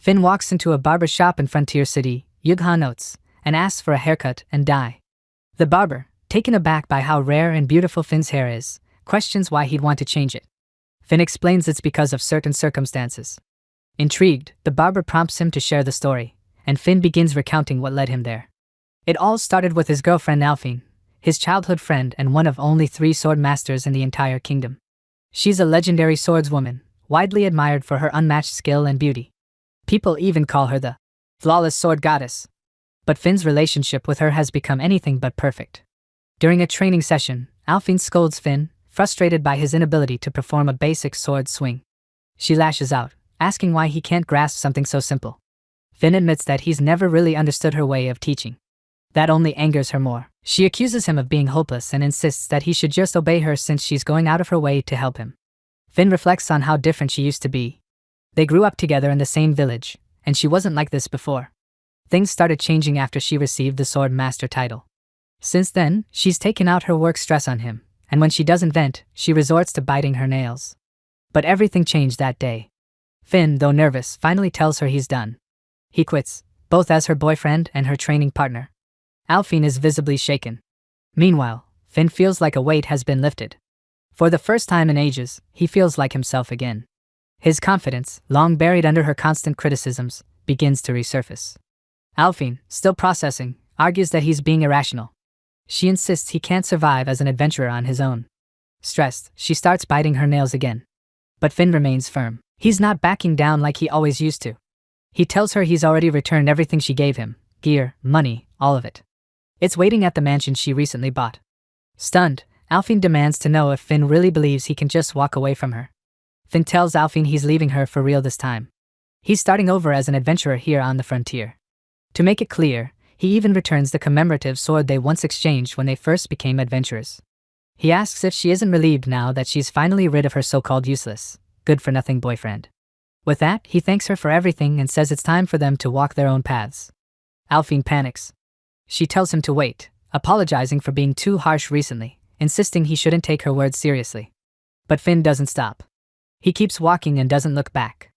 Finn walks into a barber shop in Frontier City, Yugha notes, and asks for a haircut and dye. The barber, taken aback by how rare and beautiful Finn's hair is, questions why he'd want to change it. Finn explains it's because of certain circumstances. Intrigued, the barber prompts him to share the story, and Finn begins recounting what led him there. It all started with his girlfriend Alphine, his childhood friend and one of only 3 sword masters in the entire kingdom. She's a legendary swordswoman, widely admired for her unmatched skill and beauty. People even call her the flawless sword goddess. But Finn's relationship with her has become anything but perfect. During a training session, Alphine scolds Finn, frustrated by his inability to perform a basic sword swing. She lashes out, asking why he can't grasp something so simple. Finn admits that he's never really understood her way of teaching. That only angers her more. She accuses him of being hopeless and insists that he should just obey her since she's going out of her way to help him. Finn reflects on how different she used to be. They grew up together in the same village, and she wasn't like this before. Things started changing after she received the Sword Master title. Since then, she's taken out her work stress on him, and when she doesn't vent, she resorts to biting her nails. But everything changed that day. Finn, though nervous, finally tells her he's done. He quits, both as her boyfriend and her training partner. Alphine is visibly shaken. Meanwhile, Finn feels like a weight has been lifted. For the first time in ages, he feels like himself again. His confidence, long buried under her constant criticisms, begins to resurface. Alphine, still processing, argues that he's being irrational. She insists he can't survive as an adventurer on his own. Stressed, she starts biting her nails again. But Finn remains firm. He's not backing down like he always used to. He tells her he's already returned everything she gave him, gear, money, all of it. It's waiting at the mansion she recently bought. Stunned, Alphine demands to know if Finn really believes he can just walk away from her. Finn tells Alphine he's leaving her for real this time. He's starting over as an adventurer here on the frontier. To make it clear, he even returns the commemorative sword they once exchanged when they first became adventurers. He asks if she isn't relieved now that she's finally rid of her so-called useless, good-for-nothing boyfriend. With that, he thanks her for everything and says it's time for them to walk their own paths. Alphine panics. She tells him to wait, apologizing for being too harsh recently, insisting he shouldn't take her words seriously. But Finn doesn't stop. He keeps walking and doesn't look back.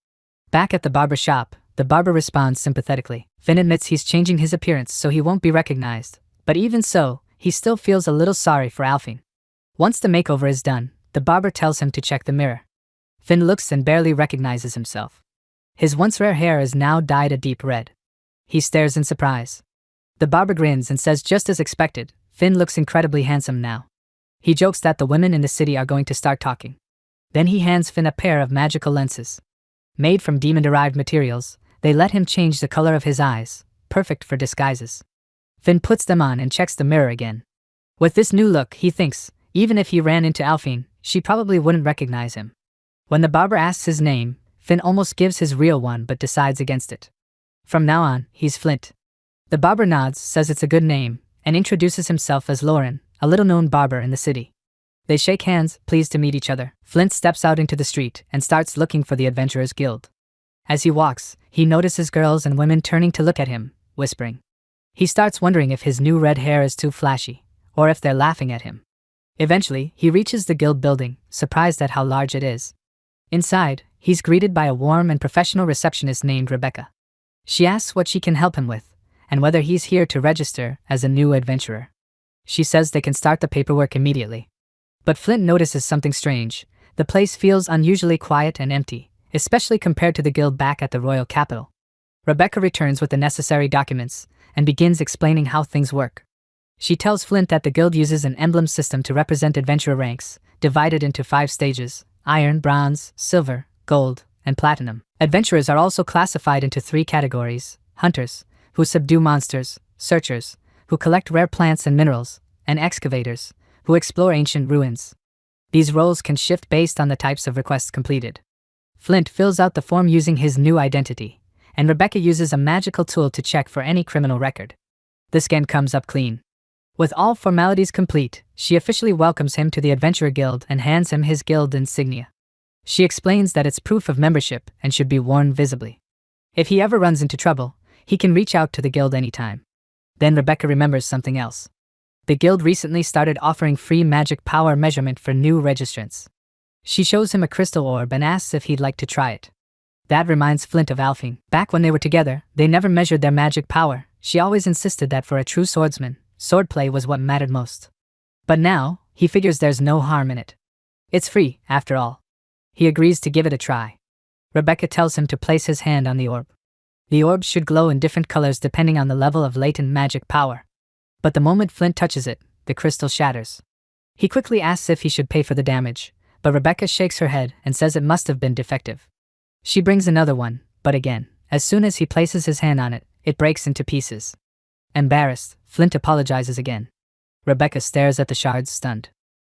Back at the barber shop, the barber responds sympathetically. Finn admits he's changing his appearance so he won't be recognized, but even so, he still feels a little sorry for Alphine. Once the makeover is done, the barber tells him to check the mirror. Finn looks and barely recognizes himself. His once rare hair is now dyed a deep red. He stares in surprise. The barber grins and says just as expected, Finn looks incredibly handsome now. He jokes that the women in the city are going to start talking. Then he hands Finn a pair of magical lenses. Made from demon-derived materials, they let him change the color of his eyes, perfect for disguises. Finn puts them on and checks the mirror again. With this new look, he thinks, even if he ran into Alphine, she probably wouldn't recognize him. When the barber asks his name, Finn almost gives his real one but decides against it. From now on, he's Flint. The barber nods, says it's a good name, and introduces himself as Lauren, a little-known barber in the city. They shake hands, pleased to meet each other. Flint steps out into the street and starts looking for the Adventurers Guild. As he walks, he notices girls and women turning to look at him, whispering. He starts wondering if his new red hair is too flashy, or if they're laughing at him. Eventually, he reaches the guild building, surprised at how large it is. Inside, he's greeted by a warm and professional receptionist named Rebecca. She asks what she can help him with, and whether he's here to register as a new adventurer. She says they can start the paperwork immediately. But Flint notices something strange. The place feels unusually quiet and empty, especially compared to the guild back at the royal capital. Rebecca returns with the necessary documents and begins explaining how things work. She tells Flint that the guild uses an emblem system to represent adventurer ranks, divided into 5 stages: iron, bronze, silver, gold, and platinum. Adventurers are also classified into 3 categories: hunters, who subdue monsters; searchers, who collect rare plants and minerals; and excavators, who explore ancient ruins. These roles can shift based on the types of requests completed. Flint fills out the form using his new identity, and Rebecca uses a magical tool to check for any criminal record. The scan comes up clean. With all formalities complete, she officially welcomes him to the Adventurer Guild and hands him his guild insignia. She explains that it's proof of membership and should be worn visibly. If he ever runs into trouble, he can reach out to the guild anytime. Then Rebecca remembers something else. The guild recently started offering free magic power measurement for new registrants. She shows him a crystal orb and asks if he'd like to try it. That reminds Flint of Alfine. Back when they were together, they never measured their magic power. She always insisted that for a true swordsman, swordplay was what mattered most. But now, he figures there's no harm in it. It's free, after all. He agrees to give it a try. Rebecca tells him to place his hand on the orb. The orb should glow in different colors depending on the level of latent magic power. But the moment Flint touches it, the crystal shatters. He quickly asks if he should pay for the damage, but Rebecca shakes her head and says it must have been defective. She brings another one, but again, as soon as he places his hand on it, it breaks into pieces. Embarrassed, Flint apologizes again. Rebecca stares at the shards, stunned.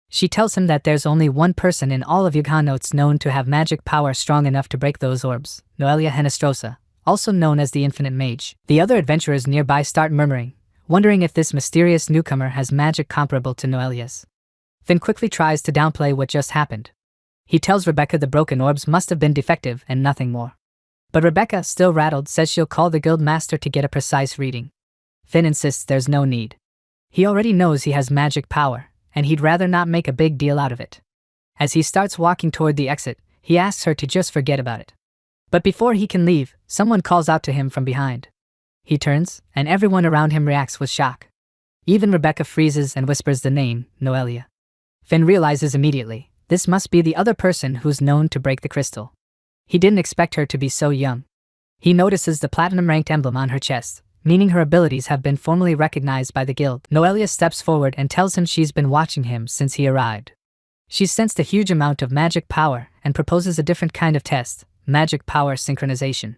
She tells him that there's only one person in all of Yughanotes known to have magic power strong enough to break those orbs, Noelia Henestrosa, also known as the Infinite Mage. The other adventurers nearby start murmuring, wondering if this mysterious newcomer has magic comparable to Noelia's. Finn quickly tries to downplay what just happened. He tells Rebecca the broken orbs must have been defective and nothing more. But Rebecca, still rattled, says she'll call the guild master to get a precise reading. Finn insists there's no need. He already knows he has magic power, and he'd rather not make a big deal out of it. As he starts walking toward the exit, he asks her to just forget about it. But before he can leave, someone calls out to him from behind. He turns, and everyone around him reacts with shock. Even Rebecca freezes and whispers the name, Noelia. Finn realizes immediately, this must be the other person who's known to break the crystal. He didn't expect her to be so young. He notices the platinum-ranked emblem on her chest, meaning her abilities have been formally recognized by the guild. Noelia steps forward and tells him she's been watching him since he arrived. She's sensed a huge amount of magic power and proposes a different kind of test, magic power synchronization.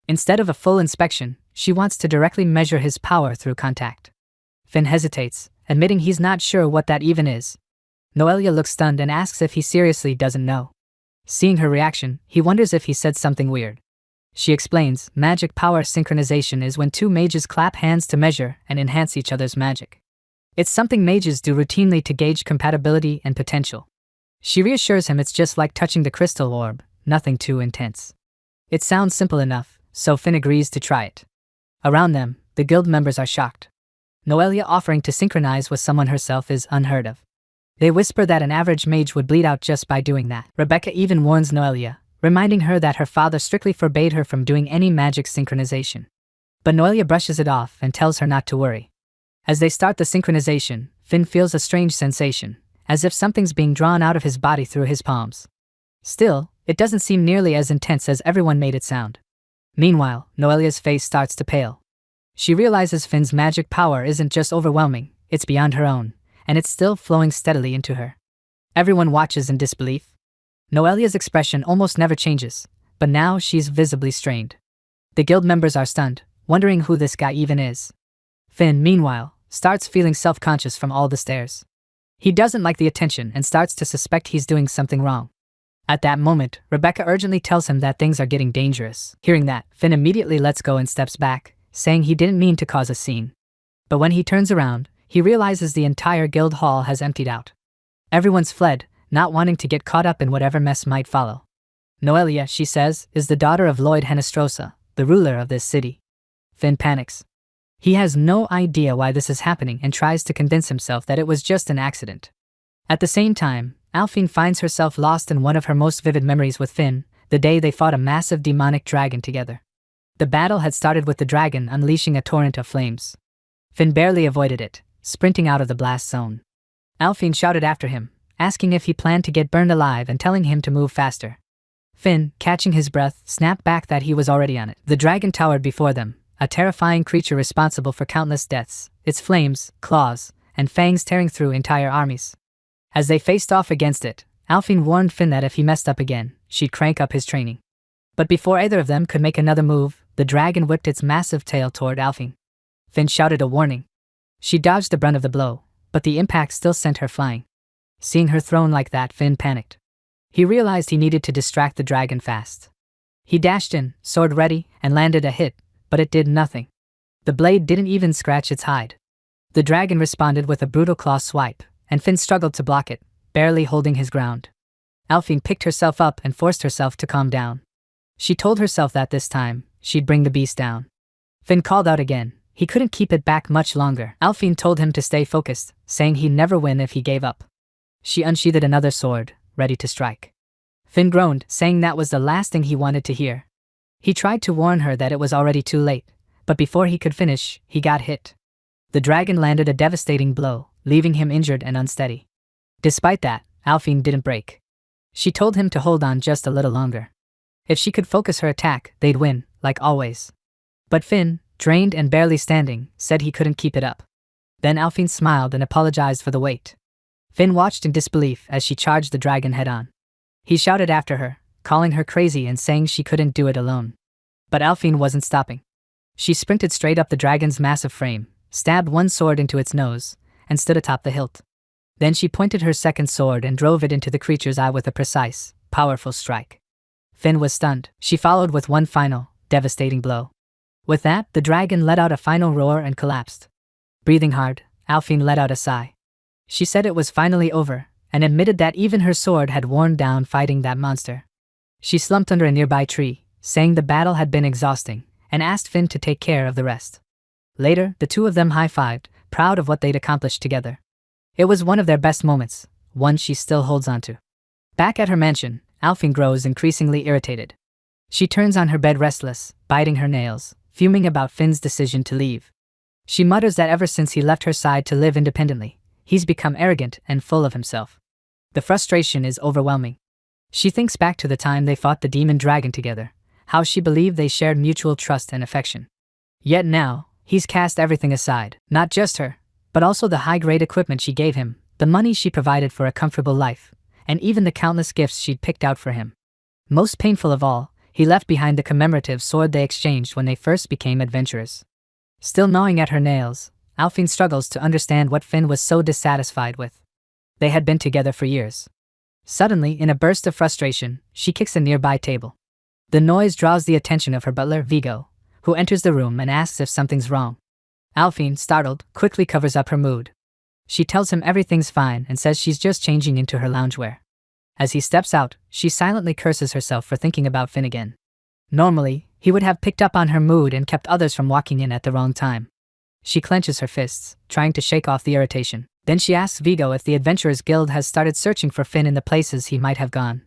Instead of a full inspection, she wants to directly measure his power through contact. Finn hesitates, admitting he's not sure what that even is. Noelia looks stunned and asks if he seriously doesn't know. Seeing her reaction, he wonders if he said something weird. She explains, magic power synchronization is when two mages clap hands to measure and enhance each other's magic. It's something mages do routinely to gauge compatibility and potential. She reassures him it's just like touching the crystal orb, nothing too intense. It sounds simple enough, so Finn agrees to try it. Around them, the guild members are shocked. Noelia offering to synchronize with someone herself is unheard of. They whisper that an average mage would bleed out just by doing that. Rebecca even warns Noelia, reminding her that her father strictly forbade her from doing any magic synchronization. But Noelia brushes it off and tells her not to worry. As they start the synchronization, Finn feels a strange sensation, as if something's being drawn out of his body through his palms. Still, it doesn't seem nearly as intense as everyone made it sound. Meanwhile, Noelia's face starts to pale. She realizes Finn's magic power isn't just overwhelming, it's beyond her own, and it's still flowing steadily into her. Everyone watches in disbelief. Noelia's expression almost never changes, but now she's visibly strained. The guild members are stunned, wondering who this guy even is. Finn, meanwhile, starts feeling self-conscious from all the stares. He doesn't like the attention and starts to suspect he's doing something wrong. At that moment, Rebecca urgently tells him that things are getting dangerous. Hearing that, Finn immediately lets go and steps back, saying he didn't mean to cause a scene. But when he turns around, he realizes the entire guild hall has emptied out. Everyone's fled, not wanting to get caught up in whatever mess might follow. Noelia, she says, is the daughter of Lloyd Henestrosa, the ruler of this city. Finn panics. He has no idea why this is happening and tries to convince himself that it was just an accident. At the same time, Alfine finds herself lost in one of her most vivid memories with Finn, the day they fought a massive demonic dragon together. The battle had started with the dragon unleashing a torrent of flames. Finn barely avoided it, sprinting out of the blast zone. Alfine shouted after him, asking if he planned to get burned alive and telling him to move faster. Finn, catching his breath, snapped back that he was already on it. The dragon towered before them, a terrifying creature responsible for countless deaths, its flames, claws, and fangs tearing through entire armies. As they faced off against it, Alfine warned Finn that if he messed up again, she'd crank up his training. But before either of them could make another move, the dragon whipped its massive tail toward Alfine. Finn shouted a warning. She dodged the brunt of the blow, but the impact still sent her flying. Seeing her thrown like that, Finn panicked. He realized he needed to distract the dragon fast. He dashed in, sword ready, and landed a hit, but it did nothing. The blade didn't even scratch its hide. The dragon responded with a brutal claw swipe, and Finn struggled to block it, barely holding his ground. Alfine picked herself up and forced herself to calm down. She told herself that this time, she'd bring the beast down. Finn called out again. He couldn't keep it back much longer. Alfine told him to stay focused, saying he'd never win if he gave up. She unsheathed another sword, ready to strike. Finn groaned, saying that was the last thing he wanted to hear. He tried to warn her that it was already too late, but before he could finish, he got hit. The dragon landed a devastating blow, leaving him injured and unsteady. Despite that, Alphine didn't break. She told him to hold on just a little longer. If she could focus her attack, they'd win, like always. But Finn, drained and barely standing, said he couldn't keep it up. Then Alphine smiled and apologized for the wait. Finn watched in disbelief as she charged the dragon head-on. He shouted after her, calling her crazy and saying she couldn't do it alone. But Alphine wasn't stopping. She sprinted straight up the dragon's massive frame, stabbed one sword into its nose, and stood atop the hilt. Then she pointed her second sword and drove it into the creature's eye with a precise, powerful strike. Finn was stunned. She followed with one final, devastating blow. With that, the dragon let out a final roar and collapsed. Breathing hard, Alphine let out a sigh. She said it was finally over, and admitted that even her sword had worn down fighting that monster. She slumped under a nearby tree, saying the battle had been exhausting, and asked Finn to take care of the rest. Later, the two of them high-fived, proud of what they'd accomplished together. It was one of their best moments, one she still holds onto. Back at her mansion, Alphine grows increasingly irritated. She turns on her bed restless, biting her nails, fuming about Finn's decision to leave. She mutters that ever since he left her side to live independently, he's become arrogant and full of himself. The frustration is overwhelming. She thinks back to the time they fought the demon dragon together, how she believed they shared mutual trust and affection. Yet now, he's cast everything aside, not just her, but also the high-grade equipment she gave him, the money she provided for a comfortable life, and even the countless gifts she'd picked out for him. Most painful of all, he left behind the commemorative sword they exchanged when they first became adventurers. Still gnawing at her nails, Alphine struggles to understand what Finn was so dissatisfied with. They had been together for years. Suddenly, in a burst of frustration, she kicks a nearby table. The noise draws the attention of her butler, Vigo, who enters the room and asks if something's wrong. Alphine, startled, quickly covers up her mood. She tells him everything's fine and says she's just changing into her loungewear. As he steps out, she silently curses herself for thinking about Finn again. Normally, he would have picked up on her mood and kept others from walking in at the wrong time. She clenches her fists, trying to shake off the irritation. Then she asks Vigo if the Adventurers Guild has started searching for Finn in the places he might have gone.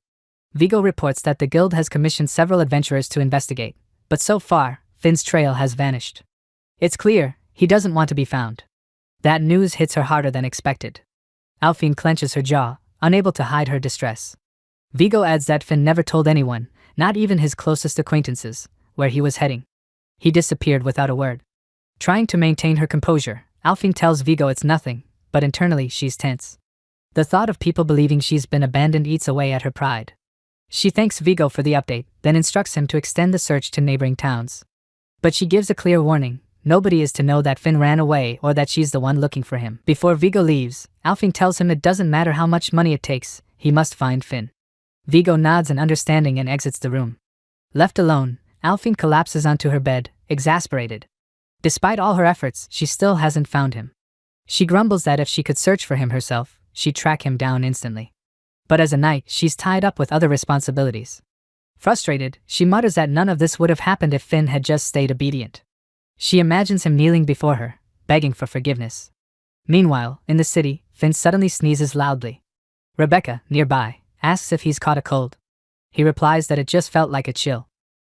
Vigo reports that the guild has commissioned several adventurers to investigate, but so far, Finn's trail has vanished. It's clear, he doesn't want to be found. That news hits her harder than expected. Alphine clenches her jaw, unable to hide her distress. Vigo adds that Finn never told anyone, not even his closest acquaintances, where he was heading. He disappeared without a word. Trying to maintain her composure, Alphine tells Vigo it's nothing, but internally she's tense. The thought of people believing she's been abandoned eats away at her pride. She thanks Vigo for the update, then instructs him to extend the search to neighboring towns. But she gives a clear warning: nobody is to know that Finn ran away or that she's the one looking for him. Before Vigo leaves, Alphine tells him it doesn't matter how much money it takes, he must find Finn. Vigo nods in understanding and exits the room. Left alone, Alphine collapses onto her bed, exasperated. Despite all her efforts, she still hasn't found him. She grumbles that if she could search for him herself, she'd track him down instantly. But as a knight, she's tied up with other responsibilities. Frustrated, she mutters that none of this would have happened if Finn had just stayed obedient. She imagines him kneeling before her, begging for forgiveness. Meanwhile, in the city, Finn suddenly sneezes loudly. Rebecca, nearby, asks if he's caught a cold. He replies that it just felt like a chill.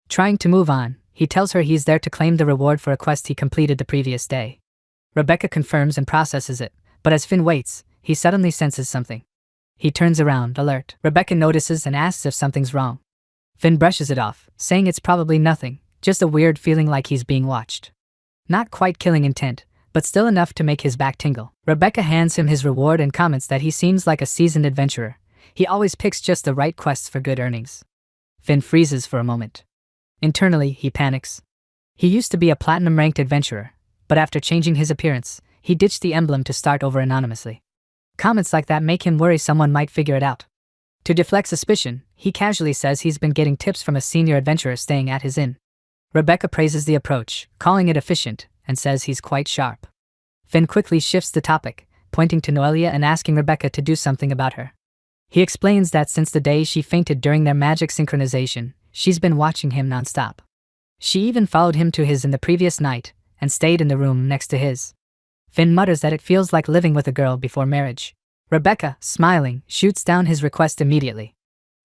Trying to move on, he tells her he's there to claim the reward for a quest he completed the previous day. Rebecca confirms and processes it, but as Finn waits, he suddenly senses something. He turns around, alert. Rebecca notices and asks if something's wrong. Finn brushes it off, saying it's probably nothing, just a weird feeling like he's being watched. Not quite killing intent, but still enough to make his back tingle. Rebecca hands him his reward and comments that he seems like a seasoned adventurer. He always picks just the right quests for good earnings. Finn freezes for a moment. Internally, he panics. He used to be a platinum-ranked adventurer, but after changing his appearance, he ditched the emblem to start over anonymously. Comments like that make him worry someone might figure it out. To deflect suspicion, he casually says he's been getting tips from a senior adventurer staying at his inn. Rebecca praises the approach, calling it efficient, and says he's quite sharp. Finn quickly shifts the topic, pointing to Noelia and asking Rebecca to do something about her. He explains that since the day she fainted during their magic synchronization, she's been watching him nonstop. She even followed him to his in the previous night, and stayed in the room next to his. Finn mutters that it feels like living with a girl before marriage. Rebecca, smiling, shoots down his request immediately.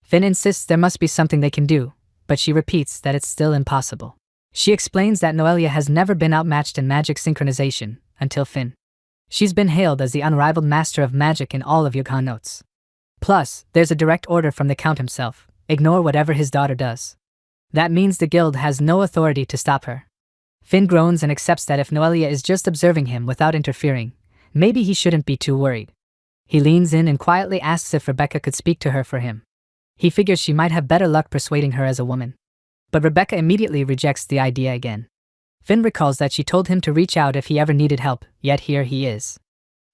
Finn insists there must be something they can do, but she repeats that it's still impossible. She explains that Noelia has never been outmatched in magic synchronization, until Finn. She's been hailed as the unrivaled master of magic in all of Yughan Notes. Plus, there's a direct order from the Count himself: ignore whatever his daughter does. That means the guild has no authority to stop her. Finn groans and accepts that if Noelia is just observing him without interfering, maybe he shouldn't be too worried. He leans in and quietly asks if Rebecca could speak to her for him. He figures she might have better luck persuading her as a woman. But Rebecca immediately rejects the idea again. Finn recalls that she told him to reach out if he ever needed help, yet here he is.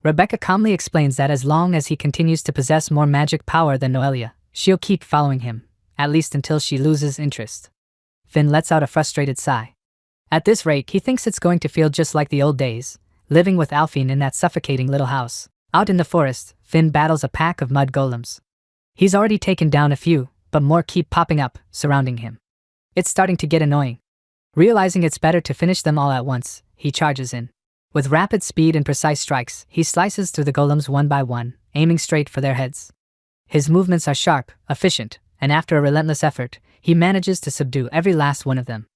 Rebecca calmly explains that as long as he continues to possess more magic power than Noelia, she'll keep following him, at least until she loses interest. Finn lets out a frustrated sigh. At this rate, he thinks it's going to feel just like the old days, living with Alphine in that suffocating little house. Out in the forest, Finn battles a pack of mud golems. He's already taken down a few, but more keep popping up, surrounding him. It's starting to get annoying. Realizing it's better to finish them all at once, he charges in. With rapid speed and precise strikes, he slices through the golems one by one, aiming straight for their heads. His movements are sharp, efficient, and after a relentless effort, he manages to subdue every last one of them.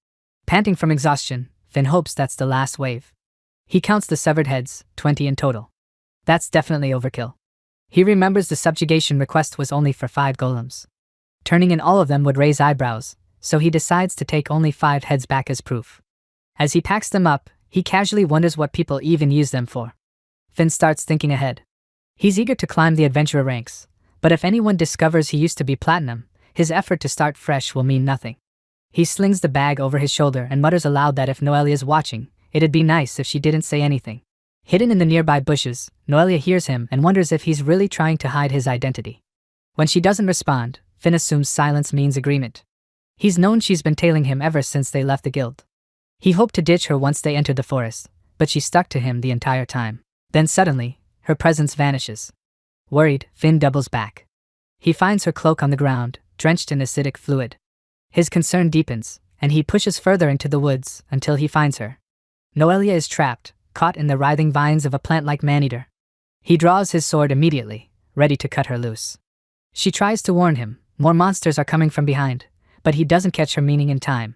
Panting from exhaustion, Finn hopes that's the last wave. He counts the severed heads, 20 in total. That's definitely overkill. He remembers the subjugation request was only for 5 golems. Turning in all of them would raise eyebrows, so he decides to take only 5 heads back as proof. As he packs them up, he casually wonders what people even use them for. Finn starts thinking ahead. He's eager to climb the adventurer ranks, but if anyone discovers he used to be platinum, his effort to start fresh will mean nothing. He slings the bag over his shoulder and mutters aloud that if Noelia's watching, it'd be nice if she didn't say anything. Hidden in the nearby bushes, Noelia hears him and wonders if he's really trying to hide his identity. When she doesn't respond, Finn assumes silence means agreement. He's known she's been tailing him ever since they left the guild. He hoped to ditch her once they entered the forest, but she stuck to him the entire time. Then suddenly, her presence vanishes. Worried, Finn doubles back. He finds her cloak on the ground, drenched in acidic fluid. His concern deepens, and he pushes further into the woods until he finds her. Noelia is trapped, caught in the writhing vines of a plant-like man-eater. He draws his sword immediately, ready to cut her loose. She tries to warn him, more monsters are coming from behind, but he doesn't catch her meaning in time.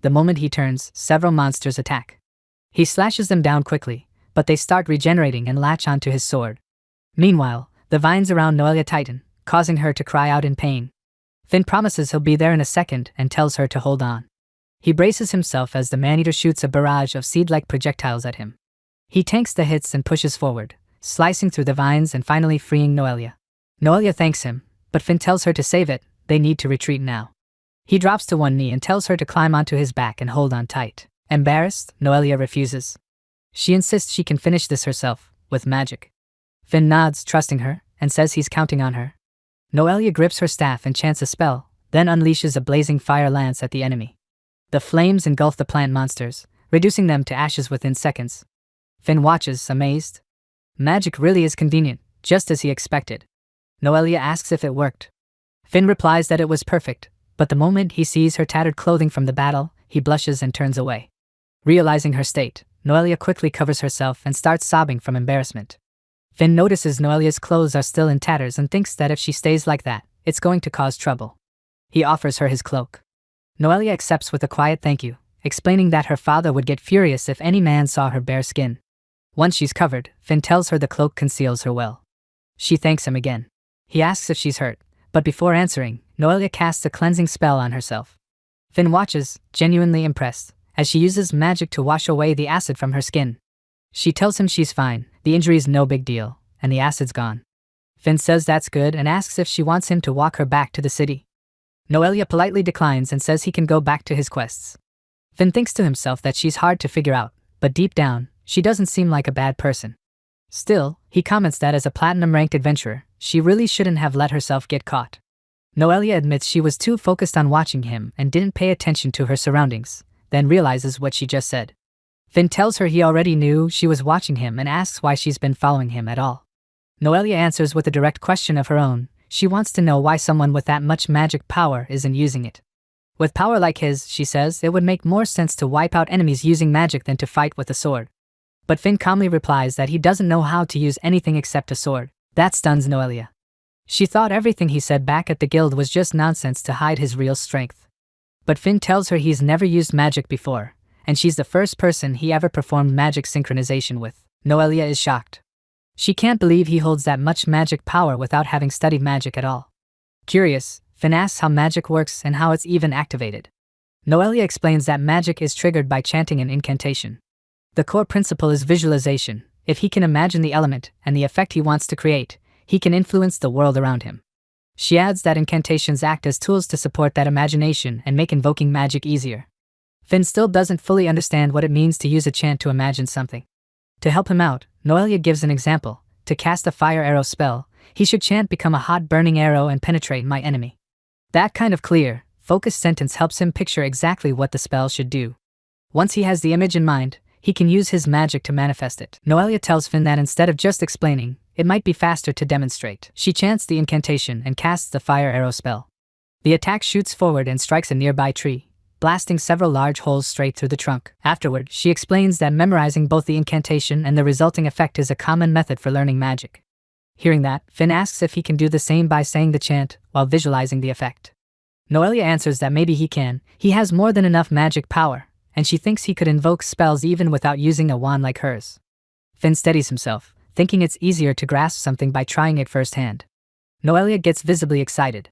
The moment he turns, several monsters attack. He slashes them down quickly, but they start regenerating and latch onto his sword. Meanwhile, the vines around Noelia tighten, causing her to cry out in pain. Finn promises he'll be there in a second and tells her to hold on. He braces himself as the man-eater shoots a barrage of seed-like projectiles at him. He tanks the hits and pushes forward, slicing through the vines and finally freeing Noelia. Noelia thanks him, but Finn tells her to save it, they need to retreat now. He drops to one knee and tells her to climb onto his back and hold on tight. Embarrassed, Noelia refuses. She insists she can finish this herself, with magic. Finn nods, trusting her, and says he's counting on her. Noelia grips her staff and chants a spell, then unleashes a blazing fire lance at the enemy. The flames engulf the plant monsters, reducing them to ashes within seconds. Finn watches, amazed. Magic really is convenient, just as he expected. Noelia asks if it worked. Finn replies that it was perfect, but the moment he sees her tattered clothing from the battle, he blushes and turns away. Realizing her state, Noelia quickly covers herself and starts sobbing from embarrassment. Finn notices Noelia's clothes are still in tatters and thinks that if she stays like that, it's going to cause trouble. He offers her his cloak. Noelia accepts with a quiet thank you, explaining that her father would get furious if any man saw her bare skin. Once she's covered, Finn tells her the cloak conceals her well. She thanks him again. He asks if she's hurt, but before answering, Noelia casts a cleansing spell on herself. Finn watches, genuinely impressed, as she uses magic to wash away the acid from her skin. She tells him she's fine, the injury's no big deal, and the acid's gone. Finn says that's good and asks if she wants him to walk her back to the city. Noelia politely declines and says he can go back to his quests. Finn thinks to himself that she's hard to figure out, but deep down, she doesn't seem like a bad person. Still, he comments that as a platinum-ranked adventurer, she really shouldn't have let herself get caught. Noelia admits she was too focused on watching him and didn't pay attention to her surroundings, then realizes what she just said. Finn tells her he already knew she was watching him and asks why she's been following him at all. Noelia answers with a direct question of her own. She wants to know why someone with that much magic power isn't using it. With power like his, she says, it would make more sense to wipe out enemies using magic than to fight with a sword. But Finn calmly replies that he doesn't know how to use anything except a sword. That stuns Noelia. She thought everything he said back at the guild was just nonsense to hide his real strength. But Finn tells her he's never used magic before, and she's the first person he ever performed magic synchronization with. Noelia is shocked. She can't believe he holds that much magic power without having studied magic at all. Curious, Finn asks how magic works and how it's even activated. Noelia explains that magic is triggered by chanting an incantation. The core principle is visualization. If he can imagine the element and the effect he wants to create, he can influence the world around him. She adds that incantations act as tools to support that imagination and make invoking magic easier. Finn still doesn't fully understand what it means to use a chant to imagine something. To help him out, Noelia gives an example. To cast a fire arrow spell, he should chant "Become a hot burning arrow and penetrate my enemy." That kind of clear, focused sentence helps him picture exactly what the spell should do. Once he has the image in mind, he can use his magic to manifest it. Noelia tells Finn that instead of just explaining, it might be faster to demonstrate. She chants the incantation and casts the fire arrow spell. The attack shoots forward and strikes a nearby tree, blasting several large holes straight through the trunk. Afterward, she explains that memorizing both the incantation and the resulting effect is a common method for learning magic. Hearing that, Finn asks if he can do the same by saying the chant while visualizing the effect. Noelia answers that maybe he can. He has more than enough magic power, and she thinks he could invoke spells even without using a wand like hers. Finn steadies himself, thinking it's easier to grasp something by trying it firsthand. Noelia gets visibly excited.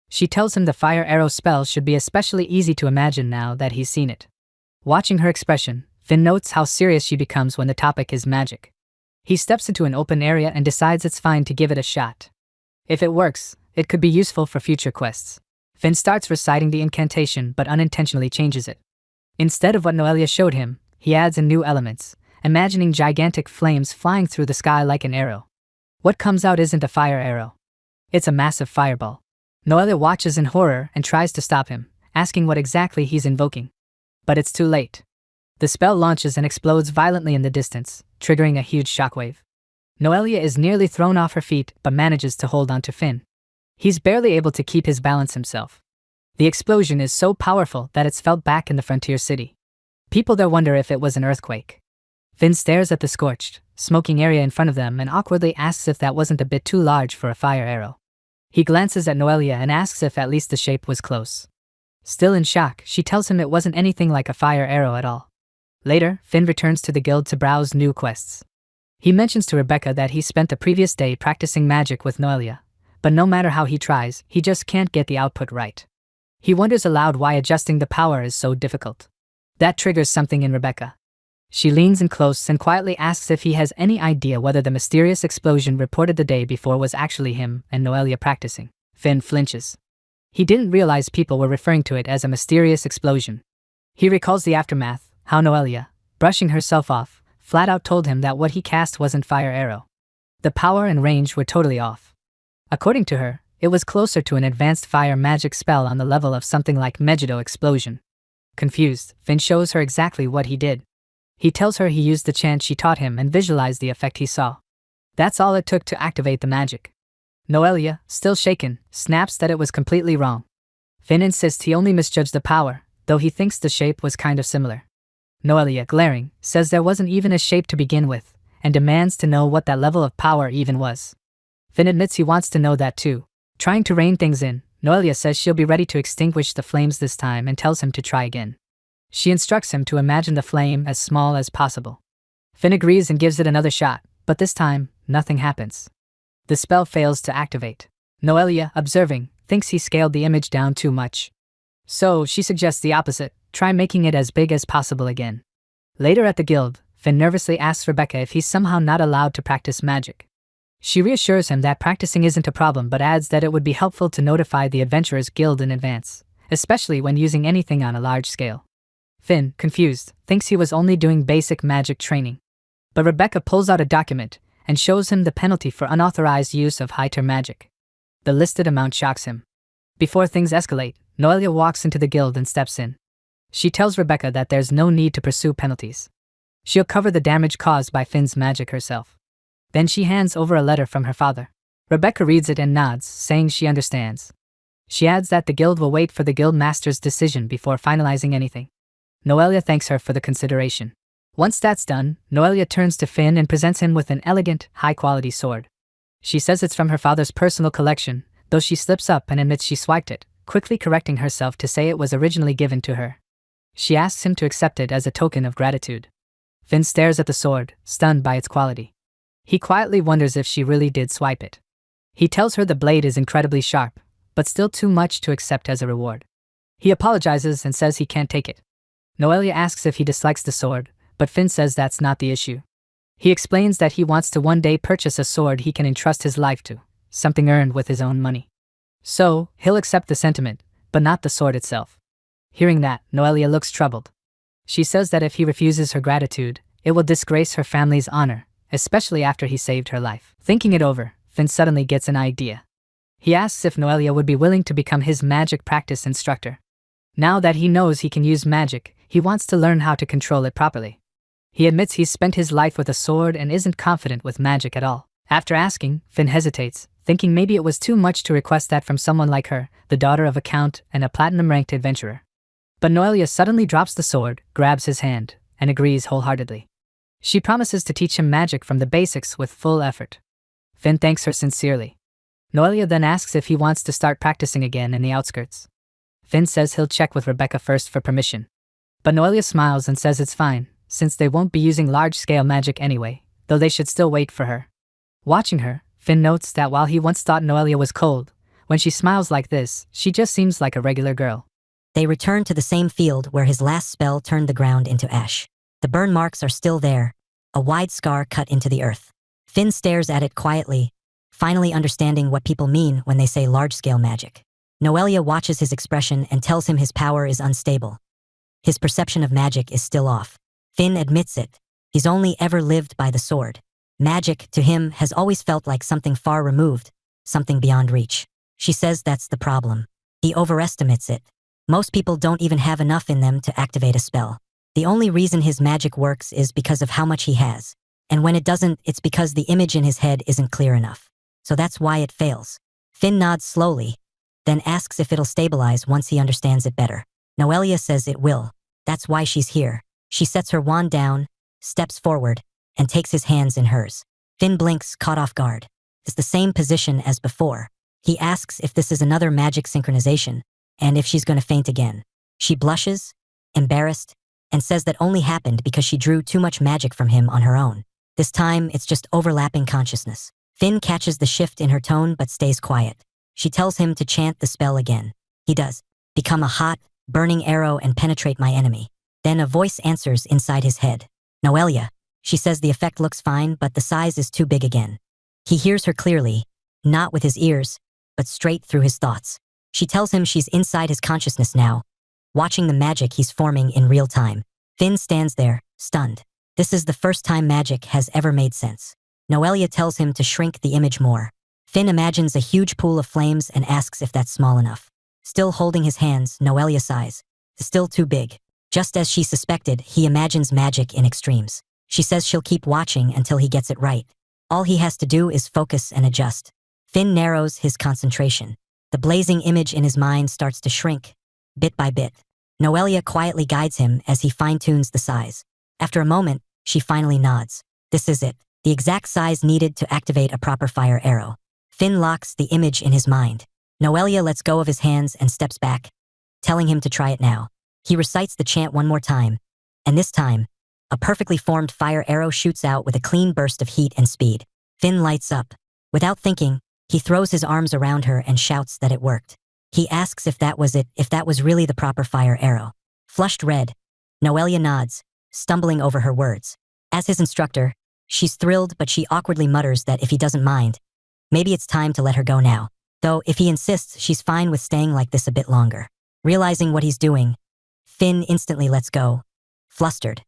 She tells him the fire arrow spell should be especially easy to imagine now that he's seen it. Watching her expression, Finn notes how serious she becomes when the topic is magic. He steps into an open area and decides it's fine to give it a shot. If it works, it could be useful for future quests. Finn starts reciting the incantation but unintentionally changes it. Instead of what Noelia showed him, he adds in new elements, imagining gigantic flames flying through the sky like an arrow. What comes out isn't a fire arrow. It's a massive fireball. Noelia watches in horror and tries to stop him, asking what exactly he's invoking. But it's too late. The spell launches and explodes violently in the distance, triggering a huge shockwave. Noelia is nearly thrown off her feet but manages to hold onto Finn. He's barely able to keep his balance himself. The explosion is so powerful that it's felt back in the frontier city. People there wonder if it was an earthquake. Finn stares at the scorched, smoking area in front of them and awkwardly asks if that wasn't a bit too large for a fire arrow. He glances at Noelia and asks if at least the shape was close. Still in shock, she tells him it wasn't anything like a fire arrow at all. Later, Finn returns to the guild to browse new quests. He mentions to Rebecca that he spent the previous day practicing magic with Noelia, but no matter how he tries, he just can't get the output right. He wonders aloud why adjusting the power is so difficult. That triggers something in Rebecca. She leans in close and quietly asks if he has any idea whether the mysterious explosion reported the day before was actually him and Noelia practicing. Finn flinches. He didn't realize people were referring to it as a mysterious explosion. He recalls the aftermath, how Noelia, brushing herself off, flat out told him that what he cast wasn't fire arrow. The power and range were totally off. According to her, it was closer to an advanced fire magic spell on the level of something like Megiddo explosion. Confused, Finn shows her exactly what he did. He tells her he used the chant she taught him and visualized the effect he saw. That's all it took to activate the magic. Noelia, still shaken, snaps that it was completely wrong. Finn insists he only misjudged the power, though he thinks the shape was kind of similar. Noelia, glaring, says there wasn't even a shape to begin with, and demands to know what that level of power even was. Finn admits he wants to know that too. Trying to rein things in, Noelia says she'll be ready to extinguish the flames this time and tells him to try again. She instructs him to imagine the flame as small as possible. Finn agrees and gives it another shot, but this time, nothing happens. The spell fails to activate. Noelia, observing, thinks he scaled the image down too much. So, she suggests the opposite, try making it as big as possible again. Later at the guild, Finn nervously asks Rebecca if he's somehow not allowed to practice magic. She reassures him that practicing isn't a problem but adds that it would be helpful to notify the Adventurers Guild in advance, especially when using anything on a large scale. Finn, confused, thinks he was only doing basic magic training. But Rebecca pulls out a document and shows him the penalty for unauthorized use of high-tier magic. The listed amount shocks him. Before things escalate, Noelia walks into the guild and steps in. She tells Rebecca that there's no need to pursue penalties. She'll cover the damage caused by Finn's magic herself. Then she hands over a letter from her father. Rebecca reads it and nods, saying she understands. She adds that the guild will wait for the guild master's decision before finalizing anything. Noelia thanks her for the consideration. Once that's done, Noelia turns to Finn and presents him with an elegant, high-quality sword. She says it's from her father's personal collection, though she slips up and admits she swiped it, quickly correcting herself to say it was originally given to her. She asks him to accept it as a token of gratitude. Finn stares at the sword, stunned by its quality. He quietly wonders if she really did swipe it. He tells her the blade is incredibly sharp, but still too much to accept as a reward. He apologizes and says he can't take it. Noelia asks if he dislikes the sword, but Finn says that's not the issue. He explains that he wants to one day purchase a sword he can entrust his life to, something earned with his own money. So, he'll accept the sentiment, but not the sword itself. Hearing that, Noelia looks troubled. She says that if he refuses her gratitude, it will disgrace her family's honor, especially after he saved her life. Thinking it over, Finn suddenly gets an idea. He asks if Noelia would be willing to become his magic practice instructor. Now that he knows he can use magic, he wants to learn how to control it properly. He admits he's spent his life with a sword and isn't confident with magic at all. After asking, Finn hesitates, thinking maybe it was too much to request that from someone like her, the daughter of a count and a platinum-ranked adventurer. But Noelia suddenly drops the sword, grabs his hand, and agrees wholeheartedly. She promises to teach him magic from the basics with full effort. Finn thanks her sincerely. Noelia then asks if he wants to start practicing again in the outskirts. Finn says he'll check with Rebecca first for permission. But Noelia smiles and says it's fine, since they won't be using large-scale magic anyway, though they should still wait for her. Watching her, Finn notes that while he once thought Noelia was cold, when she smiles like this, she just seems like a regular girl. They return to the same field where his last spell turned the ground into ash. The burn marks are still there, a wide scar cut into the earth. Finn stares at it quietly, finally understanding what people mean when they say large-scale magic. Noelia watches his expression and tells him his power is unstable. His perception of magic is still off. Finn admits it. He's only ever lived by the sword. Magic, to him, has always felt like something far removed, something beyond reach. She says that's the problem. He overestimates it. Most people don't even have enough in them to activate a spell. The only reason his magic works is because of how much he has. And when it doesn't, it's because the image in his head isn't clear enough. So that's why it fails. Finn nods slowly, then asks if it'll stabilize once he understands it better. Noelia says it will. That's why she's here. She sets her wand down, steps forward, and takes his hands in hers. Finn blinks, caught off guard. It's the same position as before. He asks if this is another magic synchronization, and if she's going to faint again. She blushes, embarrassed, and says that only happened because she drew too much magic from him on her own. This time, it's just overlapping consciousness. Finn catches the shift in her tone but stays quiet. She tells him to chant the spell again. He does. Become a hot, burning arrow and penetrate my enemy. Then a voice answers inside his head. Noelia. She says the effect looks fine, but the size is too big again. He hears her clearly, not with his ears, but straight through his thoughts. She tells him she's inside his consciousness now, watching the magic he's forming in real time. Finn stands there, stunned. This is the first time magic has ever made sense. Noelia tells him to shrink the image more. Finn imagines a huge pool of flames and asks if that's small enough. Still holding his hands, Noelia sighs. Still too big. Just as she suspected, he imagines magic in extremes. She says she'll keep watching until he gets it right. All he has to do is focus and adjust. Finn narrows his concentration. The blazing image in his mind starts to shrink, bit by bit. Noelia quietly guides him as he fine-tunes the size. After a moment, she finally nods. This is it, the exact size needed to activate a proper fire arrow. Finn locks the image in his mind. Noelia lets go of his hands and steps back, telling him to try it now. He recites the chant one more time, and this time, a perfectly formed fire arrow shoots out with a clean burst of heat and speed. Finn lights up. Without thinking, he throws his arms around her and shouts that it worked. He asks if that was it, if that was really the proper fire arrow. Flushed red, Noelia nods, stumbling over her words. As his instructor, she's thrilled, but she awkwardly mutters that if he doesn't mind, maybe it's time to let her go now. Though if he insists, she's fine with staying like this a bit longer. Realizing what he's doing, Finn instantly lets go, flustered.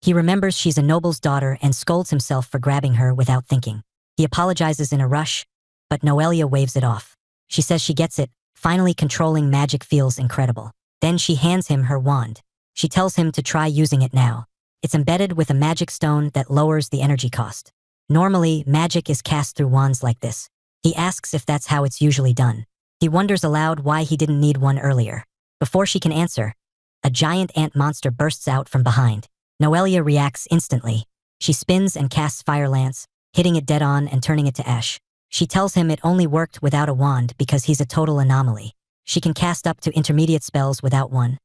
He remembers she's a noble's daughter and scolds himself for grabbing her without thinking. He apologizes in a rush, but Noelia waves it off. She says she gets it, finally controlling magic feels incredible. Then she hands him her wand. She tells him to try using it now. It's embedded with a magic stone that lowers the energy cost. Normally, magic is cast through wands like this. He asks if that's how it's usually done. He wonders aloud why he didn't need one earlier. Before she can answer, a giant ant monster bursts out from behind. Noelia reacts instantly. She spins and casts Fire Lance, hitting it dead on and turning it to ash. She tells him it only worked without a wand because he's a total anomaly. She can cast up to intermediate spells without one.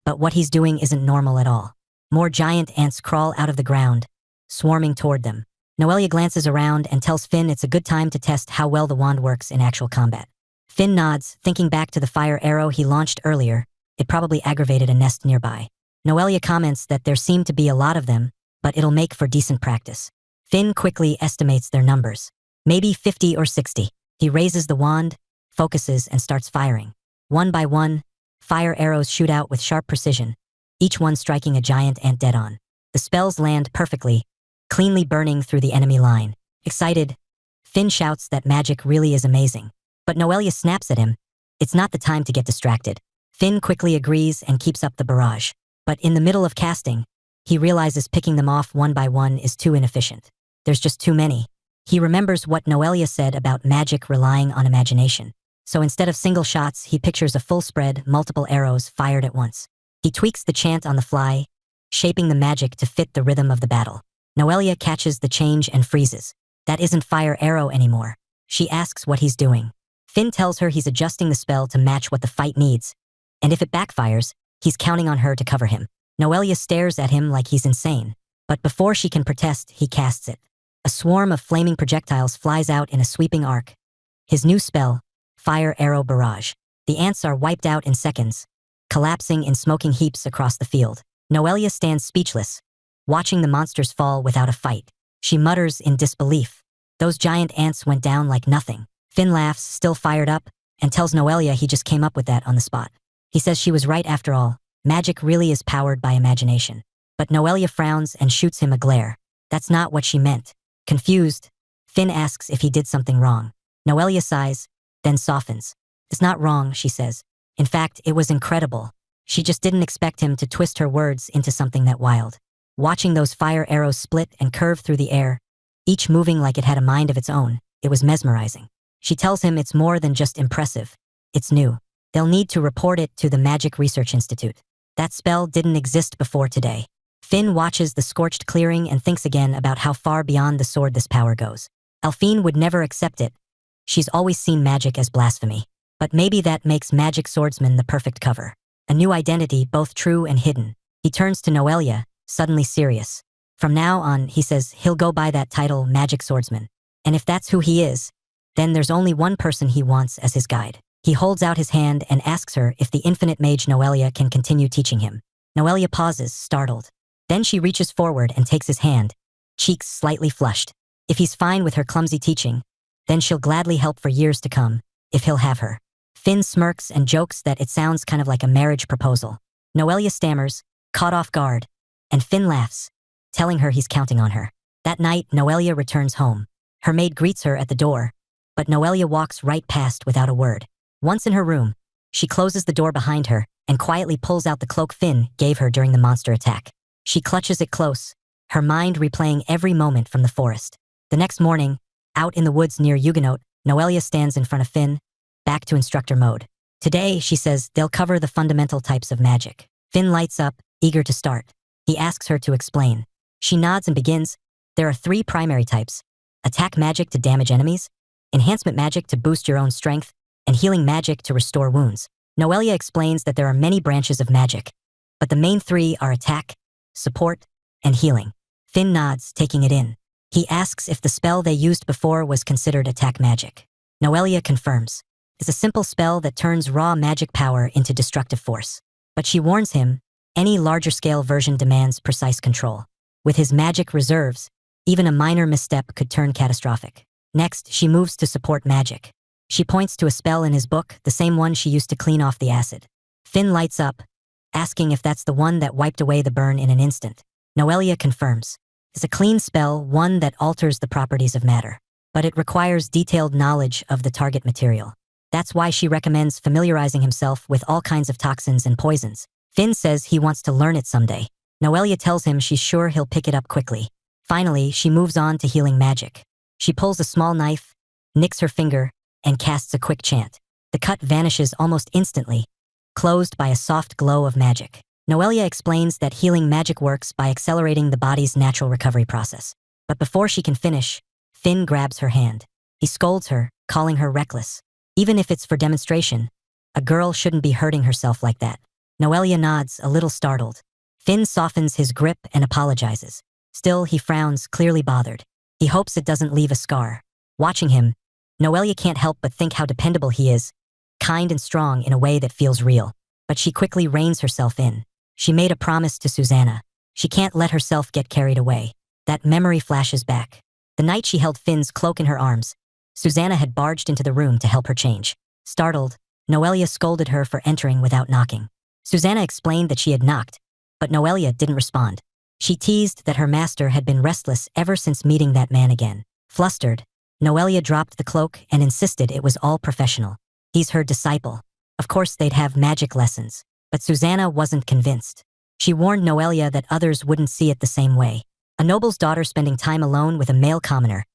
But what he's doing isn't normal at all. More giant ants crawl out of the ground, swarming toward them. Noelia glances around and tells Finn it's a good time to test how well the wand works in actual combat. Finn nods, thinking back to the fire arrow he launched earlier. It probably aggravated a nest nearby. Noelia comments that there seem to be a lot of them, but it'll make for decent practice. Finn quickly estimates their numbers. Maybe 50 or 60. He raises the wand, focuses, and starts firing. One by one, fire arrows shoot out with sharp precision, each one striking a giant ant dead on. The spells land perfectly, cleanly burning through the enemy line. Excited, Finn shouts that magic really is amazing. But Noelia snaps at him. It's not the time to get distracted. Finn quickly agrees and keeps up the barrage. But in the middle of casting, he realizes picking them off one by one is too inefficient. There's just too many. He remembers what Noelia said about magic relying on imagination. So instead of single shots, he pictures a full spread, multiple arrows fired at once. He tweaks the chant on the fly, shaping the magic to fit the rhythm of the battle. Noelia catches the change and freezes. That isn't fire arrow anymore. She asks what he's doing. Finn tells her he's adjusting the spell to match what the fight needs, and if it backfires, he's counting on her to cover him. Noelia stares at him like he's insane, but before she can protest, he casts it. A swarm of flaming projectiles flies out in a sweeping arc. His new spell, Fire Arrow Barrage. The ants are wiped out in seconds, collapsing in smoking heaps across the field. Noelia stands speechless, watching the monsters fall without a fight. She mutters in disbelief. Those giant ants went down like nothing. Finn laughs, still fired up, and tells Noelia he just came up with that on the spot. He says she was right after all. Magic really is powered by imagination. But Noelia frowns and shoots him a glare. That's not what she meant. Confused, Finn asks if he did something wrong. Noelia sighs, then softens. It's not wrong, she says. In fact, it was incredible. She just didn't expect him to twist her words into something that wild. Watching those fire arrows split and curve through the air, each moving like it had a mind of its own, it was mesmerizing. She tells him it's more than just impressive. It's new. They'll need to report it to the Magic Research Institute. That spell didn't exist before today. Finn watches the scorched clearing and thinks again about how far beyond the sword this power goes. Alphine would never accept it. She's always seen magic as blasphemy. But maybe that makes Magic Swordsman the perfect cover. A new identity, both true and hidden. He turns to Noelia, suddenly serious. From now on, he says he'll go by that title, Magic Swordsman. And if that's who he is, then there's only one person he wants as his guide. He holds out his hand and asks her if the infinite mage Noelia can continue teaching him. Noelia pauses, startled. Then she reaches forward and takes his hand, cheeks slightly flushed. If he's fine with her clumsy teaching, then she'll gladly help for years to come, if he'll have her. Finn smirks and jokes that it sounds kind of like a marriage proposal. Noelia stammers, caught off guard, and Finn laughs, telling her he's counting on her. That night, Noelia returns home. Her maid greets her at the door, but Noelia walks right past without a word. Once in her room, she closes the door behind her and quietly pulls out the cloak Finn gave her during the monster attack. She clutches it close, her mind replaying every moment from the forest. The next morning, out in the woods near Huguenot, Noelia stands in front of Finn, back to instructor mode. Today, she says, they'll cover the fundamental types of magic. Finn lights up, eager to start. He asks her to explain. She nods and begins. There are 3 primary types: attack magic to damage enemies, enhancement magic to boost your own strength, and healing magic to restore wounds. Noelia explains that there are many branches of magic, but the main 3 are attack, support, and healing. Finn nods, taking it in. He asks if the spell they used before was considered attack magic. Noelia confirms. It's a simple spell that turns raw magic power into destructive force. But she warns him, any larger-scale version demands precise control. With his magic reserves, even a minor misstep could turn catastrophic. Next, she moves to support magic. She points to a spell in his book, the same one she used to clean off the acid. Finn lights up, asking if that's the one that wiped away the burn in an instant. Noelia confirms. It's a clean spell, one that alters the properties of matter. But it requires detailed knowledge of the target material. That's why she recommends familiarizing himself with all kinds of toxins and poisons. Finn says he wants to learn it someday. Noelia tells him she's sure he'll pick it up quickly. Finally, she moves on to healing magic. She pulls a small knife, nicks her finger, and casts a quick chant. The cut vanishes almost instantly, closed by a soft glow of magic. Noelia explains that healing magic works by accelerating the body's natural recovery process. But before she can finish, Finn grabs her hand. He scolds her, calling her reckless. Even if it's for demonstration, A girl shouldn't be hurting herself like that. Noelia nods, a little startled. Finn softens his grip and apologizes. Still, he frowns, clearly bothered. He hopes it doesn't leave a scar. Watching him, Noelia can't help but think how dependable he is, kind and strong in a way that feels real. But she quickly reins herself in. She made a promise to Susanna. She can't let herself get carried away. That memory flashes back. The night she held Finn's cloak in her arms, Susanna had barged into the room to help her change. Startled, Noelia scolded her for entering without knocking. Susanna explained that she had knocked, but Noelia didn't respond. She teased that her master had been restless ever since meeting that man again. Flustered, Noelia dropped the cloak and insisted it was all professional. He's her disciple. Of course they'd have magic lessons. But Susanna wasn't convinced. She warned Noelia that others wouldn't see it the same way. A noble's daughter spending time alone with a male commoner,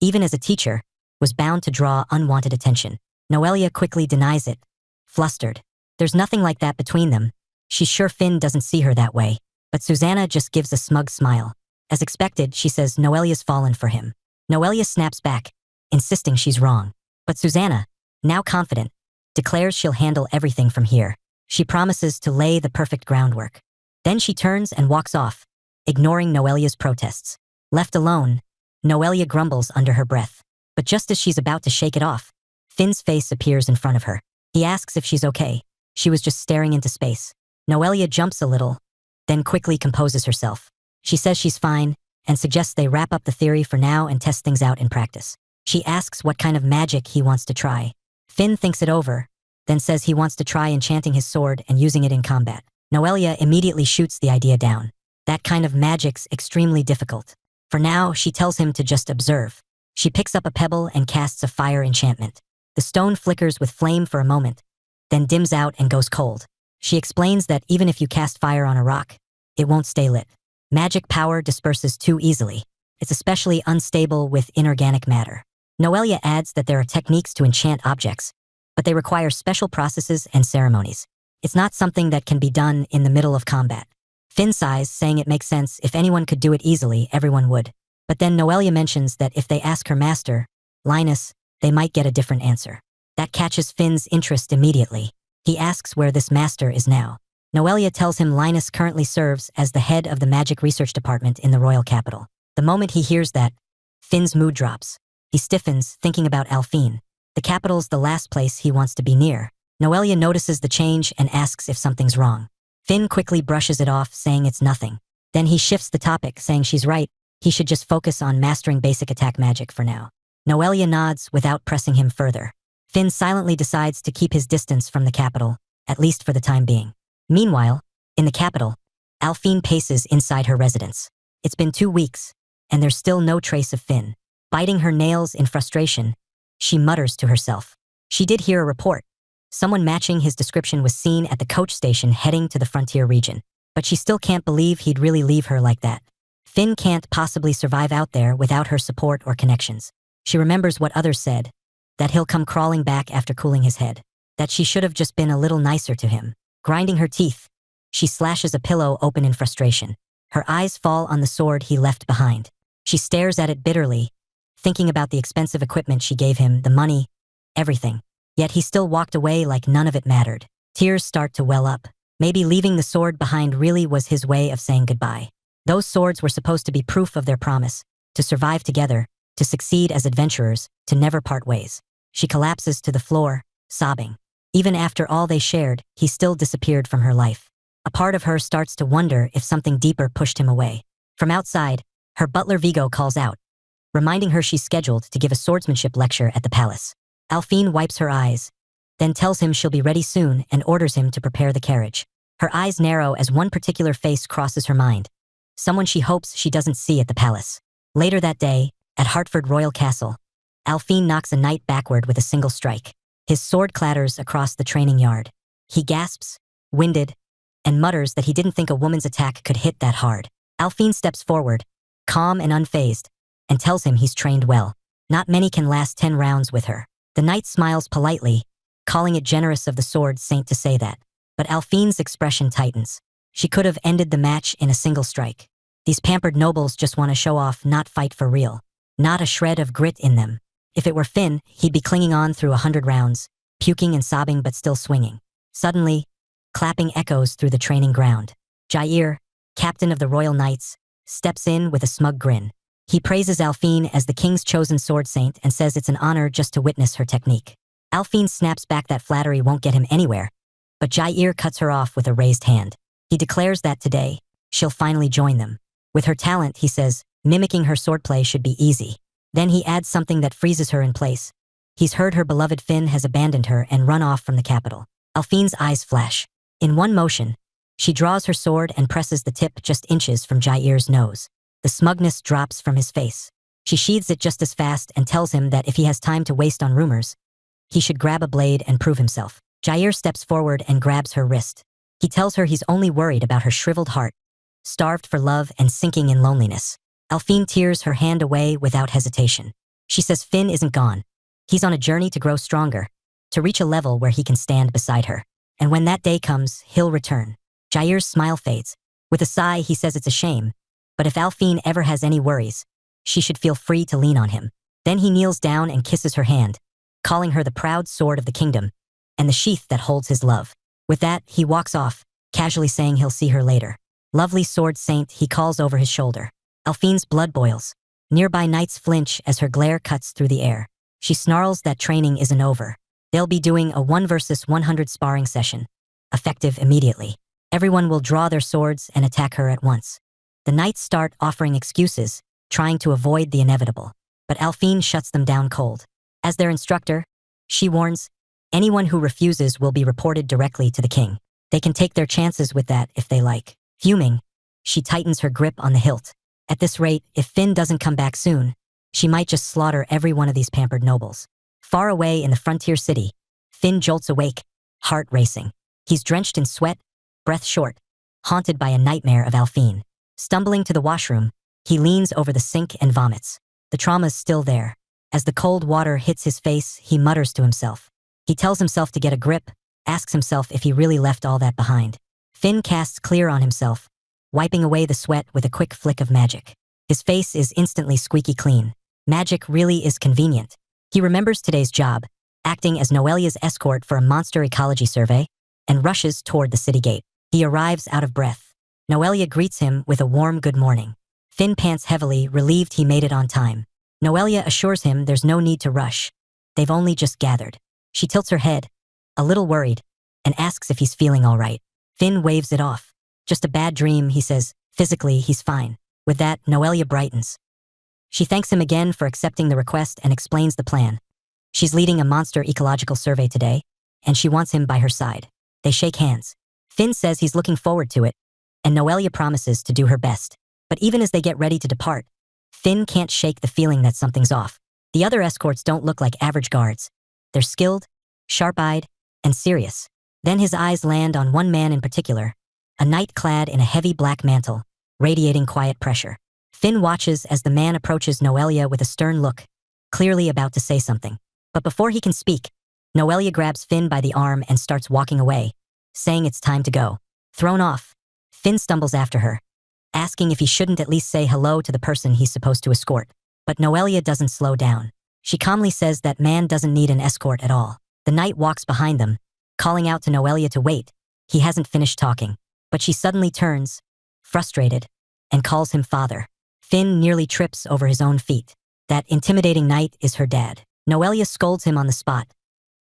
even as a teacher, was bound to draw unwanted attention. Noelia quickly denies it, flustered. There's nothing like that between them. She's sure Finn doesn't see her that way. But Susanna just gives a smug smile. As expected, she says Noelia's fallen for him. Noelia snaps back, insisting she's wrong. But Susanna, now confident, declares she'll handle everything from here. She promises to lay the perfect groundwork. Then she turns and walks off, ignoring Noelia's protests. Left alone, Noelia grumbles under her breath. But just as she's about to shake it off, Finn's face appears in front of her. He asks if she's okay. She was just staring into space. Noelia jumps a little, then quickly composes herself. She says she's fine, and suggests they wrap up the theory for now and test things out in practice. She asks what kind of magic he wants to try. Finn thinks it over, then says he wants to try enchanting his sword and using it in combat. Noelia immediately shoots the idea down. That kind of magic's extremely difficult. For now, she tells him to just observe. She picks up a pebble and casts a fire enchantment. The stone flickers with flame for a moment, then dims out and goes cold. She explains that even if you cast fire on a rock, it won't stay lit. Magic power disperses too easily. It's especially unstable with inorganic matter. Noelia adds that there are techniques to enchant objects, but they require special processes and ceremonies. It's not something that can be done in the middle of combat. Finn sighs, saying it makes sense. If anyone could do it easily, everyone would. But then Noelia mentions that if they ask her master, Linus, they might get a different answer. That catches Finn's interest immediately. He asks where this master is now. Noelia tells him Linus currently serves as the head of the magic research department in the royal capital. The moment he hears that, Finn's mood drops. He stiffens, thinking about Alphine. The capital's the last place he wants to be near. Noelia notices the change and asks if something's wrong. Finn quickly brushes it off, saying it's nothing. Then he shifts the topic, saying she's right. He should just focus on mastering basic attack magic for now. Noelia nods without pressing him further. Finn silently decides to keep his distance from the capital, at least for the time being. Meanwhile, in the capital, Alphine paces inside her residence. It's been 2 weeks, and there's still no trace of Finn. Biting her nails in frustration, she mutters to herself. She did hear a report. Someone matching his description was seen at the coach station heading to the frontier region. But she still can't believe he'd really leave her like that. Finn can't possibly survive out there without her support or connections. She remembers what others said, that he'll come crawling back after cooling his head, that she should have just been a little nicer to him. Grinding her teeth, she slashes a pillow open in frustration. Her eyes fall on the sword he left behind. She stares at it bitterly, thinking about the expensive equipment she gave him, the money, everything. Yet he still walked away like none of it mattered. Tears start to well up. Maybe leaving the sword behind really was his way of saying goodbye. Those swords were supposed to be proof of their promise, to survive together, to succeed as adventurers, to never part ways. She collapses to the floor, sobbing. Even after all they shared, he still disappeared from her life. A part of her starts to wonder if something deeper pushed him away. From outside, her butler Vigo calls out, reminding her she's scheduled to give a swordsmanship lecture at the palace. Alphine wipes her eyes, then tells him she'll be ready soon and orders him to prepare the carriage. Her eyes narrow as one particular face crosses her mind. Someone she hopes she doesn't see at the palace. Later that day, at Hartford Royal Castle, Alphine knocks a knight backward with a single strike. His sword clatters across the training yard. He gasps, winded, and mutters that he didn't think a woman's attack could hit that hard. Alphine steps forward, calm and unfazed, and tells him he's trained well. Not many can last 10 rounds with her. The knight smiles politely, calling it generous of the sword saint to say that. But Alphine's expression tightens. She could have ended the match in a single strike. These pampered nobles just want to show off, not fight for real. Not a shred of grit in them. If it were Finn, he'd be clinging on through 100 rounds, puking and sobbing but still swinging. Suddenly, clapping echoes through the training ground. Jair, captain of the Royal Knights, steps in with a smug grin. He praises Alphine as the king's chosen sword saint and says it's an honor just to witness her technique. Alphine snaps back that flattery won't get him anywhere, but Jair cuts her off with a raised hand. He declares that today, she'll finally join them. With her talent, he says, mimicking her swordplay should be easy. Then he adds something that freezes her in place. He's heard her beloved Finn has abandoned her and run off from the capital. Alphine's eyes flash. In one motion, she draws her sword and presses the tip just inches from Jair's nose. The smugness drops from his face. She sheathes it just as fast and tells him that if he has time to waste on rumors, he should grab a blade and prove himself. Jair steps forward and grabs her wrist. He tells her he's only worried about her shriveled heart, starved for love and sinking in loneliness. Alphine tears her hand away without hesitation. She says Finn isn't gone. He's on a journey to grow stronger, to reach a level where he can stand beside her. And when that day comes, he'll return. Jair's smile fades. With a sigh, he says it's a shame, but if Alphine ever has any worries, she should feel free to lean on him. Then he kneels down and kisses her hand, calling her the proud sword of the kingdom and the sheath that holds his love. With that, he walks off, casually saying he'll see her later. Lovely sword saint, he calls over his shoulder. Alphine's blood boils. Nearby knights flinch as her glare cuts through the air. She snarls that training isn't over. They'll be doing a 1 versus 100 sparring session, effective immediately. Everyone will draw their swords and attack her at once. The knights start offering excuses, trying to avoid the inevitable. But Alphine shuts them down cold. As their instructor, she warns, anyone who refuses will be reported directly to the king. They can take their chances with that if they like. Fuming, she tightens her grip on the hilt. At this rate, if Finn doesn't come back soon, she might just slaughter every one of these pampered nobles. Far away in the frontier city, Finn jolts awake, heart racing. He's drenched in sweat, breath short, haunted by a nightmare of Alphine. Stumbling to the washroom, he leans over the sink and vomits. The trauma's still there. As the cold water hits his face, he mutters to himself. He tells himself to get a grip, asks himself if he really left all that behind. Finn casts clear on himself, wiping away the sweat with a quick flick of magic. His face is instantly squeaky clean. Magic really is convenient. He remembers today's job, acting as Noelia's escort for a monster ecology survey, and rushes toward the city gate. He arrives out of breath. Noelia greets him with a warm good morning. Finn pants heavily, relieved he made it on time. Noelia assures him there's no need to rush. They've only just gathered. She tilts her head, a little worried, and asks if he's feeling all right. Finn waves it off. Just a bad dream, he says. Physically, he's fine. With that, Noelia brightens. She thanks him again for accepting the request and explains the plan. She's leading a monster ecological survey today, and she wants him by her side. They shake hands. Finn says he's looking forward to it, and Noelia promises to do her best. But even as they get ready to depart, Finn can't shake the feeling that something's off. The other escorts don't look like average guards. They're skilled, sharp-eyed, and serious. Then his eyes land on one man in particular, a knight clad in a heavy black mantle, radiating quiet pressure. Finn watches as the man approaches Noelia with a stern look, clearly about to say something. But before he can speak, Noelia grabs Finn by the arm and starts walking away, saying it's time to go. Thrown off, Finn stumbles after her, asking if he shouldn't at least say hello to the person he's supposed to escort. But Noelia doesn't slow down. She calmly says that man doesn't need an escort at all. The knight walks behind them, calling out to Noelia to wait. He hasn't finished talking, but she suddenly turns, frustrated, and calls him father. Finn nearly trips over his own feet. That intimidating knight is her dad. Noelia scolds him on the spot,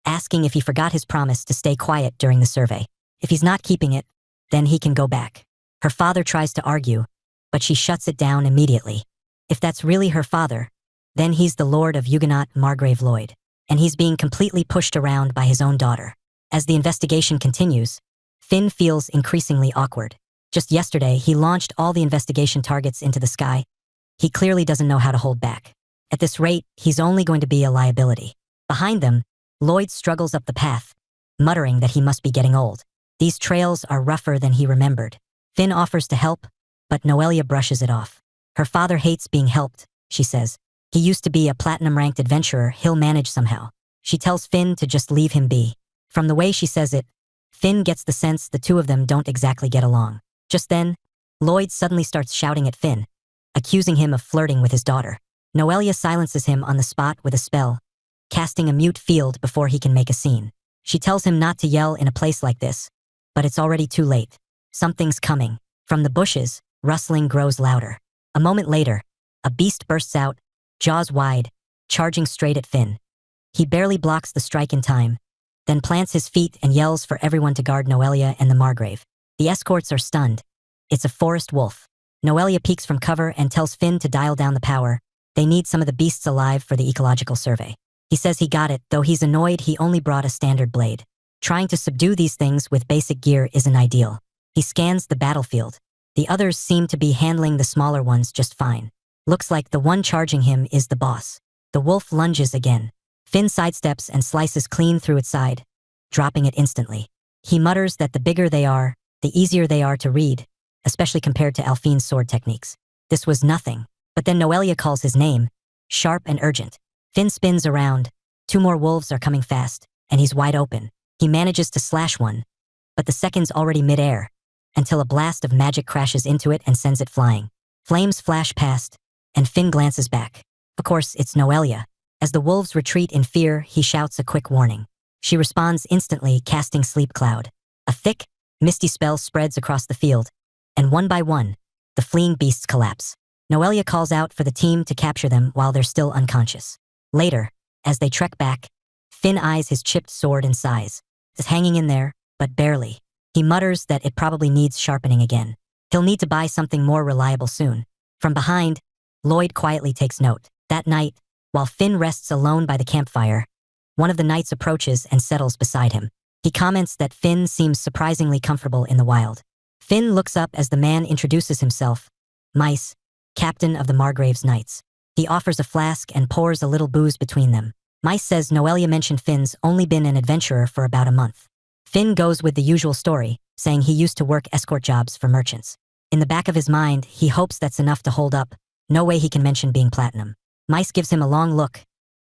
asking if he forgot his promise to stay quiet during the survey. If he's not keeping it, then he can go back. Her father tries to argue, but she shuts it down immediately. If that's really her father, then he's the Lord of Huguenot Margrave Lloyd, and he's being completely pushed around by his own daughter. As the investigation continues, Finn feels increasingly awkward. Just yesterday, he launched all the investigation targets into the sky. He clearly doesn't know how to hold back. At this rate, he's only going to be a liability. Behind them, Lloyd struggles up the path, muttering that he must be getting old. These trails are rougher than he remembered. Finn offers to help, but Noelia brushes it off. Her father hates being helped, she says. He used to be a platinum-ranked adventurer, he'll manage somehow. She tells Finn to just leave him be. From the way she says it, Finn gets the sense the two of them don't exactly get along. Just then, Lloyd suddenly starts shouting at Finn, accusing him of flirting with his daughter. Noelia silences him on the spot with a spell, casting a mute field before he can make a scene. She tells him not to yell in a place like this, but it's already too late. Something's coming. From the bushes, rustling grows louder. A moment later, a beast bursts out, jaws wide, charging straight at Finn. He barely blocks the strike in time, then plants his feet and yells for everyone to guard Noelia and the Margrave. The escorts are stunned. It's a forest wolf. Noelia peeks from cover and tells Finn to dial down the power. They need some of the beasts alive for the ecological survey. He says he got it, though he's annoyed he only brought a standard blade. Trying to subdue these things with basic gear isn't ideal. He scans the battlefield. The others seem to be handling the smaller ones just fine. Looks like the one charging him is the boss. The wolf lunges again. Finn sidesteps and slices clean through its side, dropping it instantly. He mutters that the bigger they are, the easier they are to read, especially compared to Alfine's sword techniques. This was nothing. But then Noelia calls his name, sharp and urgent. Finn spins around. 2 more wolves are coming fast, and he's wide open. He manages to slash one, but the second's already midair, until a blast of magic crashes into it and sends it flying. Flames flash past, and Finn glances back. Of course, it's Noelia. As the wolves retreat in fear, he shouts a quick warning. She responds instantly, casting Sleep Cloud. A thick, misty spell spreads across the field, and one by one, the fleeing beasts collapse. Noelia calls out for the team to capture them while they're still unconscious. Later, as they trek back, Finn eyes his chipped sword and sighs. It's hanging in there, but barely. He mutters that it probably needs sharpening again. He'll need to buy something more reliable soon. From behind, Lloyd quietly takes note. That night, while Finn rests alone by the campfire, one of the knights approaches and settles beside him. He comments that Finn seems surprisingly comfortable in the wild. Finn looks up as the man introduces himself. Mice, captain of the Margrave's Knights. He offers a flask and pours a little booze between them. Mice says Noelia mentioned Finn's only been an adventurer for about a month. Finn goes with the usual story, saying he used to work escort jobs for merchants. In the back of his mind, he hopes that's enough to hold up. No way he can mention being platinum. Mice gives him a long look,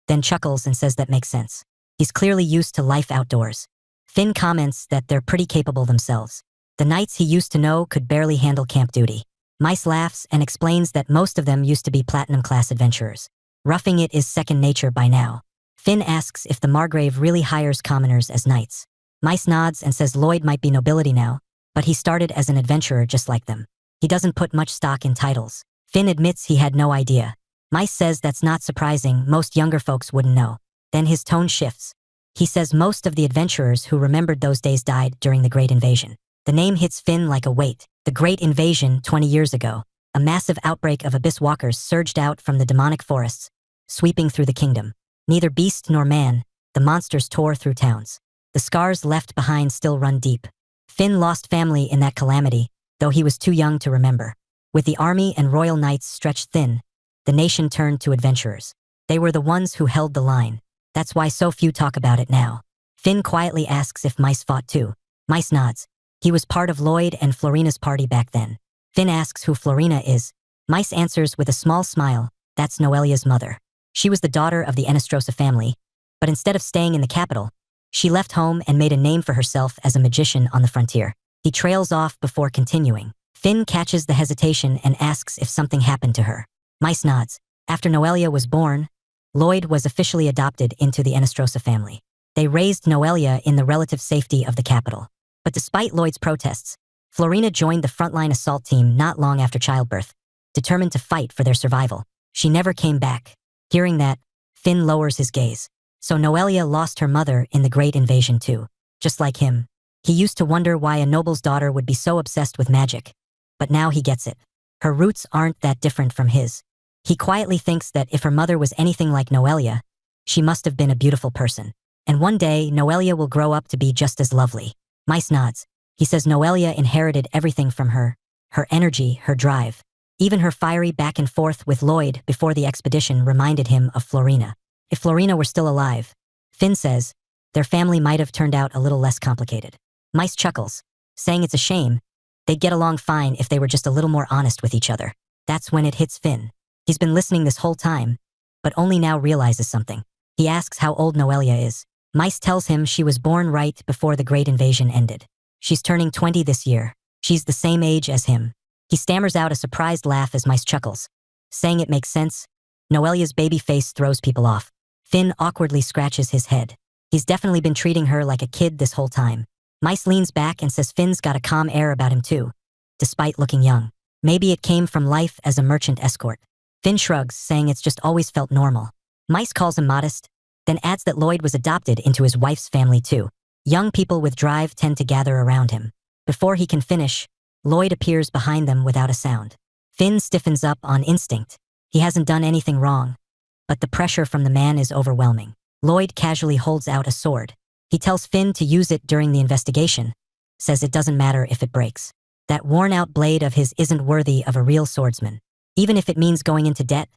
then chuckles and says that makes sense. He's clearly used to life outdoors. Finn comments that they're pretty capable themselves. The knights he used to know could barely handle camp duty. Mice laughs and explains that most of them used to be platinum-class adventurers. Roughing it is second nature by now. Finn asks if the Margrave really hires commoners as knights. Mice nods and says Lloyd might be nobility now, but he started as an adventurer just like them. He doesn't put much stock in titles. Finn admits he had no idea. Mice says that's not surprising, most younger folks wouldn't know. Then his tone shifts. He says most of the adventurers who remembered those days died during the Great Invasion. The name hits Finn like a weight. The Great Invasion 20 years ago. A massive outbreak of abyss walkers surged out from the demonic forests, sweeping through the kingdom. Neither beast nor man, the monsters tore through towns. The scars left behind still run deep. Finn lost family in that calamity, though he was too young to remember. With the army and royal knights stretched thin, the nation turned to adventurers. They were the ones who held the line. That's why so few talk about it now. Finn quietly asks if Mice fought too. Mice nods. He was part of Lloyd and Florina's party back then. Finn asks who Florina is. Mice answers with a small smile, that's Noelia's mother. She was the daughter of the Enestrosa family, but instead of staying in the capital, she left home and made a name for herself as a magician on the frontier. He trails off before continuing. Finn catches the hesitation and asks if something happened to her. Mice nods. After Noelia was born, Lloyd was officially adopted into the Enestrosa family. They raised Noelia in the relative safety of the capital. But despite Lloyd's protests, Florina joined the frontline assault team not long after childbirth, determined to fight for their survival. She never came back. Hearing that, Finn lowers his gaze. So Noelia lost her mother in the Great Invasion too. Just like him. He used to wonder why a noble's daughter would be so obsessed with magic. But now he gets it. Her roots aren't that different from his. He quietly thinks that if her mother was anything like Noelia, she must have been a beautiful person. And one day, Noelia will grow up to be just as lovely. Mice nods. He says Noelia inherited everything from her. Her energy, her drive. Even her fiery back and forth with Lloyd before the expedition reminded him of Florina. If Florina were still alive, Finn says, their family might have turned out a little less complicated. Mice chuckles, saying it's a shame. They'd get along fine if they were just a little more honest with each other. That's when it hits Finn. He's been listening this whole time, but only now realizes something. He asks how old Noelia is. Mice tells him she was born right before the Great Invasion ended. She's turning 20 this year. She's the same age as him. He stammers out a surprised laugh as Mice chuckles, saying it makes sense. Noelia's baby face throws people off. Finn awkwardly scratches his head. He's definitely been treating her like a kid this whole time. Mice leans back and says Finn's got a calm air about him too, despite looking young. Maybe it came from life as a merchant escort. Finn shrugs, saying it's just always felt normal. Mice calls him modest, then adds that Lloyd was adopted into his wife's family too. Young people with drive tend to gather around him. Before he can finish, Lloyd appears behind them without a sound. Finn stiffens up on instinct. He hasn't done anything wrong, but the pressure from the man is overwhelming. Lloyd casually holds out a sword. He tells Finn to use it during the investigation, says it doesn't matter if it breaks. That worn-out blade of his isn't worthy of a real swordsman. Even if it means going into debt,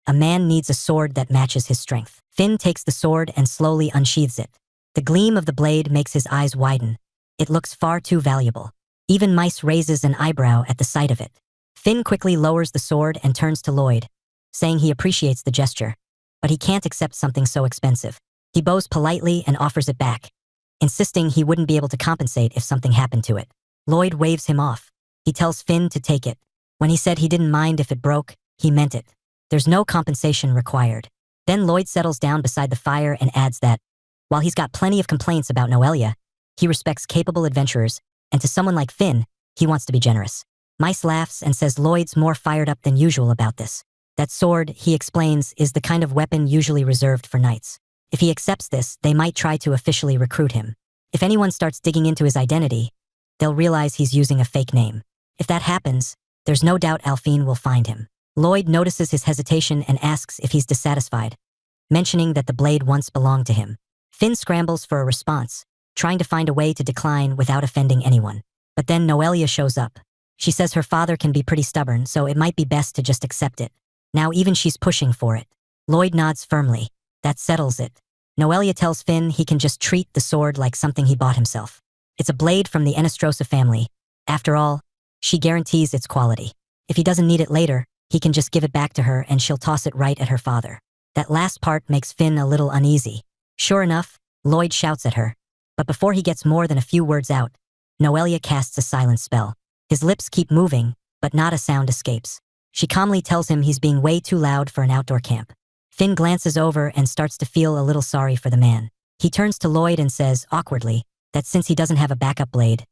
a man needs a sword that matches his strength. Finn takes the sword and slowly unsheathes it. The gleam of the blade makes his eyes widen. It looks far too valuable. Even Mice raises an eyebrow at the sight of it. Finn quickly lowers the sword and turns to Lloyd, saying he appreciates the gesture, but he can't accept something so expensive. He bows politely and offers it back, insisting he wouldn't be able to compensate if something happened to it. Lloyd waves him off. He tells Finn to take it. When he said he didn't mind if it broke, he meant it. There's no compensation required. Then Lloyd settles down beside the fire and adds that, while he's got plenty of complaints about Noelia, he respects capable adventurers, and to someone like Finn, he wants to be generous. Mice laughs and says Lloyd's more fired up than usual about this. That sword, he explains, is the kind of weapon usually reserved for knights. If he accepts this, they might try to officially recruit him. If anyone starts digging into his identity, they'll realize he's using a fake name. If that happens, there's no doubt Alphine will find him. Lloyd notices his hesitation and asks if he's dissatisfied, mentioning that the blade once belonged to him. Finn scrambles for a response, trying to find a way to decline without offending anyone. But then Noelia shows up. She says her father can be pretty stubborn, so it might be best to just accept it. Now even she's pushing for it. Lloyd nods firmly. That settles it. Noelia tells Finn he can just treat the sword like something he bought himself. It's a blade from the Enestrosa family. After all, she guarantees its quality. If he doesn't need it later, he can just give it back to her and she'll toss it right at her father. That last part makes Finn a little uneasy. Sure enough, Lloyd shouts at her. But before he gets more than a few words out, Noelia casts a silence spell. His lips keep moving, but not a sound escapes. She calmly tells him he's being way too loud for an outdoor camp. Finn glances over and starts to feel a little sorry for the man. He turns to Lloyd and says, awkwardly, that since he doesn't have a backup blade,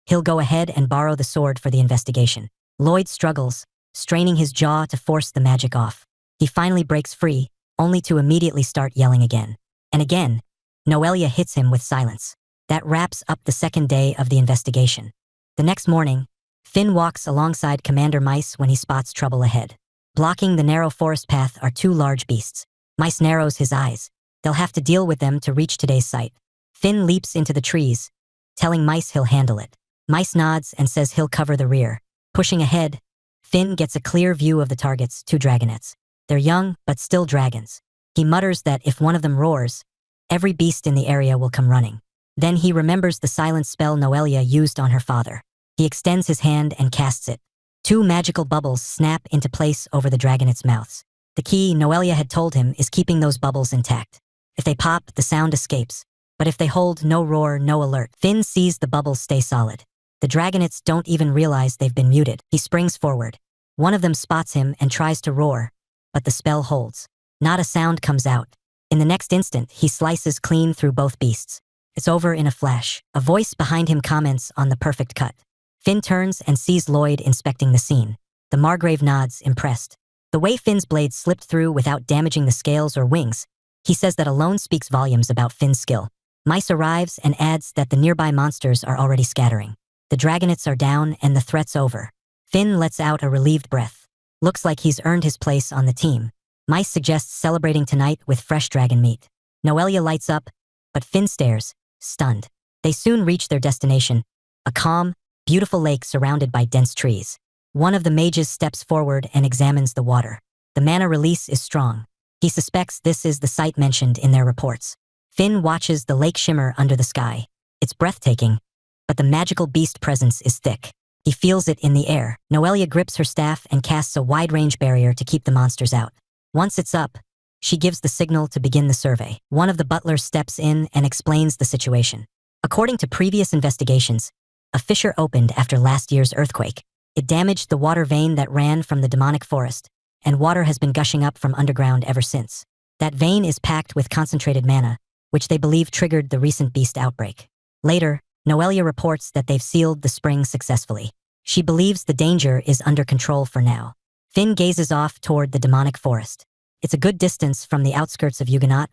he'll go ahead and borrow the sword for the investigation. Lloyd struggles, straining his jaw to force the magic off. He finally breaks free, only to immediately start yelling again. And again, Noelia hits him with silence. That wraps up the second day of the investigation. The next morning, Finn walks alongside Commander Mice when he spots trouble ahead. Blocking the narrow forest path are two large beasts. Mice narrows his eyes. They'll have to deal with them to reach today's site. Finn leaps into the trees, telling Mice he'll handle it. Mice nods and says he'll cover the rear. Pushing ahead, Finn gets a clear view of the targets, two dragonets. They're young, but still dragons. He mutters that if one of them roars, every beast in the area will come running. Then he remembers the silence spell Noelia used on her father. He extends his hand and casts it. Two magical bubbles snap into place over the dragonets' mouths. The key Noelia had told him is keeping those bubbles intact. If they pop, the sound escapes. But if they hold, no roar, no alert. Finn sees the bubbles stay solid. The dragonets don't even realize they've been muted. He springs forward. One of them spots him and tries to roar, but the spell holds. Not a sound comes out. In the next instant, he slices clean through both beasts. It's over in a flash. A voice behind him comments on the perfect cut. Finn turns and sees Lloyd inspecting the scene. The Margrave nods, impressed. The way Finn's blade slipped through without damaging the scales or wings, he says that alone speaks volumes about Finn's skill. Mice arrives and adds that the nearby monsters are already scattering. The dragonets are down and the threat's over. Finn lets out a relieved breath. Looks like he's earned his place on the team. Mice suggests celebrating tonight with fresh dragon meat. Noelia lights up, but Finn stares, stunned. They soon reach their destination, a calm, beautiful lake surrounded by dense trees. One of the mages steps forward and examines the water. The mana release is strong. He suspects this is the site mentioned in their reports. Finn watches the lake shimmer under the sky. It's breathtaking, but the magical beast presence is thick. He feels it in the air. Noelia grips her staff and casts a wide-range barrier to keep the monsters out. Once it's up, she gives the signal to begin the survey. One of the butlers steps in and explains the situation. According to previous investigations, a fissure opened after last year's earthquake. It damaged the water vein that ran from the demonic forest, and water has been gushing up from underground ever since. That vein is packed with concentrated mana, which they believe triggered the recent beast outbreak. Later, Noelia reports that they've sealed the spring successfully. She believes the danger is under control for now. Finn gazes off toward the demonic forest. It's a good distance from the outskirts of Huguenot,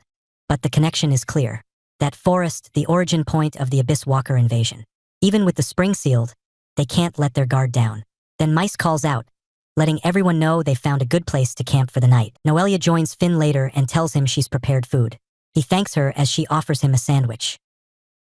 but the connection is clear. That forest, the origin point of the Abyss Walker invasion. Even with the spring sealed, they can't let their guard down. Then Mice calls out, letting everyone know they've found a good place to camp for the night. Noelia joins Finn later and tells him she's prepared food. He thanks her as she offers him a sandwich.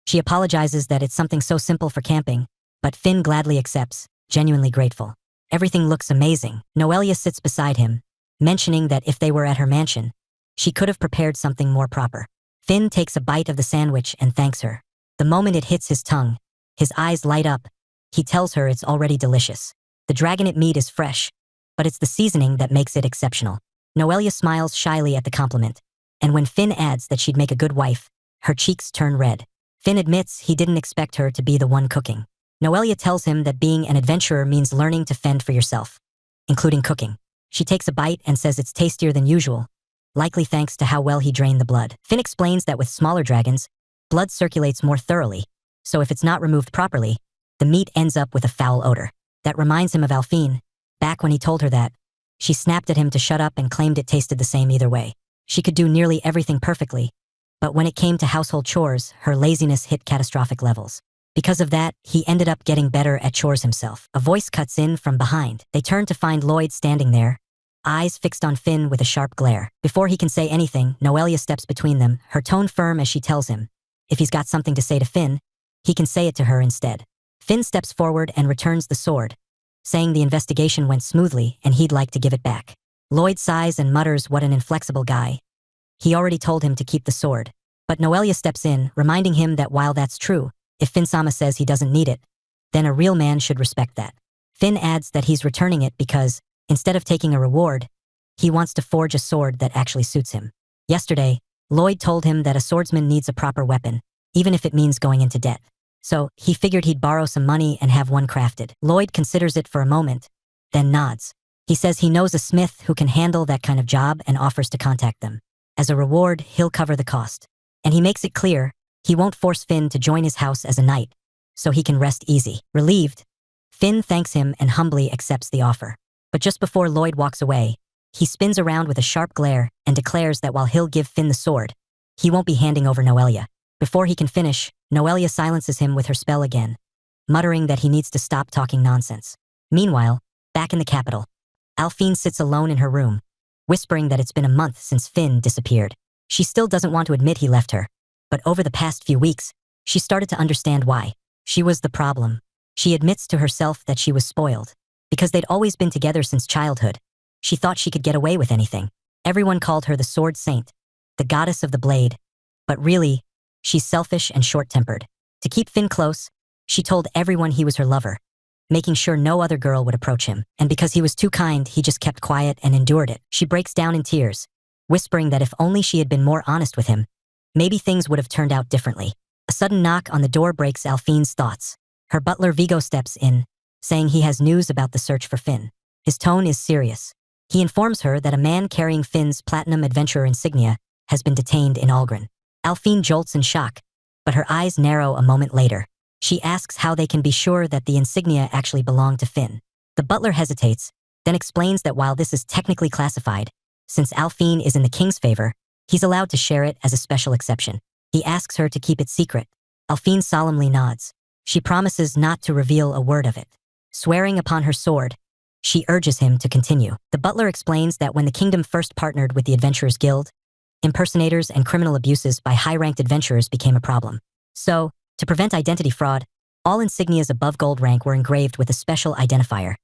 She apologizes that it's something so simple for camping, but Finn gladly accepts, genuinely grateful. Everything looks amazing. Noelia sits beside him, mentioning that if they were at her mansion, she could have prepared something more proper. Finn takes a bite of the sandwich and thanks her. The moment it hits his tongue, his eyes light up. He tells her it's already delicious. The dragonite meat is fresh, but it's the seasoning that makes it exceptional. Noelia smiles shyly at the compliment, and when Finn adds that she'd make a good wife, her cheeks turn red. Finn admits he didn't expect her to be the one cooking. Noelia tells him that being an adventurer means learning to fend for yourself, including cooking. She takes a bite and says it's tastier than usual, likely thanks to how well he drained the blood. Finn explains that with smaller dragons, blood circulates more thoroughly, so if it's not removed properly, the meat ends up with a foul odor. That reminds him of Alphine. Back when he told her that, she snapped at him to shut up and claimed it tasted the same either way. She could do nearly everything perfectly, but when it came to household chores, her laziness hit catastrophic levels. Because of that, he ended up getting better at chores himself. A voice cuts in from behind. They turn to find Lloyd standing there, eyes fixed on Finn with a sharp glare. Before he can say anything, Noelia steps between them, her tone firm as she tells him, if he's got something to say to Finn, he can say it to her instead. Finn steps forward and returns the sword, saying the investigation went smoothly and he'd like to give it back. Lloyd sighs and mutters what an inflexible guy. He already told him to keep the sword, but Noelia steps in, reminding him that while that's true, if Finn-sama says he doesn't need it, then a real man should respect that. Finn adds that he's returning it because, instead of taking a reward, he wants to forge a sword that actually suits him. Yesterday, Lloyd told him that a swordsman needs a proper weapon, even if it means going into debt. So, he figured he'd borrow some money and have one crafted. Lloyd considers it for a moment, then nods. He says he knows a smith who can handle that kind of job and offers to contact them. As a reward, he'll cover the cost. And he makes it clear he won't force Finn to join his house as a knight, so he can rest easy. Relieved, Finn thanks him and humbly accepts the offer. But just before Lloyd walks away, he spins around with a sharp glare and declares that while he'll give Finn the sword, he won't be handing over Noelia. Before he can finish, Noelia silences him with her spell again, muttering that he needs to stop talking nonsense. Meanwhile, back in the capital, Alphine sits alone in her room, whispering that it's been a month since Finn disappeared. She still doesn't want to admit he left her, but over the past few weeks, she started to understand why. She was the problem. She admits to herself that she was spoiled. Because they'd always been together since childhood, she thought she could get away with anything. Everyone called her the Sword Saint, the goddess of the blade, but really, she's selfish and short-tempered. To keep Finn close, she told everyone he was her lover, making sure no other girl would approach him. And because he was too kind, he just kept quiet and endured it. She breaks down in tears, whispering that if only she had been more honest with him, maybe things would have turned out differently. A sudden knock on the door breaks Alphine's thoughts. Her butler Vigo steps in, saying he has news about the search for Finn. His tone is serious. He informs her that a man carrying Finn's platinum adventurer insignia has been detained in Algren. Alphine jolts in shock, but her eyes narrow a moment later. She asks how they can be sure that the insignia actually belonged to Finn. The butler hesitates, then explains that while this is technically classified, since Alphine is in the king's favor, he's allowed to share it as a special exception. He asks her to keep it secret. Alphine solemnly nods. She promises not to reveal a word of it. Swearing upon her sword, she urges him to continue. The butler explains that when the kingdom first partnered with the Adventurers Guild, impersonators and criminal abuses by high-ranked adventurers became a problem. So, to prevent identity fraud, all insignias above gold rank were engraved with a special identifier,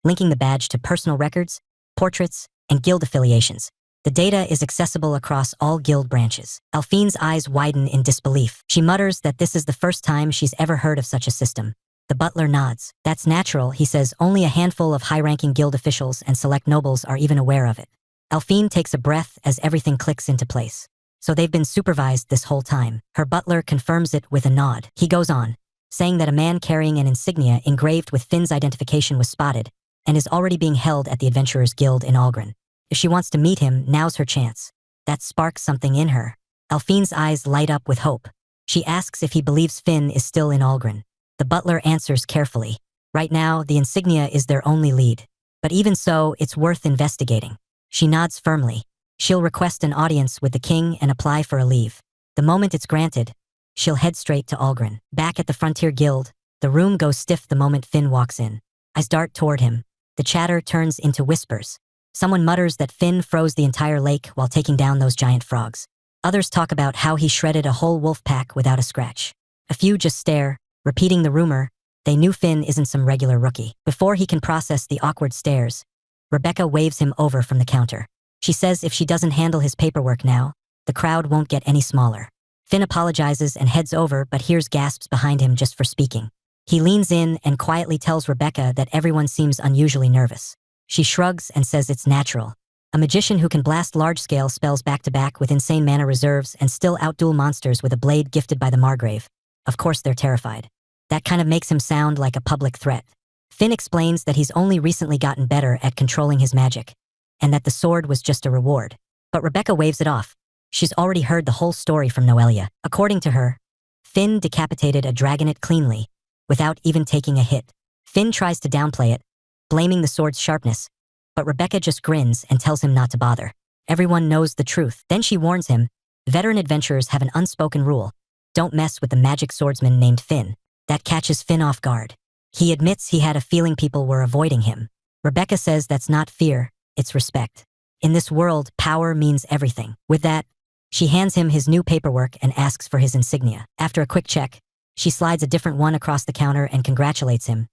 linking the badge to personal records, portraits, and guild affiliations. The data is accessible across all guild branches. Alphine's eyes widen in disbelief. She mutters that this is the first time she's ever heard of such a system. The butler nods. That's natural, he says. Only a handful of high-ranking guild officials and select nobles are even aware of it. Alphine takes a breath as everything clicks into place. So they've been supervised this whole time. Her butler confirms it with a nod. He goes on, saying that a man carrying an insignia engraved with Finn's identification was spotted and is already being held at the Adventurers Guild in Algren. If she wants to meet him, now's her chance. That sparks something in her. Alphine's eyes light up with hope. She asks if he believes Finn is still in Algren. The butler answers carefully. Right now, the insignia is their only lead. But even so, it's worth investigating. She nods firmly. She'll request an audience with the king and apply for a leave. The moment it's granted, she'll head straight to Algren. Back at the Frontier Guild, the room goes stiff the moment Finn walks in. Eyes dart toward him. The chatter turns into whispers. Someone mutters that Finn froze the entire lake while taking down those giant frogs. Others talk about how he shredded a whole wolf pack without a scratch. A few just stare, repeating the rumor. They knew Finn isn't some regular rookie. Before he can process the awkward stares, Rebecca waves him over from the counter. She says if she doesn't handle his paperwork now, the crowd won't get any smaller. Finn apologizes and heads over but hears gasps behind him just for speaking. He leans in and quietly tells Rebecca that everyone seems unusually nervous. She shrugs and says it's natural. A magician who can blast large-scale spells back-to-back with insane mana reserves and still outduel monsters with a blade gifted by the Margrave. Of course they're terrified. That kind of makes him sound like a public threat. Finn explains that he's only recently gotten better at controlling his magic, and that the sword was just a reward. But Rebecca waves it off. She's already heard the whole story from Noelia. According to her, Finn decapitated a dragonet cleanly, without even taking a hit. Finn tries to downplay it, blaming the sword's sharpness, but Rebecca just grins and tells him not to bother. Everyone knows the truth. Then she warns him, veteran adventurers have an unspoken rule. Don't mess with the magic swordsman named Finn. That catches Finn off guard. He admits he had a feeling people were avoiding him. Rebecca says that's not fear, it's respect. In this world, power means everything. With that, she hands him his new paperwork and asks for his insignia. After a quick check, she slides a different one across the counter and congratulates him.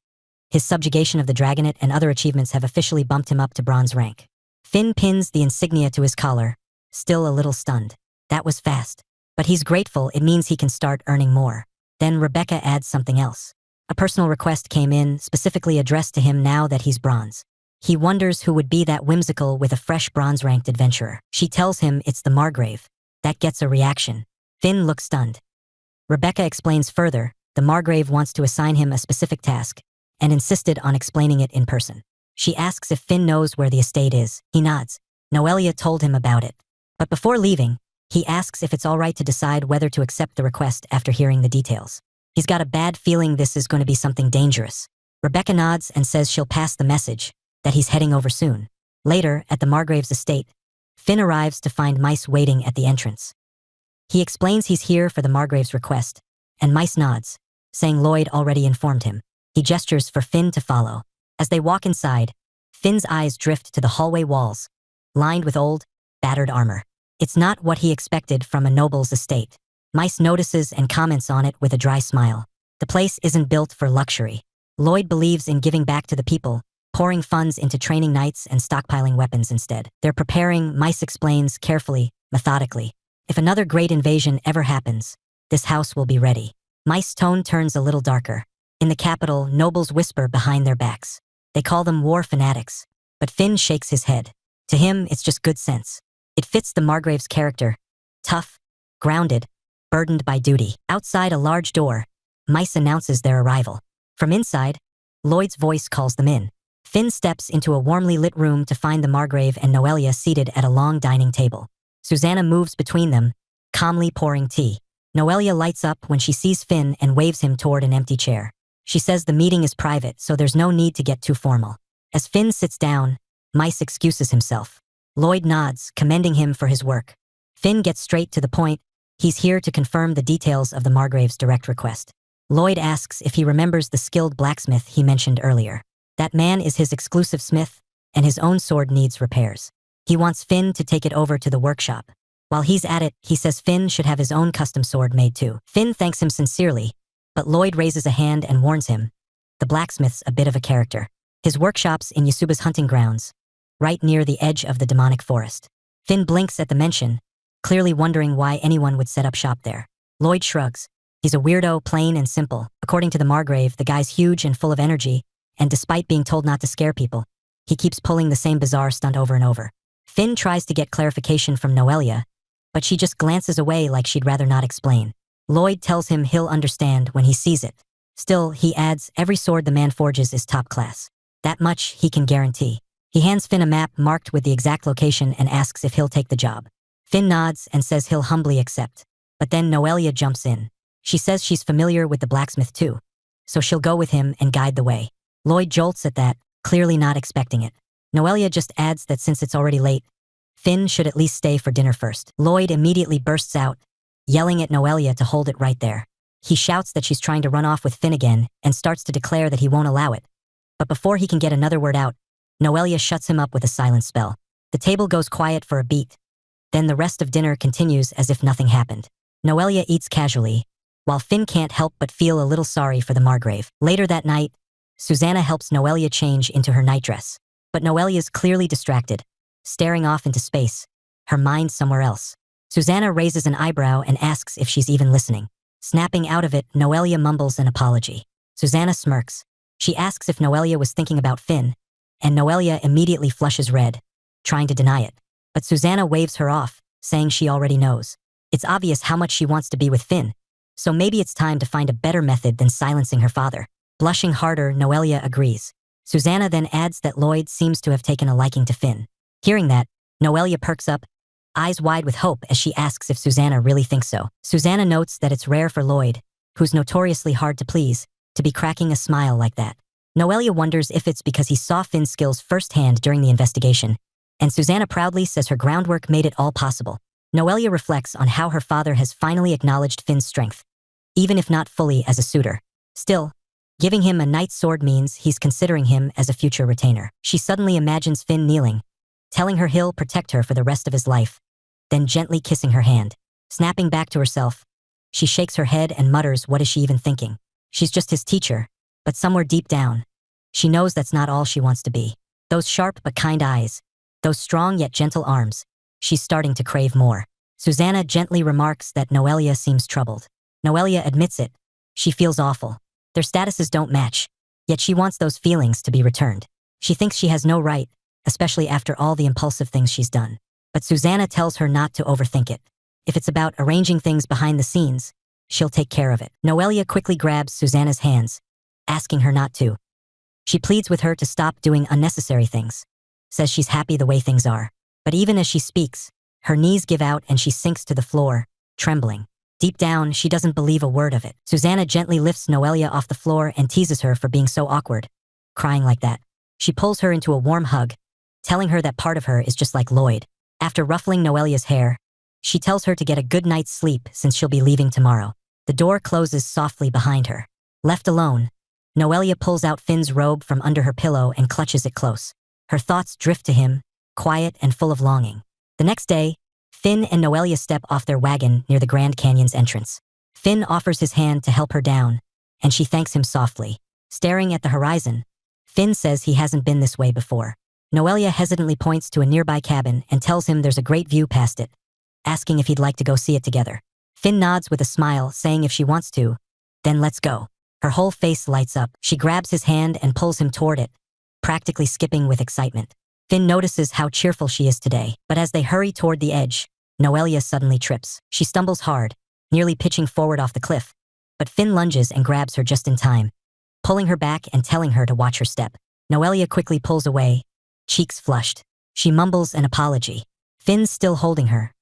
His subjugation of the dragonet and other achievements have officially bumped him up to bronze rank. Finn pins the insignia to his collar, still a little stunned. That was fast. But he's grateful, it means he can start earning more. Then Rebecca adds something else. A personal request came in, specifically addressed to him now that he's bronze. He wonders who would be that whimsical with a fresh bronze-ranked adventurer. She tells him it's the Margrave. That gets a reaction. Finn looks stunned. Rebecca explains further, the Margrave wants to assign him a specific task, and insisted on explaining it in person. She asks if Finn knows where the estate is. He nods. Noelia told him about it. But before leaving, he asks if it's all right to decide whether to accept the request after hearing the details. He's got a bad feeling this is going to be something dangerous. Rebecca nods and says she'll pass the message, that he's heading over soon. Later, at the Margrave's estate, Finn arrives to find Mice waiting at the entrance. He explains he's here for the Margrave's request, and Mice nods, saying Lloyd already informed him. He gestures for Finn to follow. As they walk inside, Finn's eyes drift to the hallway walls, lined with old, battered armor. It's not what he expected from a noble's estate. Mice notices and comments on it with a dry smile. The place isn't built for luxury. Lloyd believes in giving back to the people, pouring funds into training knights and stockpiling weapons instead. They're preparing, Mice explains carefully, methodically. If another great invasion ever happens, this house will be ready. Mice's tone turns a little darker. In the capital, nobles whisper behind their backs. They call them war fanatics. But Finn shakes his head. To him, it's just good sense. It fits the Margrave's character. Tough, grounded, burdened by duty. Outside a large door, Mice announces their arrival. From inside, Lloyd's voice calls them in. Finn steps into a warmly lit room to find the Margrave and Noelia seated at a long dining table. Susanna moves between them, calmly pouring tea. Noelia lights up when she sees Finn and waves him toward an empty chair. She says the meeting is private, so there's no need to get too formal. As Finn sits down, Mice excuses himself. Lloyd nods, commending him for his work. Finn gets straight to the point. He's here to confirm the details of the Margrave's direct request. Lloyd asks if he remembers the skilled blacksmith he mentioned earlier. That man is his exclusive smith, and his own sword needs repairs. He wants Finn to take it over to the workshop. While he's at it, he says Finn should have his own custom sword made too. Finn thanks him sincerely, but Lloyd raises a hand and warns him. The blacksmith's a bit of a character. His workshop's in Yasuba's hunting grounds, right near the edge of the demonic forest. Finn blinks at the mention, clearly wondering why anyone would set up shop there. Lloyd shrugs. He's a weirdo, plain and simple. According to the Margrave, the guy's huge and full of energy, and despite being told not to scare people, he keeps pulling the same bizarre stunt over and over. Finn tries to get clarification from Noelia, but she just glances away like she'd rather not explain. Lloyd tells him he'll understand when he sees it. Still, he adds, every sword the man forges is top class. That much he can guarantee. He hands Finn a map marked with the exact location and asks if he'll take the job. Finn nods and says he'll humbly accept. But then Noelia jumps in. She says she's familiar with the blacksmith too, so she'll go with him and guide the way. Lloyd jolts at that, clearly not expecting it. Noelia just adds that since it's already late, Finn should at least stay for dinner first. Lloyd immediately bursts out, yelling at Noelia to hold it right there. He shouts that she's trying to run off with Finn again and starts to declare that he won't allow it. But before he can get another word out, Noelia shuts him up with a silent spell. The table goes quiet for a beat. Then the rest of dinner continues as if nothing happened. Noelia eats casually, while Finn can't help but feel a little sorry for the Margrave. Later that night, Susanna helps Noelia change into her nightdress. But Noelia's clearly distracted, staring off into space, her mind somewhere else. Susanna raises an eyebrow and asks if she's even listening. Snapping out of it, Noelia mumbles an apology. Susanna smirks. She asks if Noelia was thinking about Finn, and Noelia immediately flushes red, trying to deny it. But Susanna waves her off, saying she already knows. It's obvious how much she wants to be with Finn, so maybe it's time to find a better method than silencing her father. Blushing harder, Noelia agrees. Susanna then adds that Lloyd seems to have taken a liking to Finn. Hearing that, Noelia perks up, eyes wide with hope as she asks if Susanna really thinks so. Susanna notes that it's rare for Lloyd, who's notoriously hard to please, to be cracking a smile like that. Noelia wonders if it's because he saw Finn's skills firsthand during the investigation, and Susanna proudly says her groundwork made it all possible. Noelia reflects on how her father has finally acknowledged Finn's strength, even if not fully as a suitor. Still, giving him a knight's sword means he's considering him as a future retainer. She suddenly imagines Finn kneeling, telling her he'll protect her for the rest of his life, then gently kissing her hand. Snapping back to herself, she shakes her head and mutters, what is she even thinking? She's just his teacher, but somewhere deep down, she knows that's not all she wants to be. Those sharp but kind eyes, those strong yet gentle arms, she's starting to crave more. Susanna gently remarks that Noelia seems troubled. Noelia admits it. She feels awful. Their statuses don't match, yet she wants those feelings to be returned. She thinks she has no right, especially after all the impulsive things she's done. But Susanna tells her not to overthink it. If it's about arranging things behind the scenes, she'll take care of it. Noelia quickly grabs Susanna's hands, asking her not to. She pleads with her to stop doing unnecessary things, says she's happy the way things are. But even as she speaks, her knees give out and she sinks to the floor, trembling. Deep down, she doesn't believe a word of it. Susanna gently lifts Noelia off the floor and teases her for being so awkward, crying like that. She pulls her into a warm hug, telling her that part of her is just like Lloyd. After ruffling Noelia's hair, she tells her to get a good night's sleep since she'll be leaving tomorrow. The door closes softly behind her. Left alone, Noelia pulls out Finn's robe from under her pillow and clutches it close. Her thoughts drift to him, quiet and full of longing. The next day, Finn and Noelia step off their wagon near the Grand Canyon's entrance. Finn offers his hand to help her down, and she thanks him softly. Staring at the horizon, Finn says he hasn't been this way before. Noelia hesitantly points to a nearby cabin and tells him there's a great view past it, asking if he'd like to go see it together. Finn nods with a smile, saying if she wants to, then let's go. Her whole face lights up. She grabs his hand and pulls him toward it, practically skipping with excitement. Finn notices how cheerful she is today, but as they hurry toward the edge, Noelia suddenly trips. She stumbles hard, nearly pitching forward off the cliff, but Finn lunges and grabs her just in time, pulling her back and telling her to watch her step. Noelia quickly pulls away, cheeks flushed. She mumbles an apology. Finn's still holding her,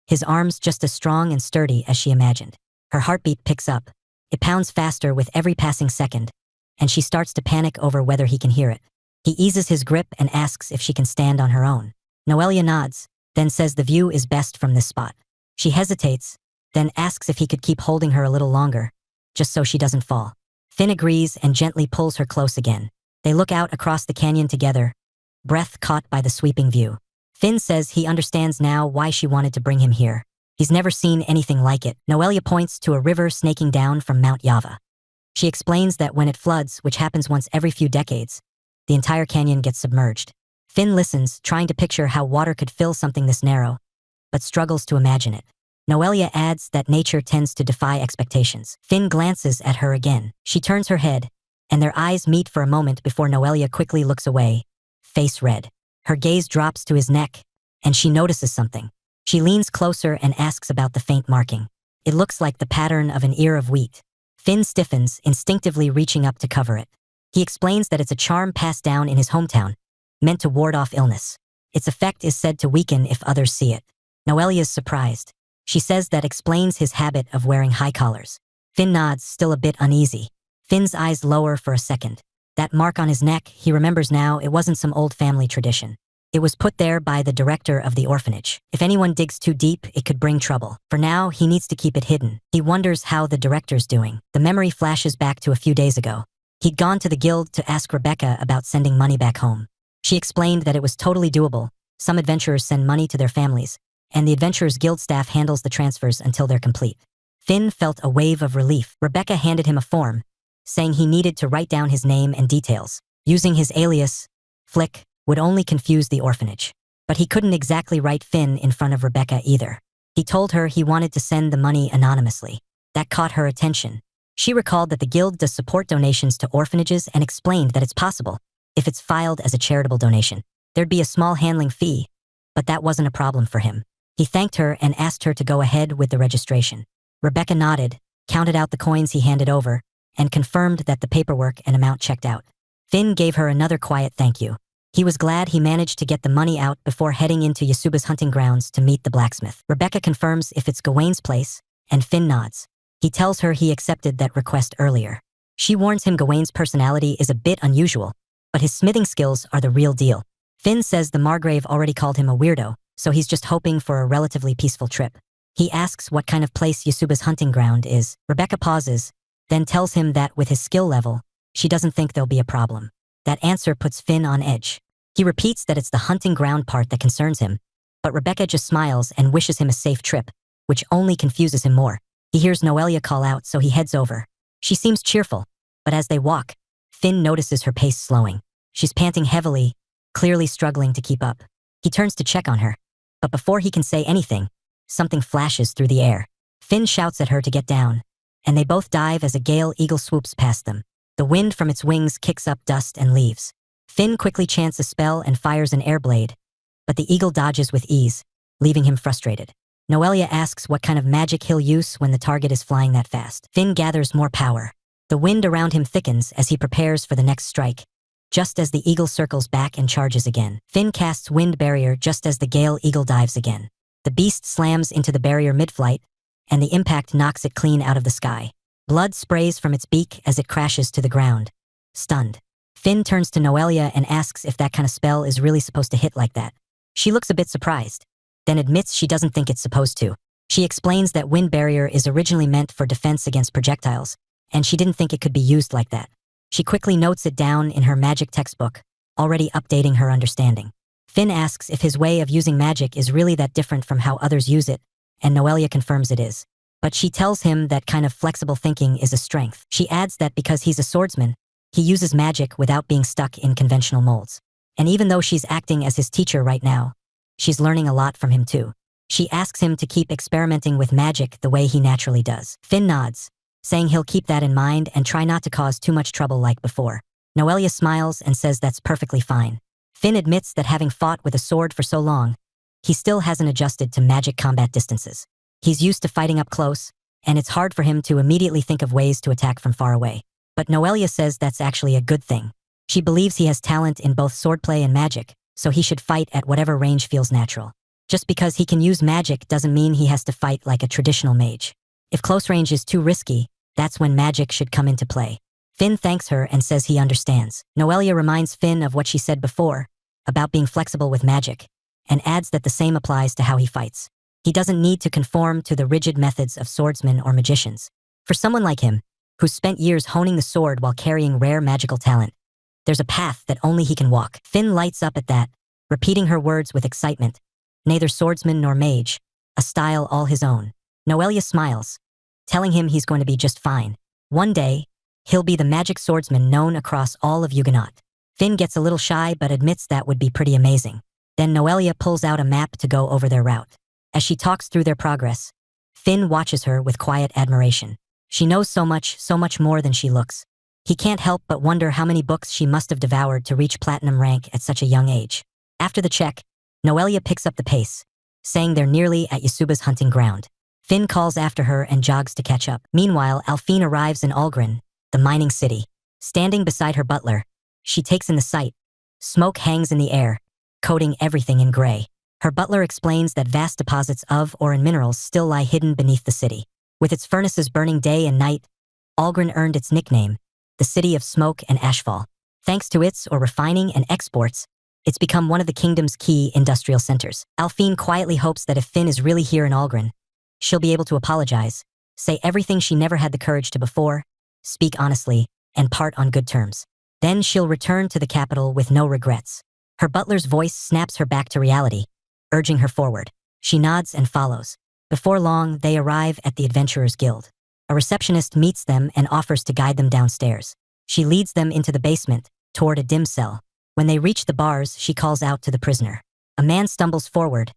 his arms just as strong and sturdy as she imagined. Her heartbeat picks up. It pounds faster with every passing second, and she starts to panic over whether he can hear it. He eases his grip and asks if she can stand on her own. Noelia nods, then says the view is best from this spot. She hesitates, then asks if he could keep holding her a little longer, just so she doesn't fall. Finn agrees and gently pulls her close again. They look out across the canyon together, breath caught by the sweeping view. Finn says he understands now why she wanted to bring him here. He's never seen anything like it. Noelia points to a river snaking down from Mount Yava. She explains that when it floods, which happens once every few decades, the entire canyon gets submerged. Finn listens, trying to picture how water could fill something this narrow, but struggles to imagine it. Noelia adds that nature tends to defy expectations. Finn glances at her again. She turns her head, and their eyes meet for a moment before Noelia quickly looks away, face red. Her gaze drops to his neck, and she notices something. She leans closer and asks about the faint marking. It looks like the pattern of an ear of wheat. Finn stiffens, instinctively reaching up to cover it. He explains that it's a charm passed down in his hometown, meant to ward off illness. Its effect is said to weaken if others see it. Noelia's surprised. She says that explains his habit of wearing high collars. Finn nods, still a bit uneasy. Finn's eyes lower for a second. That mark on his neck, he remembers now, it wasn't some old family tradition. It was put there by the director of the orphanage. If anyone digs too deep, it could bring trouble. For now, he needs to keep it hidden. He wonders how the director's doing. The memory flashes back to a few days ago. He'd gone to the guild to ask Rebecca about sending money back home. She explained that it was totally doable. Some adventurers send money to their families, and the Adventurers Guild staff handles the transfers until they're complete. Finn felt a wave of relief. Rebecca handed him a form, saying he needed to write down his name and details. Using his alias, Flick, would only confuse the orphanage. But he couldn't exactly write Finn in front of Rebecca either. He told her he wanted to send the money anonymously. That caught her attention. She recalled that the guild does support donations to orphanages and explained that it's possible. If it's filed as a charitable donation, there'd be a small handling fee, but that wasn't a problem for him. He thanked her and asked her to go ahead with the registration. Rebecca nodded, counted out the coins he handed over, and confirmed that the paperwork and amount checked out. Finn gave her another quiet thank you. He was glad he managed to get the money out before heading into Yasuba's hunting grounds to meet the blacksmith. Rebecca confirms if it's Gawain's place, and Finn nods. He tells her he accepted that request earlier. She warns him Gawain's personality is a bit unusual, but his smithing skills are the real deal. Finn says the Margrave already called him a weirdo, so he's just hoping for a relatively peaceful trip. He asks what kind of place Yasuba's hunting ground is. Rebecca pauses, then tells him that with his skill level, she doesn't think there'll be a problem. That answer puts Finn on edge. He repeats that it's the hunting ground part that concerns him, but Rebecca just smiles and wishes him a safe trip, which only confuses him more. He hears Noelia call out, so he heads over. She seems cheerful, but as they walk, Finn notices her pace slowing. She's panting heavily, clearly struggling to keep up. He turns to check on her, but before he can say anything, something flashes through the air. Finn shouts at her to get down, and they both dive as a gale eagle swoops past them. The wind from its wings kicks up dust and leaves. Finn quickly chants a spell and fires an air blade, but the eagle dodges with ease, leaving him frustrated. Noelia asks what kind of magic he'll use when the target is flying that fast. Finn gathers more power. The wind around him thickens as he prepares for the next strike. Just as the eagle circles back and charges again, Finn casts wind barrier just as the gale eagle dives again. The beast slams into the barrier mid-flight, and the impact knocks it clean out of the sky. Blood sprays from its beak as it crashes to the ground. Stunned, Finn turns to Noelia and asks if that kind of spell is really supposed to hit like that. She looks a bit surprised, then admits she doesn't think it's supposed to. She explains that wind barrier is originally meant for defense against projectiles, and she didn't think it could be used like that. She quickly notes it down in her magic textbook, already updating her understanding. Finn asks if his way of using magic is really that different from how others use it, and Noelia confirms it is. But she tells him that kind of flexible thinking is a strength. She adds that because he's a swordsman, he uses magic without being stuck in conventional molds. And even though she's acting as his teacher right now, she's learning a lot from him too. She asks him to keep experimenting with magic the way he naturally does. Finn nods, saying he'll keep that in mind and try not to cause too much trouble like before. Noelia smiles and says that's perfectly fine. Finn admits that having fought with a sword for so long, he still hasn't adjusted to magic combat distances. He's used to fighting up close, and it's hard for him to immediately think of ways to attack from far away. But Noelia says that's actually a good thing. She believes he has talent in both swordplay and magic, so he should fight at whatever range feels natural. Just because he can use magic doesn't mean he has to fight like a traditional mage. If close range is too risky, that's when magic should come into play. Finn thanks her and says he understands. Noelia reminds Finn of what she said before, about being flexible with magic, and adds that the same applies to how he fights. He doesn't need to conform to the rigid methods of swordsmen or magicians. For someone like him, who's spent years honing the sword while carrying rare magical talent, there's a path that only he can walk. Finn lights up at that, repeating her words with excitement. Neither swordsman nor mage, a style all his own. Noelia smiles, telling him he's going to be just fine. One day, he'll be the magic swordsman known across all of Huguenot. Finn gets a little shy but admits that would be pretty amazing. Then Noelia pulls out a map to go over their route. As she talks through their progress, Finn watches her with quiet admiration. She knows so much more than she looks. He can't help but wonder how many books she must have devoured to reach platinum rank at such a young age. After the check, Noelia picks up the pace, saying they're nearly at Yasuba's hunting ground. Finn calls after her and jogs to catch up. Meanwhile, Alphine arrives in Algren, the mining city. Standing beside her butler, she takes in the sight. Smoke hangs in the air, coating everything in gray. Her butler explains that vast deposits of ore and minerals still lie hidden beneath the city. With its furnaces burning day and night, Algren earned its nickname, the City of Smoke and Ashfall. Thanks to its ore refining and exports, it's become one of the kingdom's key industrial centers. Alphine quietly hopes that if Finn is really here in Algren, she'll be able to apologize, say everything she never had the courage to before, speak honestly, and part on good terms. Then she'll return to the capital with no regrets. Her butler's voice snaps her back to reality, urging her forward. She nods and follows. Before long, they arrive at the Adventurers Guild. A receptionist meets them and offers to guide them downstairs. She leads them into the basement, toward a dim cell. When they reach the bars, she calls out to the prisoner. A man stumbles forward,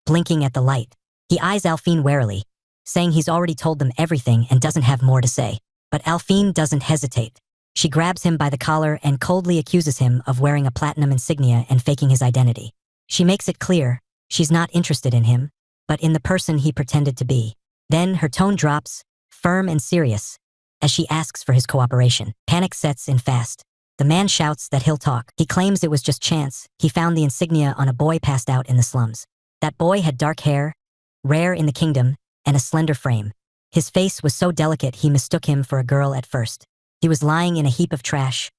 blinking at the light. He eyes Alphine warily, saying he's already told them everything and doesn't have more to say. But Alphine doesn't hesitate. She grabs him by the collar and coldly accuses him of wearing a platinum insignia and faking his identity. She makes it clear she's not interested in him, but in the person he pretended to be. Then her tone drops, firm and serious, as she asks for his cooperation. Panic sets in fast. The man shouts that he'll talk. He claims it was just chance. He found the insignia on a boy passed out in the slums. That boy had dark hair, rare in the kingdom, and a slender frame. His face was so delicate he mistook him for a girl at first. He was lying in a heap of trash,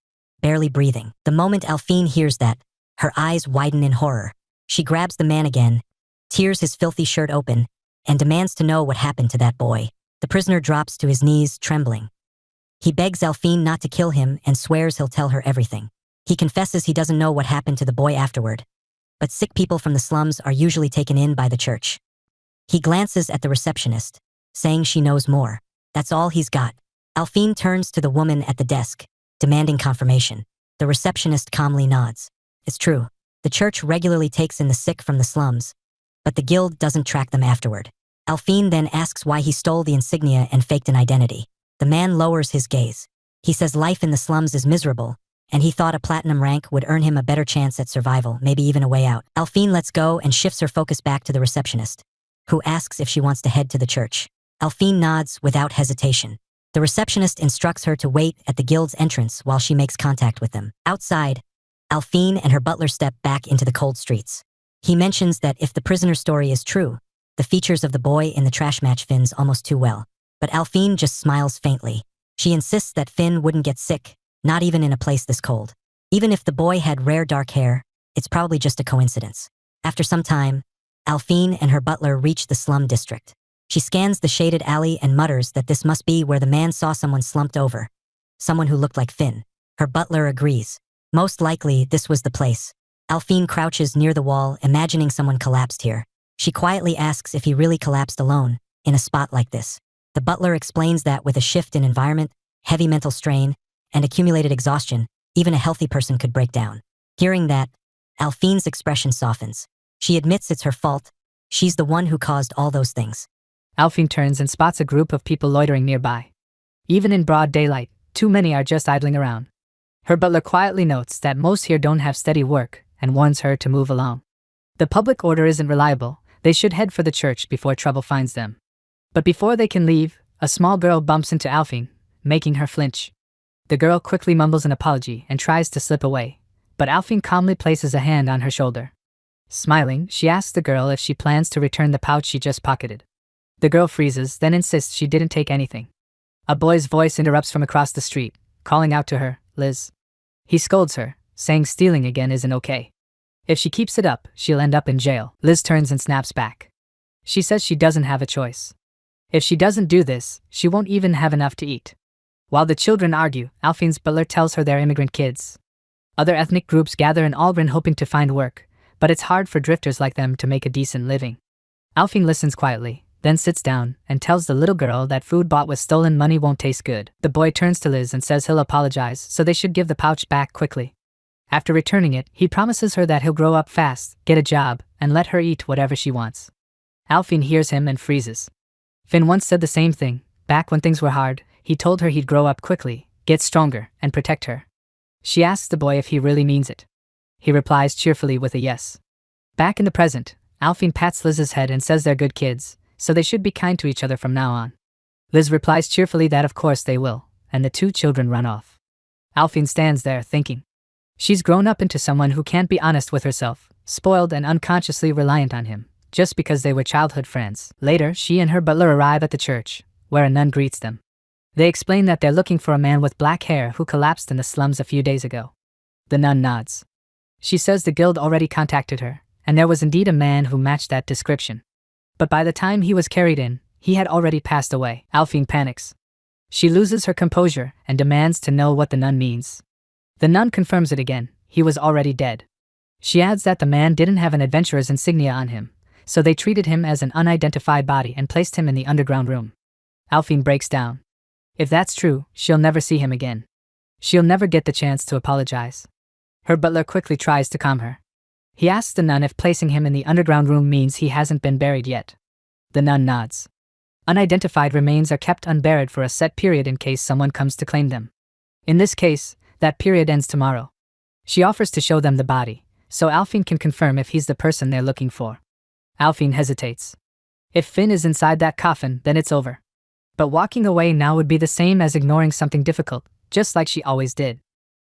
barely breathing. The moment Alphine hears that, her eyes widen in horror. She grabs the man again, tears his filthy shirt open, and demands to know what happened to that boy. The prisoner drops to his knees, trembling. He begs Alphine not to kill him and swears he'll tell her everything. He confesses he doesn't know what happened to the boy afterward, but sick people from the slums are usually taken in by the church. He glances at the receptionist, saying she knows more. That's all he's got. Alphine turns to the woman at the desk, demanding confirmation. The receptionist calmly nods. It's true. The church regularly takes in the sick from the slums, but the guild doesn't track them afterward. Alphine then asks why he stole the insignia and faked an identity. The man lowers his gaze. He says life in the slums is miserable, and he thought a platinum rank would earn him a better chance at survival, maybe even a way out. Alphine lets go and shifts her focus back to the receptionist, who asks if she wants to head to the church. Alphine nods without hesitation. The receptionist instructs her to wait at the guild's entrance while she makes contact with them. Outside, Alphine and her butler step back into the cold streets. He mentions that if the prisoner's story is true, the features of the boy in the trash match Finn's almost too well. But Alphine just smiles faintly. She insists that Finn wouldn't get sick, not even in a place this cold. Even if the boy had rare dark hair, it's probably just a coincidence. After some time, Alphine and her butler reach the slum district. She scans the shaded alley and mutters that this must be where the man saw someone slumped over. Someone who looked like Finn. Her butler agrees. Most likely, this was the place. Alphine crouches near the wall, imagining someone collapsed here. She quietly asks if he really collapsed alone, in a spot like this. The butler explains that with a shift in environment, heavy mental strain, and accumulated exhaustion, even a healthy person could break down. Hearing that, Alphine's expression softens. She admits it's her fault. She's the one who caused all those things. Alphine turns and spots a group of people loitering nearby. Even in broad daylight, too many are just idling around. Her butler quietly notes that most here don't have steady work and warns her to move along. The public order isn't reliable. They should head for the church before trouble finds them. But before they can leave, a small girl bumps into Alphine, making her flinch. The girl quickly mumbles an apology and tries to slip away, but Alphine calmly places a hand on her shoulder. Smiling, she asks the girl if she plans to return the pouch she just pocketed. The girl freezes, then insists she didn't take anything. A boy's voice interrupts from across the street, calling out to her, Liz. He scolds her, saying stealing again isn't okay. If she keeps it up, she'll end up in jail. Liz turns and snaps back. She says she doesn't have a choice. If she doesn't do this, she won't even have enough to eat. While the children argue, Alphine's butler tells her they're immigrant kids. Other ethnic groups gather in Algren hoping to find work, but it's hard for drifters like them to make a decent living. Alphine listens quietly, then sits down and tells the little girl that food bought with stolen money won't taste good. The boy turns to Liz and says he'll apologize, so they should give the pouch back quickly. After returning it, he promises her that he'll grow up fast, get a job, and let her eat whatever she wants. Alphine hears him and freezes. Finn once said the same thing. Back when things were hard, he told her he'd grow up quickly, get stronger, and protect her. She asks the boy if he really means it. He replies cheerfully with a yes. Back in the present, Alphine pats Liz's head and says they're good kids, so they should be kind to each other from now on. Liz replies cheerfully that of course they will, and the two children run off. Alphine stands there thinking. She's grown up into someone who can't be honest with herself, spoiled and unconsciously reliant on him, just because they were childhood friends. Later, she and her butler arrive at the church, where a nun greets them. They explain that they're looking for a man with black hair who collapsed in the slums a few days ago. The nun nods. She says the guild already contacted her, and there was indeed a man who matched that description. But by the time he was carried in, he had already passed away. Alphine panics. She loses her composure and demands to know what the nun means. The nun confirms it again, he was already dead. She adds that the man didn't have an adventurer's insignia on him, so they treated him as an unidentified body and placed him in the underground room. Alphine breaks down. If that's true, she'll never see him again. She'll never get the chance to apologize. Her butler quickly tries to calm her. He asks the nun if placing him in the underground room means he hasn't been buried yet. The nun nods. Unidentified remains are kept unburied for a set period in case someone comes to claim them. In this case, that period ends tomorrow. She offers to show them the body, so Alphine can confirm if he's the person they're looking for. Alphine hesitates. If Finn is inside that coffin, then it's over. But walking away now would be the same as ignoring something difficult, just like she always did.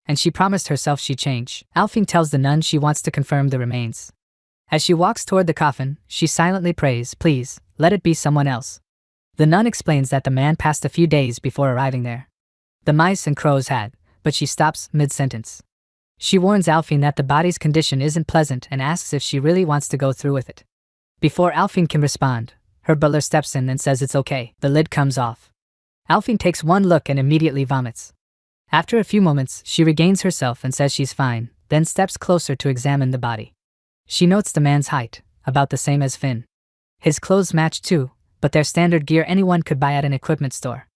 And she promised herself she'd change. Alphine tells the nun she wants to confirm the remains. As she walks toward the coffin, she silently prays, "Please, let it be someone else." The nun explains that the man passed a few days before arriving there. The mice and crows had, but she stops mid-sentence. She warns Alphine that the body's condition isn't pleasant and asks if she really wants to go through with it. Before Alphine can respond, her butler steps in and says it's okay. The lid comes off. Alphine takes one look and immediately vomits. After a few moments, she regains herself and says she's fine, then steps closer to examine the body. She notes the man's height, about the same as Finn. His clothes match too, but they're standard gear anyone could buy at an equipment store.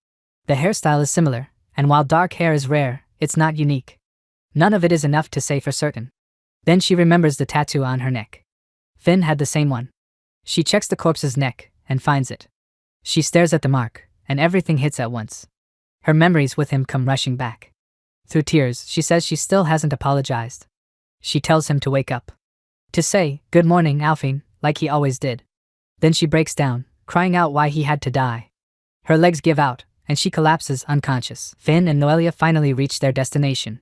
The hairstyle is similar, and while dark hair is rare, it's not unique. None of it is enough to say for certain. Then she remembers the tattoo on her neck. Finn had the same one. She checks the corpse's neck and finds it. She stares at the mark, and everything hits at once. Her memories with him come rushing back. Through tears, she says she still hasn't apologized. She tells him to wake up. To say, "Good morning, Alphine," like he always did. Then she breaks down, crying out why he had to die. Her legs give out, and she collapses unconscious. Finn and Noelia finally reach their destination.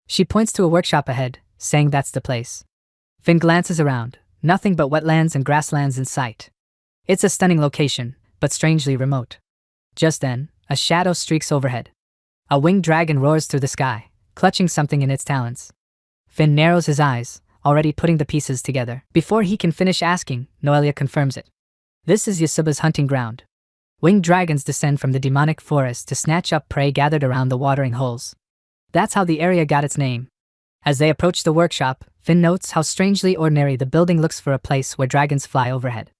She points to a workshop ahead, saying that's the place. Finn glances around, nothing but wetlands and grasslands in sight. It's a stunning location, but strangely remote. Just then, a shadow streaks overhead. A winged dragon roars through the sky, clutching something in its talons. Finn narrows his eyes, already putting the pieces together. Before he can finish asking, Noelia confirms it. This is Yasuba's hunting ground. Winged dragons descend from the demonic forest to snatch up prey gathered around the watering holes. That's how the area got its name. As they approach the workshop, Finn notes how strangely ordinary the building looks for a place where dragons fly overhead.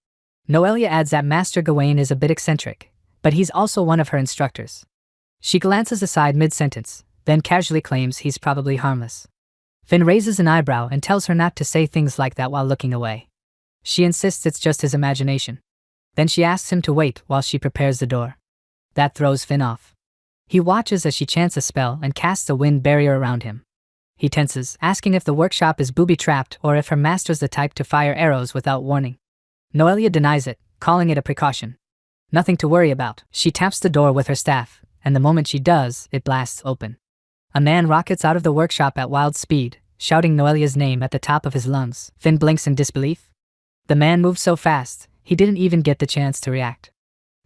Noelia adds that Master Gawain is a bit eccentric, but he's also one of her instructors. She glances aside mid-sentence, then casually claims he's probably harmless. Finn raises an eyebrow and tells her not to say things like that while looking away. She insists it's just his imagination. Then she asks him to wait while she prepares the door. That throws Finn off. He watches as she chants a spell and casts a wind barrier around him. He tenses, asking if the workshop is booby-trapped or if her master's the type to fire arrows without warning. Noelia denies it, calling it a precaution. Nothing to worry about. She taps the door with her staff, and the moment she does, it blasts open. A man rockets out of the workshop at wild speed, shouting Noelia's name at the top of his lungs. Finn blinks in disbelief. The man moves so fast, he didn't even get the chance to react.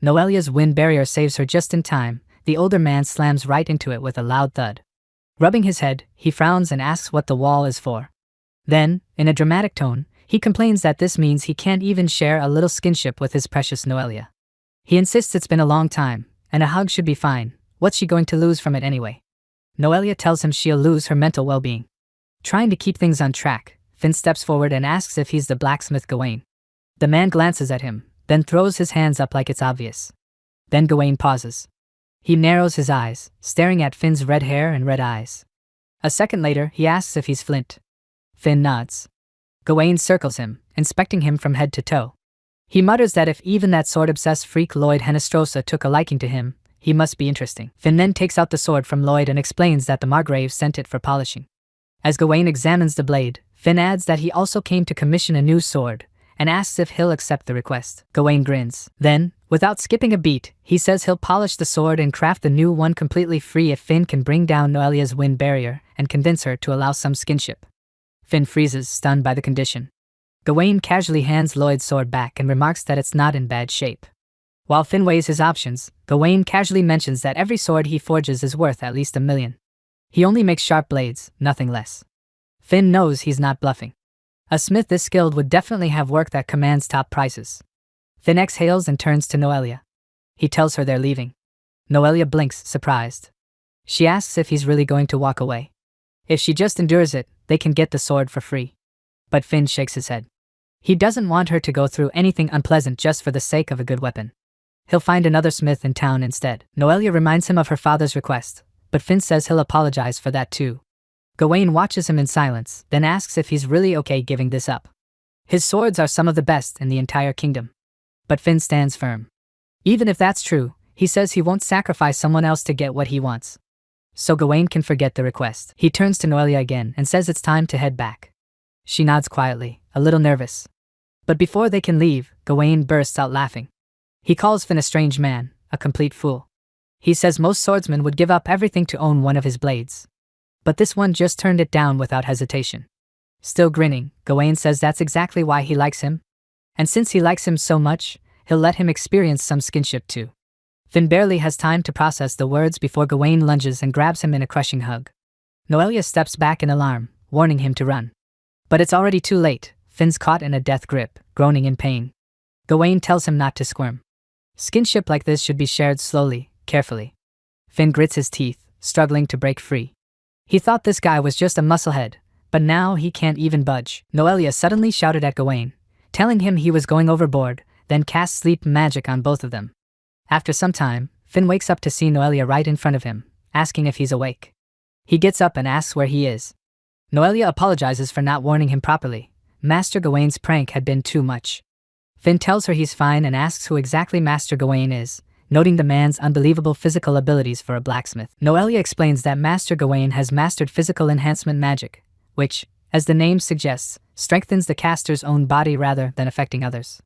Noelia's wind barrier saves her just in time. The older man slams right into it with a loud thud. Rubbing his head, he frowns and asks what the wall is for. Then, in a dramatic tone, he complains that this means he can't even share a little skinship with his precious Noelia. He insists it's been a long time, and a hug should be fine. What's she going to lose from it anyway? Noelia tells him she'll lose her mental well-being. Trying to keep things on track, Finn steps forward and asks if he's the blacksmith Gawain. The man glances at him, then throws his hands up like it's obvious. Then Gawain pauses. He narrows his eyes, staring at Finn's red hair and red eyes. A second later, he asks if he's Flint. Finn nods. Gawain circles him, inspecting him from head to toe. He mutters that if even that sword-obsessed freak Lloyd Henestrosa took a liking to him, he must be interesting. Finn then takes out the sword from Lloyd and explains that the Margrave sent it for polishing. As Gawain examines the blade, Finn adds that he also came to commission a new sword, and asks if he'll accept the request. Gawain grins. Then, without skipping a beat, he says he'll polish the sword and craft the new one completely free if Finn can bring down Noelia's wind barrier and convince her to allow some skinship. Finn freezes, stunned by the condition. Gawain casually hands Lloyd's sword back and remarks that it's not in bad shape. While Finn weighs his options, Gawain casually mentions that every sword he forges is worth at least 1 million. He only makes sharp blades, nothing less. Finn knows he's not bluffing. A smith this skilled would definitely have work that commands top prices. Finn exhales and turns to Noelia. He tells her they're leaving. Noelia blinks, surprised. She asks if he's really going to walk away. If she just endures it, they can get the sword for free. But Finn shakes his head. He doesn't want her to go through anything unpleasant just for the sake of a good weapon. He'll find another smith in town instead. Noelia reminds him of her father's request, but Finn says he'll apologize for that too. Gawain watches him in silence, then asks if he's really okay giving this up. His swords are some of the best in the entire kingdom. But Finn stands firm. Even if that's true, he says he won't sacrifice someone else to get what he wants. So Gawain can forget the request. He turns to Noelia again and says it's time to head back. She nods quietly, a little nervous. But before they can leave, Gawain bursts out laughing. He calls Finn a strange man, a complete fool. He says most swordsmen would give up everything to own one of his blades. But this one just turned it down without hesitation. Still grinning, Gawain says that's exactly why he likes him. And since he likes him so much, he'll let him experience some skinship too. Finn barely has time to process the words before Gawain lunges and grabs him in a crushing hug. Noelia steps back in alarm, warning him to run. But it's already too late. Finn's caught in a death grip, groaning in pain. Gawain tells him not to squirm. Skinship like this should be shared slowly, carefully. Finn grits his teeth, struggling to break free. He thought this guy was just a musclehead, but now he can't even budge. Noelia suddenly shouted at Gawain, telling him he was going overboard, then cast sleep magic on both of them. After some time, Finn wakes up to see Noelia right in front of him, asking if he's awake. He gets up and asks where he is. Noelia apologizes for not warning him properly. Master Gawain's prank had been too much. Finn tells her he's fine and asks who exactly Master Gawain is, noting the man's unbelievable physical abilities for a blacksmith. Noelia explains that Master Gawain has mastered physical enhancement magic, which, as the name suggests, strengthens the caster's own body rather than affecting others.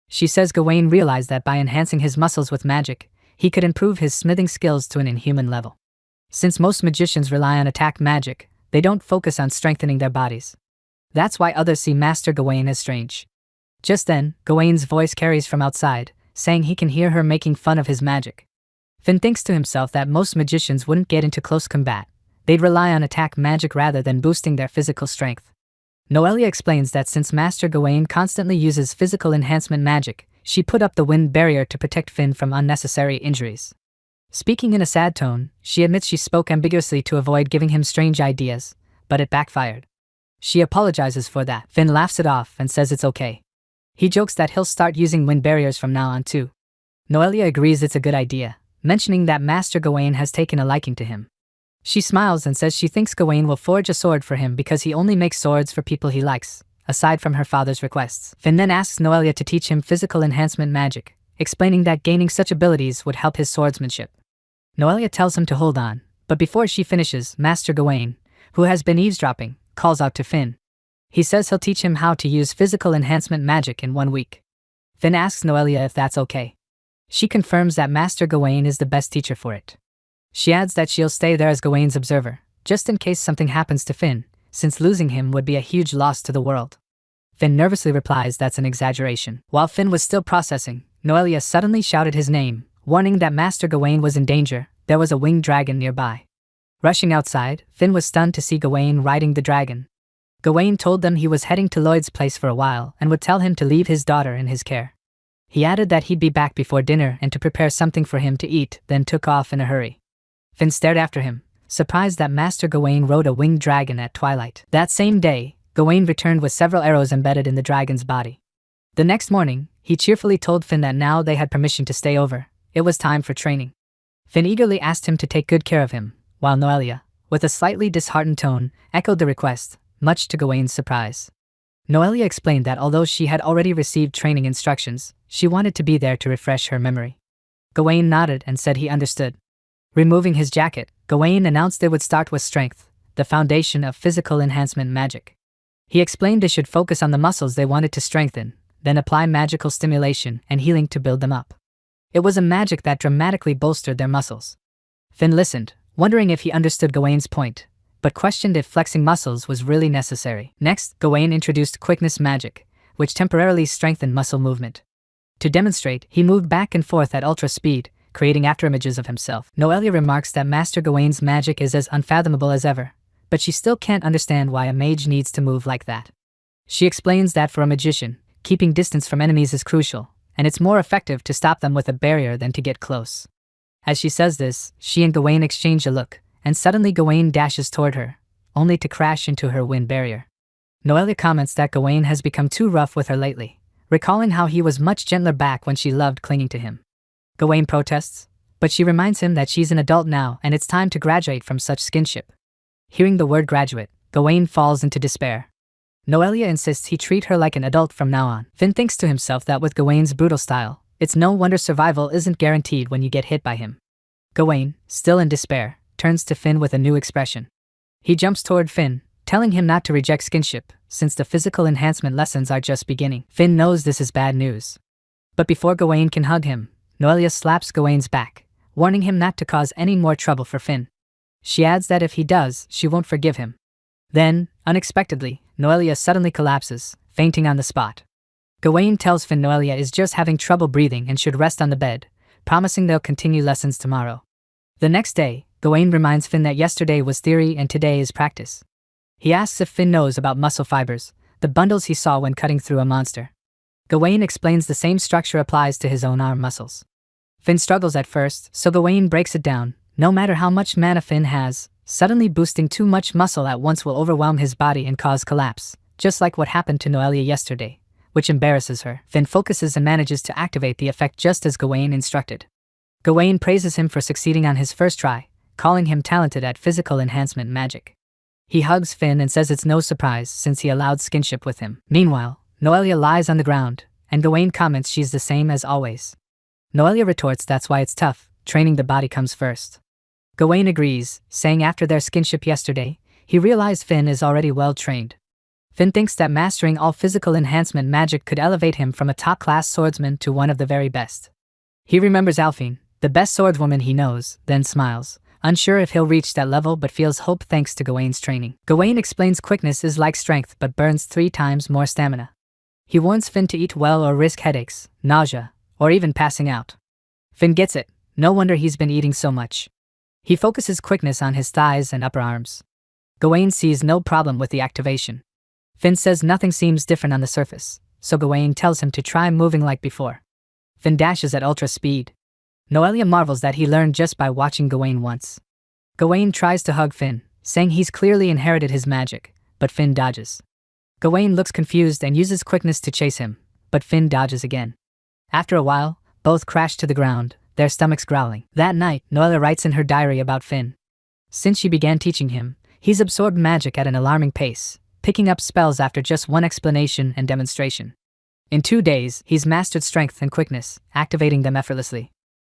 She says Gawain realized that by enhancing his muscles with magic, he could improve his smithing skills to an inhuman level. Since most magicians rely on attack magic, they don't focus on strengthening their bodies. That's why others see Master Gawain as strange. Just then, Gawain's voice carries from outside, saying he can hear her making fun of his magic. Finn thinks to himself that most magicians wouldn't get into close combat. They'd rely on attack magic rather than boosting their physical strength. Noelia explains that since Master Gawain constantly uses physical enhancement magic, she put up the wind barrier to protect Finn from unnecessary injuries. Speaking in a sad tone, she admits she spoke ambiguously to avoid giving him strange ideas, but it backfired. She apologizes for that. Finn laughs it off and says it's okay. He jokes that he'll start using wind barriers from now on too. Noelia agrees it's a good idea, mentioning that Master Gawain has taken a liking to him. She smiles and says she thinks Gawain will forge a sword for him because he only makes swords for people he likes, aside from her father's requests. Finn then asks Noelia to teach him physical enhancement magic, explaining that gaining such abilities would help his swordsmanship. Noelia tells him to hold on, but before she finishes, Master Gawain, who has been eavesdropping, calls out to Finn. He says he'll teach him how to use physical enhancement magic in 1 week. Finn asks Noelia if that's okay. She confirms that Master Gawain is the best teacher for it. She adds that she'll stay there as Gawain's observer, just in case something happens to Finn, since losing him would be a huge loss to the world. Finn nervously replies that's an exaggeration. While Finn was still processing, Noelia suddenly shouted his name, warning that Master Gawain was in danger. There was a winged dragon nearby. Rushing outside, Finn was stunned to see Gawain riding the dragon. Gawain told them he was heading to Lloyd's place for a while and would tell him to leave his daughter in his care. He added that he'd be back before dinner and to prepare something for him to eat, then took off in a hurry. Finn stared after him, surprised that Master Gawain rode a winged dragon at twilight. That same day, Gawain returned with several arrows embedded in the dragon's body. The next morning, he cheerfully told Finn that now they had permission to stay over, it was time for training. Finn eagerly asked him to take good care of him, while Noelia, with a slightly disheartened tone, echoed the request, much to Gawain's surprise. Noelia explained that although she had already received training instructions, she wanted to be there to refresh her memory. Gawain nodded and said he understood. Removing his jacket, Gawain announced they would start with strength, the foundation of physical enhancement magic. He explained they should focus on the muscles they wanted to strengthen, then apply magical stimulation and healing to build them up. It was a magic that dramatically bolstered their muscles. Finn listened, wondering if he understood Gawain's point, but questioned if flexing muscles was really necessary. Next, Gawain introduced quickness magic, which temporarily strengthened muscle movement. To demonstrate, he moved back and forth at ultra speed, creating afterimages of himself. Noelia remarks that Master Gawain's magic is as unfathomable as ever, but she still can't understand why a mage needs to move like that. She explains that for a magician, keeping distance from enemies is crucial, and it's more effective to stop them with a barrier than to get close. As she says this, she and Gawain exchange a look, and suddenly Gawain dashes toward her, only to crash into her wind barrier. Noelia comments that Gawain has become too rough with her lately, recalling how he was much gentler back when she loved clinging to him. Gawain protests, but she reminds him that she's an adult now and it's time to graduate from such skinship. Hearing the word graduate, Gawain falls into despair. Noelia insists he treat her like an adult from now on. Finn thinks to himself that with Gawain's brutal style, it's no wonder survival isn't guaranteed when you get hit by him. Gawain, still in despair, turns to Finn with a new expression. He jumps toward Finn, telling him not to reject skinship, since the physical enhancement lessons are just beginning. Finn knows this is bad news. But before Gawain can hug him, Noelia slaps Gawain's back, warning him not to cause any more trouble for Finn. She adds that if he does, she won't forgive him. Then, unexpectedly, Noelia suddenly collapses, fainting on the spot. Gawain tells Finn Noelia is just having trouble breathing and should rest on the bed, promising they'll continue lessons tomorrow. The next day, Gawain reminds Finn that yesterday was theory and today is practice. He asks if Finn knows about muscle fibers, the bundles he saw when cutting through a monster. Gawain explains the same structure applies to his own arm muscles. Finn struggles at first, so Gawain breaks it down. No matter how much mana Finn has, suddenly boosting too much muscle at once will overwhelm his body and cause collapse, just like what happened to Noelia yesterday, which embarrasses her. Finn focuses and manages to activate the effect just as Gawain instructed. Gawain praises him for succeeding on his first try, calling him talented at physical enhancement magic. He hugs Finn and says it's no surprise since he allowed skinship with him. Meanwhile, Noelia lies on the ground, and Gawain comments she's the same as always. Noelia retorts that's why it's tough, training the body comes first. Gawain agrees, saying after their skinship yesterday, he realized Finn is already well trained. Finn thinks that mastering all physical enhancement magic could elevate him from a top-class swordsman to one of the very best. He remembers Alphine, the best swordswoman he knows, then smiles, unsure if he'll reach that level but feels hope thanks to Gawain's training. Gawain explains quickness is like strength but burns 3 times more stamina. He warns Finn to eat well or risk headaches, nausea, or even passing out. Finn gets it, no wonder he's been eating so much. He focuses quickness on his thighs and upper arms. Gawain sees no problem with the activation. Finn says nothing seems different on the surface, so Gawain tells him to try moving like before. Finn dashes at ultra speed. Noelia marvels that he learned just by watching Gawain once. Gawain tries to hug Finn, saying he's clearly inherited his magic, but Finn dodges. Gawain looks confused and uses quickness to chase him, but Finn dodges again. After a while, both crash to the ground, their stomachs growling. That night, Noelia writes in her diary about Finn. Since she began teaching him, he's absorbed magic at an alarming pace, picking up spells after just one explanation and demonstration. In 2 days, he's mastered strength and quickness, activating them effortlessly.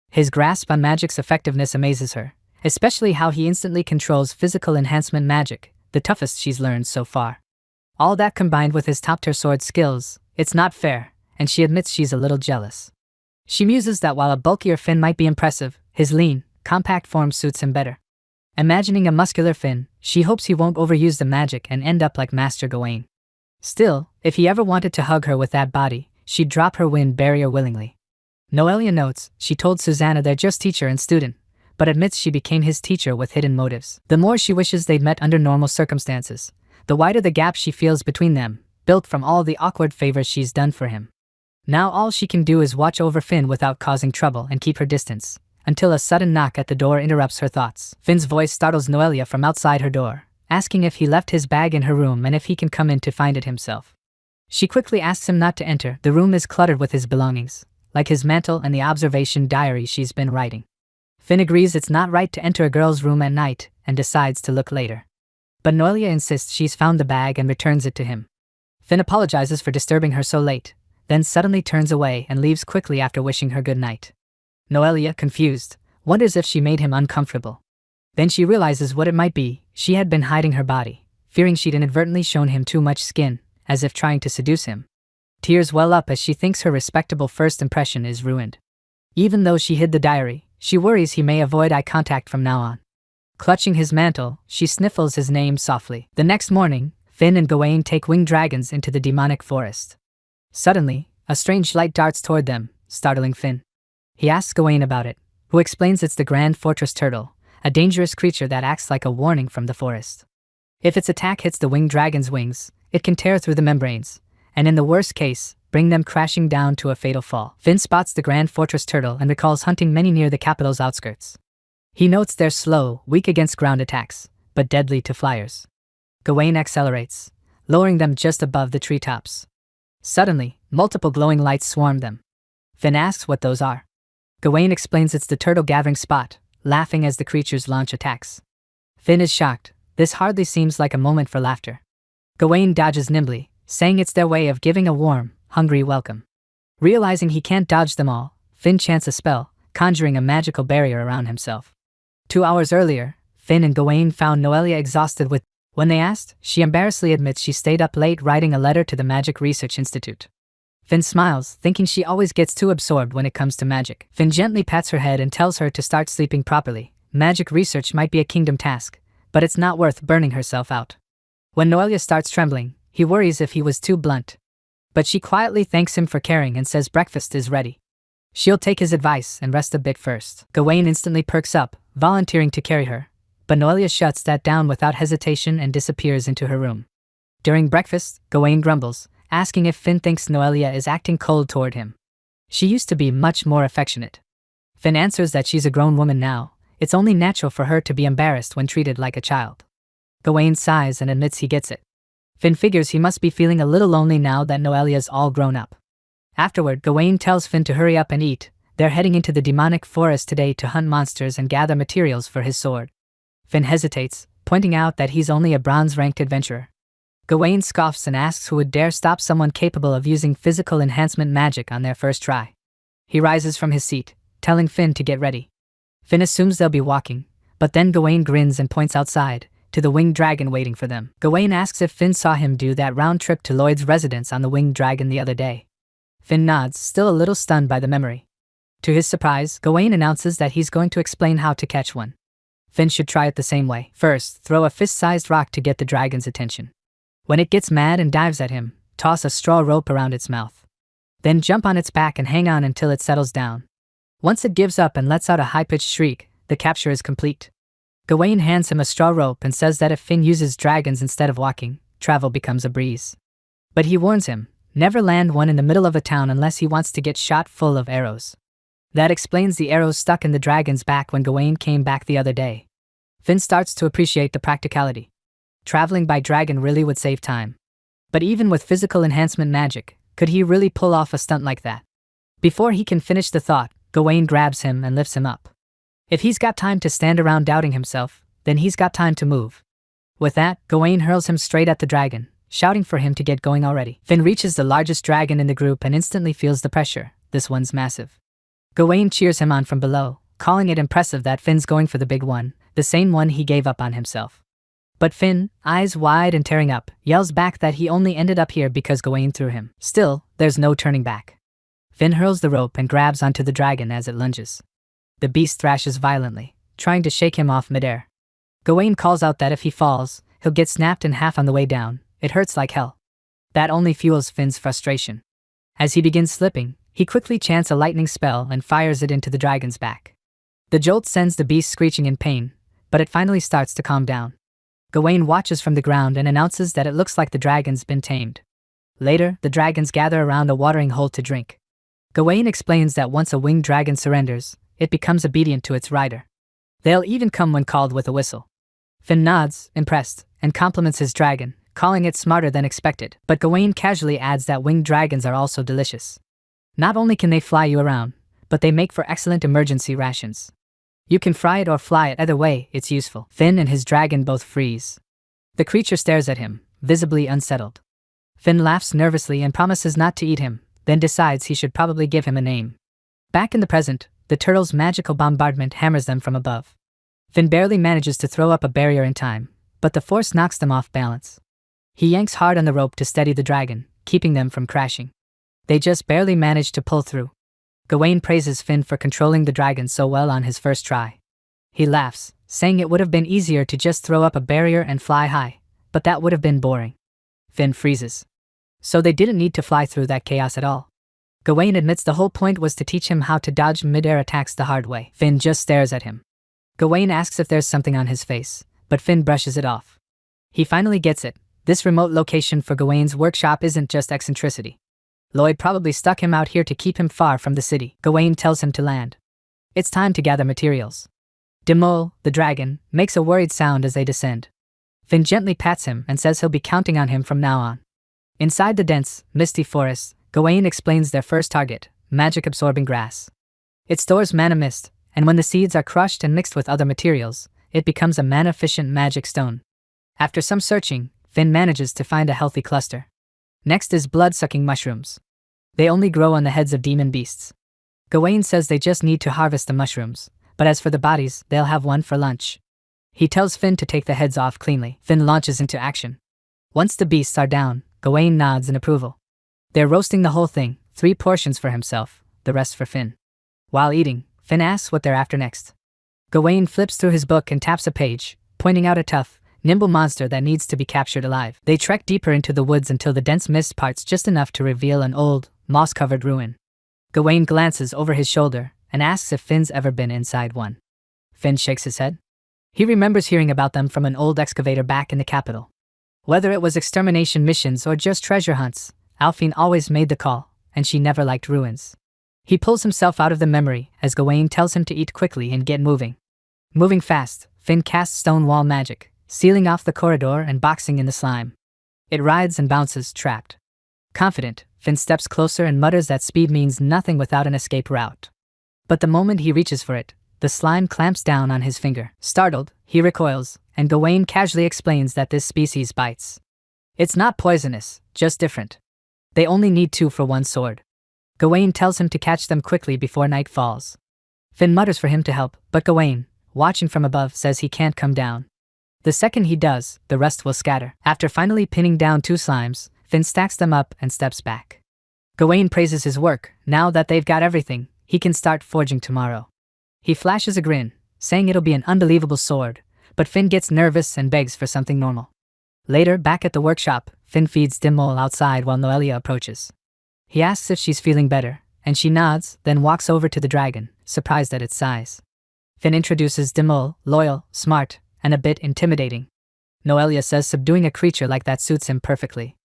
His grasp on magic's effectiveness amazes her, especially how he instantly controls physical enhancement magic, the toughest she's learned so far. All that combined with his top-tier sword skills, it's not fair, and she admits she's a little jealous. She muses that while a bulkier Finn might be impressive, his lean, compact form suits him better. Imagining a muscular Finn, she hopes he won't overuse the magic and end up like Master Gawain. Still, if he ever wanted to hug her with that body, she'd drop her wind barrier willingly. Noelia notes, she told Susanna they're just teacher and student, but admits she became his teacher with hidden motives. The more she wishes they'd met under normal circumstances, the wider the gap she feels between them, built from all the awkward favors she's done for him. Now all she can do is watch over Finn without causing trouble and keep her distance, until a sudden knock at the door interrupts her thoughts. Finn's voice startles Noelia from outside her door, asking if he left his bag in her room and if he can come in to find it himself. She quickly asks him not to enter. The room is cluttered with his belongings, like his mantle and the observation diary she's been writing. Finn agrees it's not right to enter a girl's room at night and decides to look later. But Noelia insists she's found the bag and returns it to him. Finn apologizes for disturbing her so late, then suddenly turns away and leaves quickly after wishing her good night. Noelia, confused, wonders if she made him uncomfortable. Then she realizes what it might be. She had been hiding her body, fearing she'd inadvertently shown him too much skin, as if trying to seduce him. Tears well up as she thinks her respectable first impression is ruined. Even though she hid the diary, she worries he may avoid eye contact from now on. Clutching his mantle, she sniffles his name softly. The next morning, Finn and Gawain take winged dragons into the demonic forest. Suddenly, a strange light darts toward them, startling Finn. He asks Gawain about it, who explains it's the Grand Fortress Turtle, a dangerous creature that acts like a warning from the forest. If its attack hits the winged dragon's wings, it can tear through the membranes, and in the worst case, bring them crashing down to a fatal fall. Finn spots the Grand Fortress Turtle and recalls hunting many near the capital's outskirts. He notes they're slow, weak against ground attacks, but deadly to flyers. Gawain accelerates, lowering them just above the treetops. Suddenly, multiple glowing lights swarm them. Finn asks what those are. Gawain explains it's the turtle gathering spot, laughing as the creatures launch attacks. Finn is shocked. This hardly seems like a moment for laughter. Gawain dodges nimbly, saying it's their way of giving a warm, hungry welcome. Realizing he can't dodge them all, Finn chants a spell, conjuring a magical barrier around himself. 2 hours earlier, Finn and Gawain found Noelia exhausted with. When they asked, she embarrassedly admits she stayed up late writing a letter to the Magic Research Institute. Finn smiles, thinking she always gets too absorbed when it comes to magic. Finn gently pats her head and tells her to start sleeping properly. Magic research might be a kingdom task, but it's not worth burning herself out. When Noelia starts trembling, he worries if he was too blunt. But she quietly thanks him for caring and says breakfast is ready. She'll take his advice and rest a bit first. Gawain instantly perks up, volunteering to carry her, but Noelia shuts that down without hesitation and disappears into her room. During breakfast, Gawain grumbles, asking if Finn thinks Noelia is acting cold toward him. She used to be much more affectionate. Finn answers that she's a grown woman now. It's only natural for her to be embarrassed when treated like a child. Gawain sighs and admits he gets it. Finn figures he must be feeling a little lonely now that Noelia's all grown up. Afterward, Gawain tells Finn to hurry up and eat. They're heading into the demonic forest today to hunt monsters and gather materials for his sword. Finn hesitates, pointing out that he's only a bronze-ranked adventurer. Gawain scoffs and asks who would dare stop someone capable of using physical enhancement magic on their first try. He rises from his seat, telling Finn to get ready. Finn assumes they'll be walking, but then Gawain grins and points outside, to the winged dragon waiting for them. Gawain asks if Finn saw him do that round trip to Lloyd's residence on the winged dragon the other day. Finn nods, still a little stunned by the memory. To his surprise, Gawain announces that he's going to explain how to catch one. Finn should try it the same way. First, throw a fist-sized rock to get the dragon's attention. When it gets mad and dives at him, toss a straw rope around its mouth. Then jump on its back and hang on until it settles down. Once it gives up and lets out a high-pitched shriek, the capture is complete. Gawain hands him a straw rope and says that if Finn uses dragons instead of walking, travel becomes a breeze. But he warns him, never land one in the middle of a town unless he wants to get shot full of arrows. That explains the arrows stuck in the dragon's back when Gawain came back the other day. Finn starts to appreciate the practicality. Traveling by dragon really would save time. But even with physical enhancement magic, could he really pull off a stunt like that? Before he can finish the thought, Gawain grabs him and lifts him up. If he's got time to stand around doubting himself, then he's got time to move. With that, Gawain hurls him straight at the dragon, shouting for him to get going already. Finn reaches the largest dragon in the group and instantly feels the pressure. This one's massive. Gawain cheers him on from below, calling it impressive that Finn's going for the big one, the same one he gave up on himself. But Finn, eyes wide and tearing up, yells back that he only ended up here because Gawain threw him. Still, there's no turning back. Finn hurls the rope and grabs onto the dragon as it lunges. The beast thrashes violently, trying to shake him off midair. Gawain calls out that if he falls, he'll get snapped in half on the way down. It hurts like hell. That only fuels Finn's frustration. As he begins slipping, he quickly chants a lightning spell and fires it into the dragon's back. The jolt sends the beast screeching in pain, but it finally starts to calm down. Gawain watches from the ground and announces that it looks like the dragon's been tamed. Later, the dragons gather around a watering hole to drink. Gawain explains that once a winged dragon surrenders, it becomes obedient to its rider. They'll even come when called with a whistle. Finn nods, impressed, and compliments his dragon, calling it smarter than expected, but Gawain casually adds that winged dragons are also delicious. Not only can they fly you around, but they make for excellent emergency rations. You can fry it or fly it, either way, it's useful. Finn and his dragon both freeze. The creature stares at him, visibly unsettled. Finn laughs nervously and promises not to eat him, then decides he should probably give him a name. Back in the present, the turtle's magical bombardment hammers them from above. Finn barely manages to throw up a barrier in time, but the force knocks them off balance. He yanks hard on the rope to steady the dragon, keeping them from crashing. They just barely manage to pull through. Gawain praises Finn for controlling the dragon so well on his first try. He laughs, saying it would have been easier to just throw up a barrier and fly high, but that would have been boring. Finn freezes. so they didn't need to fly through that chaos at all. Gawain admits the whole point was to teach him how to dodge mid-air attacks the hard way. Finn just stares at him. Gawain asks if there's something on his face, but Finn brushes it off. He finally gets it. This remote location for Gawain's workshop isn't just eccentricity. Lloyd probably stuck him out here to keep him far from the city. Gawain tells him to land. It's time to gather materials. Demol, the dragon, makes a worried sound as they descend. Finn gently pats him and says he'll be counting on him from now on. Inside the dense, misty forest, Gawain explains their first target, magic-absorbing grass. It stores mana mist, and when the seeds are crushed and mixed with other materials, it becomes a mana-efficient magic stone. After some searching, Finn manages to find a healthy cluster. Next is blood-sucking mushrooms. They only grow on the heads of demon beasts. Gawain says they just need to harvest the mushrooms, but as for the bodies, they'll have one for lunch. He tells Finn to take the heads off cleanly. Finn launches into action. Once the beasts are down, Gawain nods in approval. They're roasting the whole thing, 3 portions for himself, the rest for Finn. While eating, Finn asks what they're after next. Gawain flips through his book and taps a page, pointing out a tough, nimble monster that needs to be captured alive. They trek deeper into the woods until the dense mist parts just enough to reveal an old, moss-covered ruin. Gawain glances over his shoulder and asks if Finn's ever been inside one. Finn shakes his head. He remembers hearing about them from an old excavator back in the capital. Whether it was extermination missions or just treasure hunts, Alfine always made the call, and she never liked ruins. He pulls himself out of the memory as Gawain tells him to eat quickly and get moving. Moving fast, Finn casts stone wall magic, sealing off the corridor and boxing in the slime. It rides and bounces, trapped. Confident, Finn steps closer and mutters that speed means nothing without an escape route. But the moment he reaches for it, the slime clamps down on his finger. Startled, he recoils, and Gawain casually explains that this species bites. It's not poisonous, just different. They only need 2 for 1 sword. Gawain tells him to catch them quickly before night falls. Finn mutters for him to help, but Gawain, watching from above, says he can't come down. The second he does, the rest will scatter. After finally pinning down 2 slimes, Finn stacks them up and steps back. Gawain praises his work. Now that they've got everything, he can start forging tomorrow. He flashes a grin, saying it'll be an unbelievable sword, but Finn gets nervous and begs for something normal. Later, back at the workshop, Finn feeds Dimmol outside while Noelia approaches. He asks if she's feeling better, and she nods, then walks over to the dragon, surprised at its size. Finn introduces Dimmol, loyal, smart, and a bit intimidating. Noelia says subduing a creature like that suits him perfectly.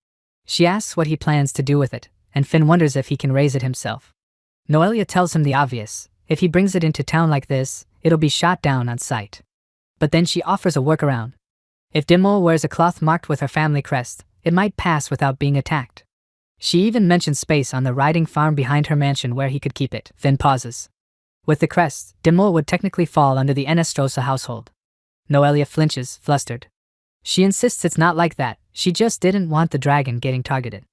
She asks what he plans to do with it, and Finn wonders if he can raise it himself. Noelia tells him the obvious: if he brings it into town like this, it'll be shot down on sight. But then she offers a workaround. If Dimmol wears a cloth marked with her family crest, it might pass without being attacked. She even mentions space on the riding farm behind her mansion where he could keep it. Finn pauses. With the crest, Dimmol would technically fall under the Enestrosa household. Noelia flinches, flustered. She insists it's not like that, she just didn't want the dragon getting targeted.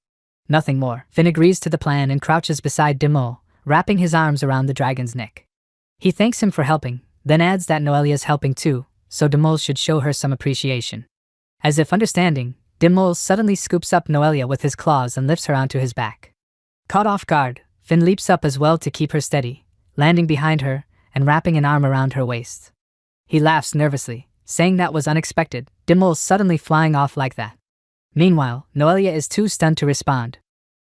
Nothing more. Finn agrees to the plan and crouches beside Dimmol, wrapping his arms around the dragon's neck. He thanks him for helping, then adds that Noelia's helping too, so Dimmol should show her some appreciation. As if understanding, Dimmol suddenly scoops up Noelia with his claws and lifts her onto his back. Caught off guard, Finn leaps up as well to keep her steady, landing behind her and wrapping an arm around her waist. He laughs nervously, saying that was unexpected, Dimmol suddenly flying off like that. Meanwhile, Noelia is too stunned to respond.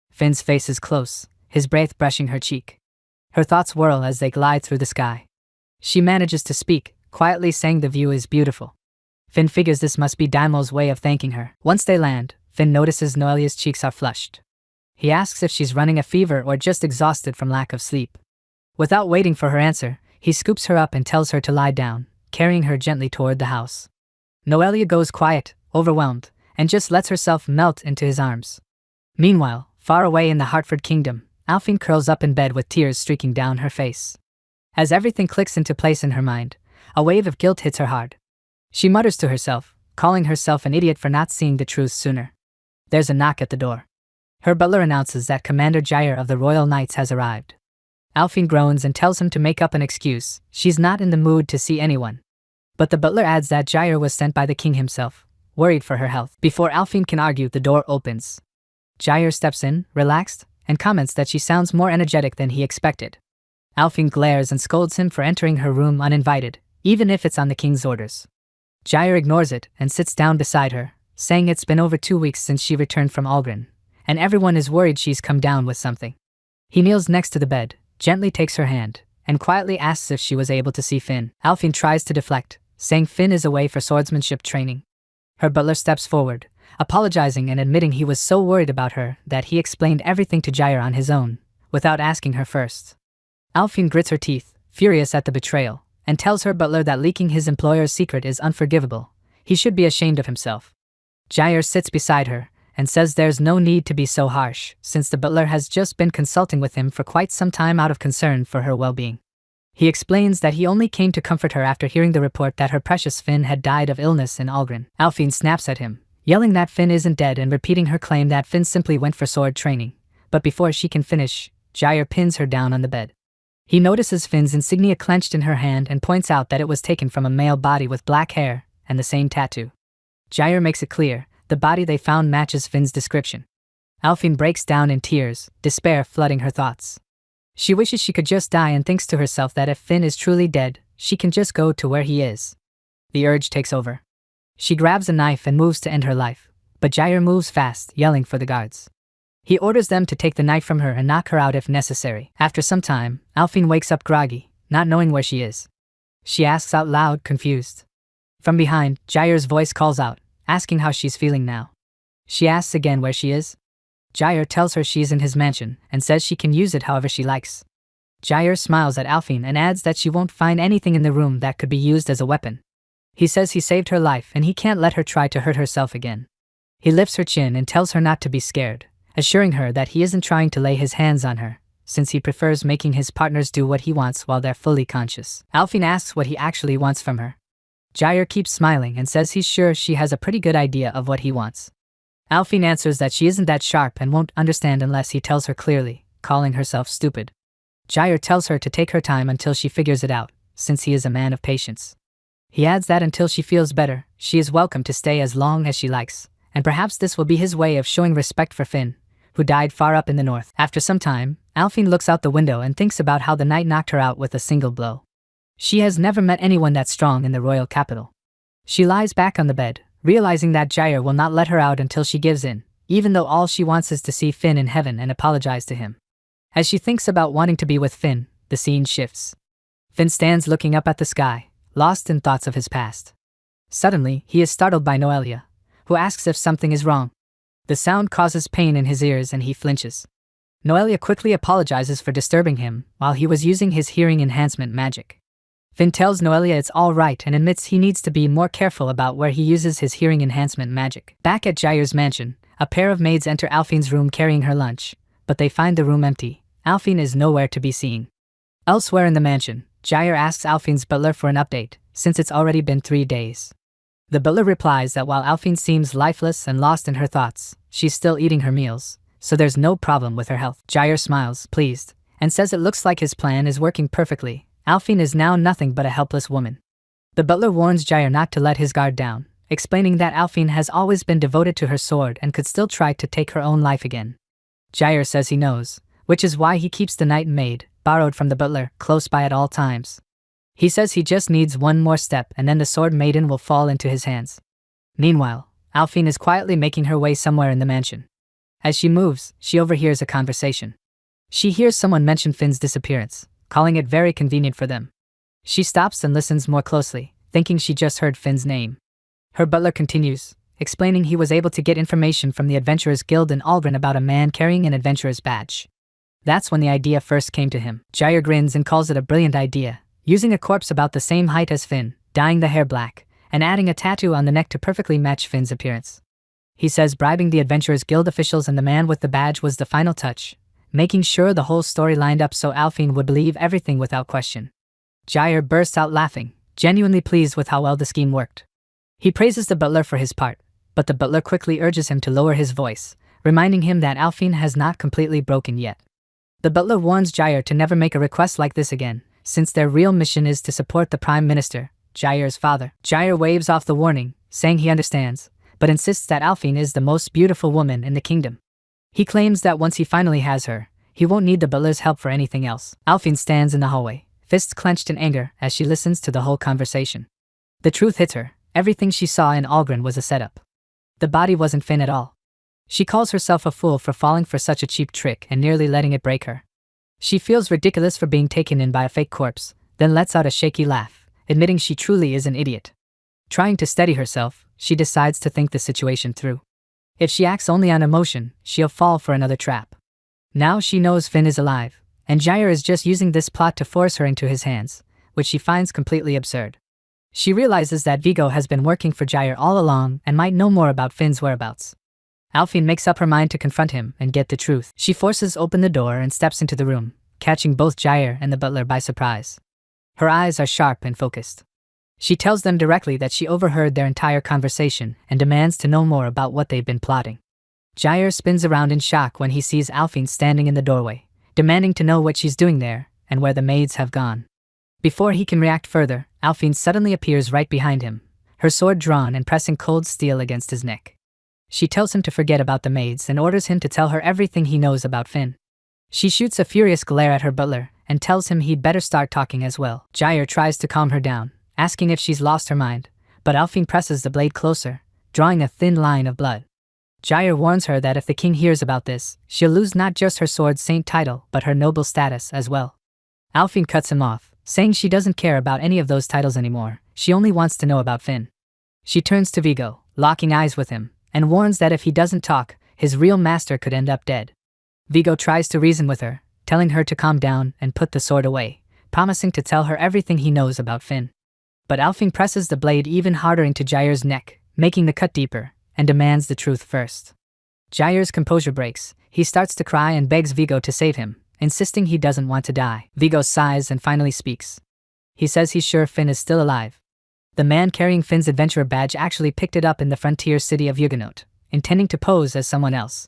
Finn's face is close, his breath brushing her cheek. Her thoughts whirl as they glide through the sky. She manages to speak, quietly saying the view is beautiful. Finn figures this must be Daimol's way of thanking her. Once they land, Finn notices Noelia's cheeks are flushed. He asks if she's running a fever or just exhausted from lack of sleep. Without waiting for her answer, he scoops her up and tells her to lie down, carrying her gently toward the house. Noelia goes quiet, overwhelmed, and just lets herself melt into his arms. Meanwhile, far away in the Hartford Kingdom, Alfine curls up in bed with tears streaking down her face. As everything clicks into place in her mind, a wave of guilt hits her hard. She mutters to herself, calling herself an idiot for not seeing the truth sooner. There's a knock at the door. Her butler announces that Commander Jair of the Royal Knights has arrived. Alfine groans and tells him to make up an excuse. She's not in the mood to see anyone. But the butler adds that Jair was sent by the king himself, worried for her health. Before Alfine can argue, the door opens. Jair steps in, relaxed, and comments that she sounds more energetic than he expected. Alfine glares and scolds him for entering her room uninvited, even if it's on the king's orders. Jair ignores it and sits down beside her, saying it's been over 2 weeks since she returned from Algren, and everyone is worried she's come down with something. He kneels next to the bed, gently takes her hand, and quietly asks if she was able to see Finn. Alfine tries to deflect, saying Finn is away for swordsmanship training. Her butler steps forward, apologizing and admitting he was so worried about her that he explained everything to Jair on his own, without asking her first. Alfine grits her teeth, furious at the betrayal, and tells her butler that leaking his employer's secret is unforgivable. He should be ashamed of himself. Jair sits beside her and says there's no need to be so harsh, since the butler has just been consulting with him for quite some time out of concern for her well-being. He explains that he only came to comfort her after hearing the report that her precious Finn had died of illness in Algren. Alfine snaps at him, yelling that Finn isn't dead and repeating her claim that Finn simply went for sword training. But before she can finish, Jair pins her down on the bed. He notices Finn's insignia clenched in her hand and points out that it was taken from a male body with black hair and the same tattoo. Jair makes it clear the body they found matches Finn's description. Alfine breaks down in tears, despair flooding her thoughts. She wishes she could just die and thinks to herself that if Finn is truly dead, she can just go to where he is. The urge takes over. She grabs a knife and moves to end her life, but Jair moves fast, yelling for the guards. He orders them to take the knife from her and knock her out if necessary. After some time, Alfine wakes up groggy, not knowing where she is. She asks out loud, confused. From behind, Jair's voice calls out, asking how she's feeling now. She asks again where she is. Jair tells her she's in his mansion and says she can use it however she likes. Jair smiles at Alfine and adds that she won't find anything in the room that could be used as a weapon. He says he saved her life and he can't let her try to hurt herself again. He lifts her chin and tells her not to be scared, assuring her that he isn't trying to lay his hands on her, since he prefers making his partners do what he wants while they're fully conscious. Alfine asks what he actually wants from her. Jair keeps smiling and says he's sure she has a pretty good idea of what he wants. Alfine answers that she isn't that sharp and won't understand unless he tells her clearly, calling herself stupid. Jair tells her to take her time until she figures it out, since he is a man of patience. He adds that until she feels better, she is welcome to stay as long as she likes, and perhaps this will be his way of showing respect for Finn, who died far up in the north. After some time, Alfine looks out the window and thinks about how the night knocked her out with a single blow. She has never met anyone that strong in the royal capital. She lies back on the bed, realizing that Jair will not let her out until she gives in, even though all she wants is to see Finn in heaven and apologize to him. As she thinks about wanting to be with Finn, the scene shifts. Finn stands looking up at the sky, lost in thoughts of his past. Suddenly, he is startled by Noelia, who asks if something is wrong. The sound causes pain in his ears and he flinches. Noelia quickly apologizes for disturbing him while he was using his hearing enhancement magic. Finn tells Noelia it's all right and admits he needs to be more careful about where he uses his hearing enhancement magic. Back at Jair's mansion, a pair of maids enter Alfine's room carrying her lunch, but they find the room empty. Alfine is nowhere to be seen. Elsewhere in the mansion, Jair asks Alfine's butler for an update, since it's already been 3 days. The butler replies that while Alfine seems lifeless and lost in her thoughts, she's still eating her meals, so there's no problem with her health. Jair smiles, pleased, and says it looks like his plan is working perfectly. Alfine is now nothing but a helpless woman. The butler warns Jair not to let his guard down, explaining that Alfine has always been devoted to her sword and could still try to take her own life again. Jair says he knows, which is why he keeps the night maid, borrowed from the butler, close by at all times. He says he just needs one more step and then the sword maiden will fall into his hands. Meanwhile, Alfine is quietly making her way somewhere in the mansion. As she moves, she overhears a conversation. She hears someone mention Finn's disappearance, calling it very convenient for them. She stops and listens more closely, thinking she just heard Finn's name. Her butler continues, explaining he was able to get information from the Adventurers Guild in Algren about a man carrying an adventurer's badge. That's when the idea first came to him. Jair grins and calls it a brilliant idea, using a corpse about the same height as Finn, dyeing the hair black, and adding a tattoo on the neck to perfectly match Finn's appearance. He says bribing the Adventurers Guild officials and the man with the badge was the final touch, making sure the whole story lined up so Alfine would believe everything without question. Jair bursts out laughing, genuinely pleased with how well the scheme worked. He praises the butler for his part, but the butler quickly urges him to lower his voice, reminding him that Alfine has not completely broken yet. The butler warns Jair to never make a request like this again, since their real mission is to support the Prime Minister, Jair's father. Jair waves off the warning, saying he understands, but insists that Alfine is the most beautiful woman in the kingdom. He claims that once he finally has her, he won't need the butler's help for anything else. Alfine stands in the hallway, fists clenched in anger as she listens to the whole conversation. The truth hits her, everything she saw in Algren was a setup. The body wasn't Finn at all. She calls herself a fool for falling for such a cheap trick and nearly letting it break her. She feels ridiculous for being taken in by a fake corpse, then lets out a shaky laugh, admitting she truly is an idiot. Trying to steady herself, she decides to think the situation through. If she acts only on emotion, she'll fall for another trap. Now she knows Finn is alive, and Jair is just using this plot to force her into his hands, which she finds completely absurd. She realizes that Vigo has been working for Jair all along and might know more about Finn's whereabouts. Alphine makes up her mind to confront him and get the truth. She forces open the door and steps into the room, catching both Jair and the butler by surprise. Her eyes are sharp and focused. She tells them directly that she overheard their entire conversation and demands to know more about what they've been plotting. Jair spins around in shock when he sees Alphine standing in the doorway, demanding to know what she's doing there and where the maids have gone. Before he can react further, Alphine suddenly appears right behind him, her sword drawn and pressing cold steel against his neck. She tells him to forget about the maids and orders him to tell her everything he knows about Finn. She shoots a furious glare at her butler and tells him he'd better start talking as well. Jair tries to calm her down, asking if she's lost her mind, but Alphine presses the blade closer, drawing a thin line of blood. Jair warns her that if the king hears about this, she'll lose not just her sword saint title but her noble status as well. Alphine cuts him off, saying she doesn't care about any of those titles anymore, she only wants to know about Finn. She turns to Vigo, locking eyes with him, and warns that if he doesn't talk, his real master could end up dead. Vigo tries to reason with her, telling her to calm down and put the sword away, promising to tell her everything he knows about Finn. But Alphine presses the blade even harder into Jair's neck, making the cut deeper, and demands the truth first. Jair's composure breaks, he starts to cry and begs Vigo to save him, insisting he doesn't want to die. Vigo sighs and finally speaks. He says he's sure Finn is still alive. The man carrying Finn's adventurer badge actually picked it up in the frontier city of Huguenot, intending to pose as someone else.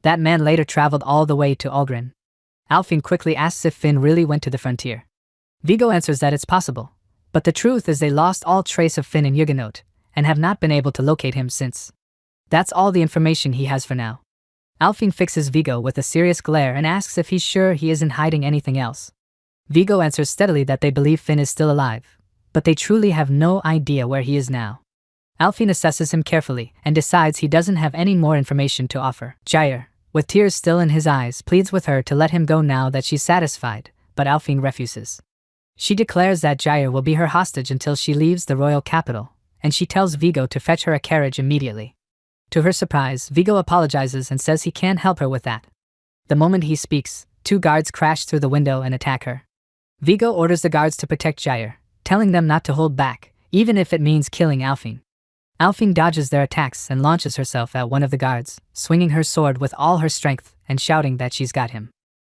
That man later traveled all the way to Algren. Alphine quickly asks if Finn really went to the frontier. Vigo answers that it's possible, but the truth is they lost all trace of Finn in Huguenot, and have not been able to locate him since. That's all the information he has for now. Alphine fixes Vigo with a serious glare and asks if he's sure he isn't hiding anything else. Vigo answers steadily that they believe Finn is still alive, but they truly have no idea where he is now. Alphine assesses him carefully and decides he doesn't have any more information to offer. Jair, with tears still in his eyes, pleads with her to let him go now that she's satisfied, but Alphine refuses. She declares that Jair will be her hostage until she leaves the royal capital, and she tells Vigo to fetch her a carriage immediately. To her surprise, Vigo apologizes and says he can't help her with that. The moment he speaks, 2 guards crash through the window and attack her. Vigo orders the guards to protect Jair, telling them not to hold back, even if it means killing Alphine. Alphine dodges their attacks and launches herself at one of the guards, swinging her sword with all her strength and shouting that she's got him.